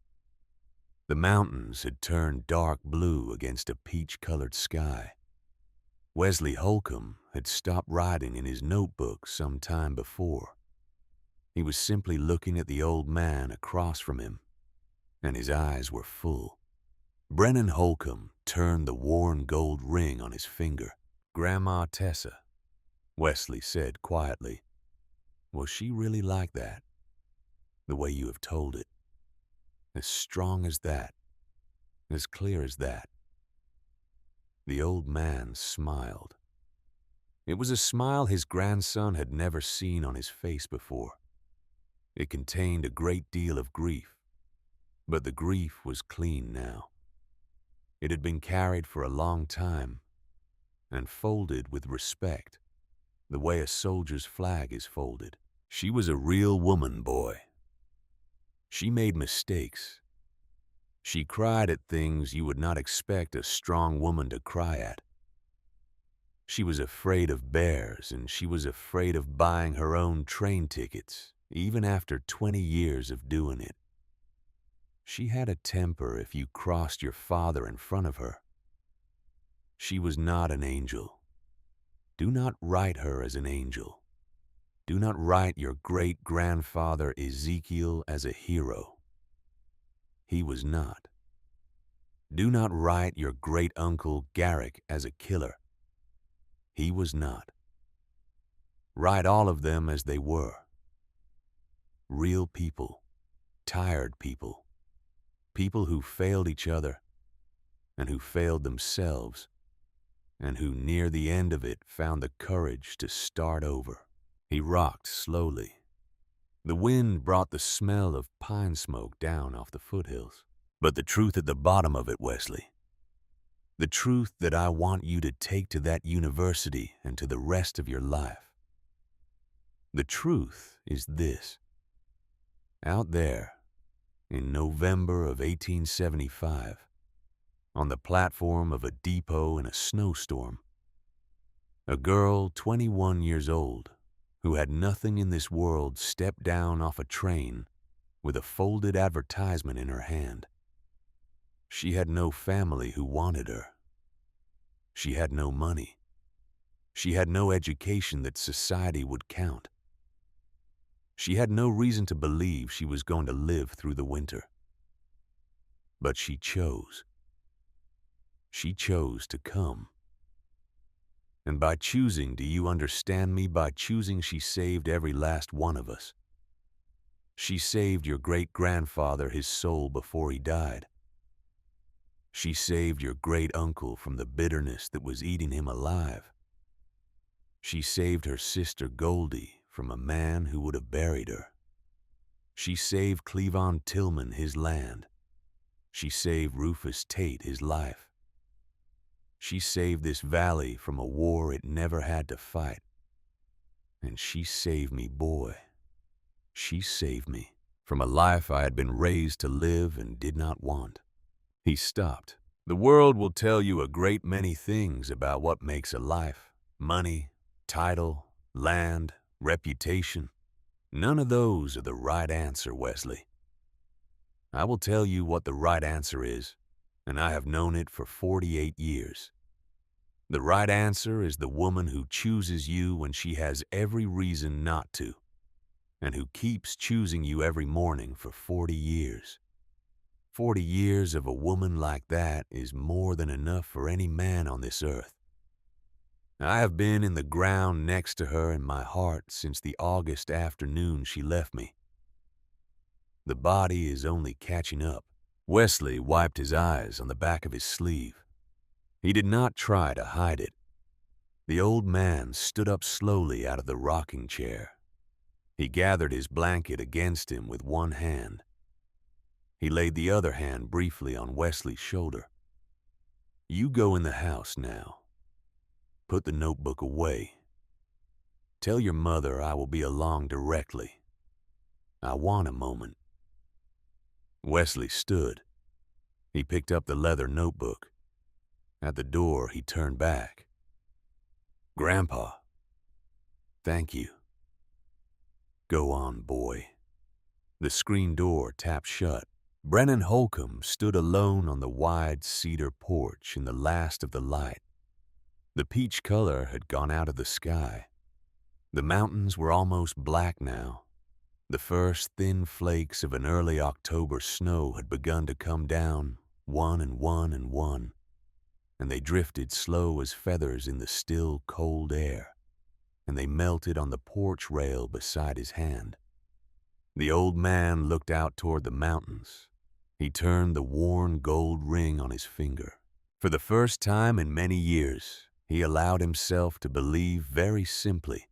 The mountains had turned dark blue against a peach-colored sky. Wesley Holcomb had stopped writing in his notebook some time before. He was simply looking at the old man across from him, and his eyes were full. Brennan Holcomb turned the worn gold ring on his finger. "Grandma Tessa," Wesley said quietly. "Was she really like that? The way you have told it? As strong as that? As clear as that?" The old man smiled. It was a smile his grandson had never seen on his face before. It contained a great deal of grief, but the grief was clean now. It had been carried for a long time and folded with respect, the way a soldier's flag is folded. She was a real woman, boy. She made mistakes. She cried at things you would not expect a strong woman to cry at. She was afraid of bears, and she was afraid of buying her own train tickets, even after 20 years of doing it. She had a temper if you crossed your father in front of her. She was not an angel. Do not write her as an angel. Do not write your great-grandfather Ezekiel as a hero. He was not. Do not write your great-uncle Garrick as a killer. He was not. Write all of them as they were. Real people, tired people, people who failed each other and who failed themselves, and who near the end of it found the courage to start over. He rocked slowly. The wind brought the smell of pine smoke down off the foothills. But the truth at the bottom of it, Wesley, the truth that I want you to take to that university and to the rest of your life, the truth is this. Out there, in November of 1875, on the platform of a depot in a snowstorm, a girl 21 years old who had nothing in this world stepped down off a train with a folded advertisement in her hand. She had no family who wanted her. She had no money. She had no education that society would count. She had no reason to believe she was going to live through the winter. But she chose. She chose to come. And by choosing, do you understand me? By choosing, she saved every last one of us. She saved your great-grandfather his soul before he died. She saved your great-uncle from the bitterness that was eating him alive. She saved her sister Goldie from a man who would have buried her. She saved Cleavon Tillman his land. She saved Rufus Tate his life. She saved this valley from a war it never had to fight. And she saved me, boy. She saved me from a life I had been raised to live and did not want. He stopped. The world will tell you a great many things about what makes a life. Money, title, land, reputation. None of those are the right answer, Wesley. I will tell you what the right answer is, and I have known it for 48 years. The right answer is the woman who chooses you when she has every reason not to, and who keeps choosing you every morning for 40 years. 40 years of a woman like that is more than enough for any man on this earth. I have been in the ground next to her in my heart since the August afternoon she left me. The body is only catching up. Wesley wiped his eyes on the back of his sleeve. He did not try to hide it. The old man stood up slowly out of the rocking chair. He gathered his blanket against him with one hand. He laid the other hand briefly on Wesley's shoulder. You go in the house now. Put the notebook away. Tell your mother I will be along directly. I want a moment. Wesley stood. He picked up the leather notebook. At the door, he turned back. Grandpa, thank you. Go on, boy. The screen door tapped shut. Brennan Holcomb stood alone on the wide cedar porch in the last of the light. The peach color had gone out of the sky. The mountains were almost black now. The first thin flakes of an early October snow had begun to come down, one and one and one, and they drifted slow as feathers in the still, cold air, and they melted on the porch rail beside his hand. The old man looked out toward the mountains. He turned the worn gold ring on his finger. For the first time in many years, he allowed himself to believe very simply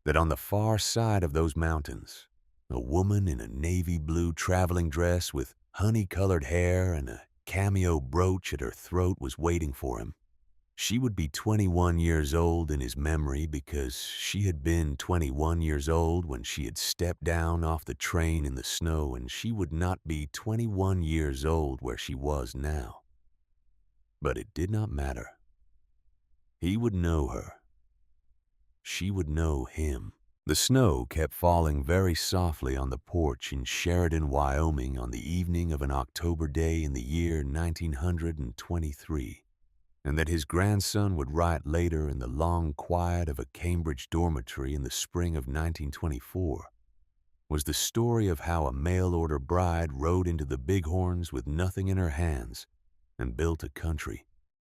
that on the far side of those mountains, a woman in a navy blue traveling dress with honey-colored hair and a cameo brooch at her throat was waiting for him. She would be 21 years old in his memory because she had been 21 years old when she had stepped down off the train in the snow, and she would not be 21 years old where she was now. But it did not matter. He would know her. She would know him. The snow kept falling very softly on the porch in Sheridan, Wyoming on the evening of an October day in the year 1923, and that his grandson would write later in the long quiet of a Cambridge dormitory in the spring of 1924 was the story of how a mail-order bride rode into the Bighorns with nothing in her hands and built a country.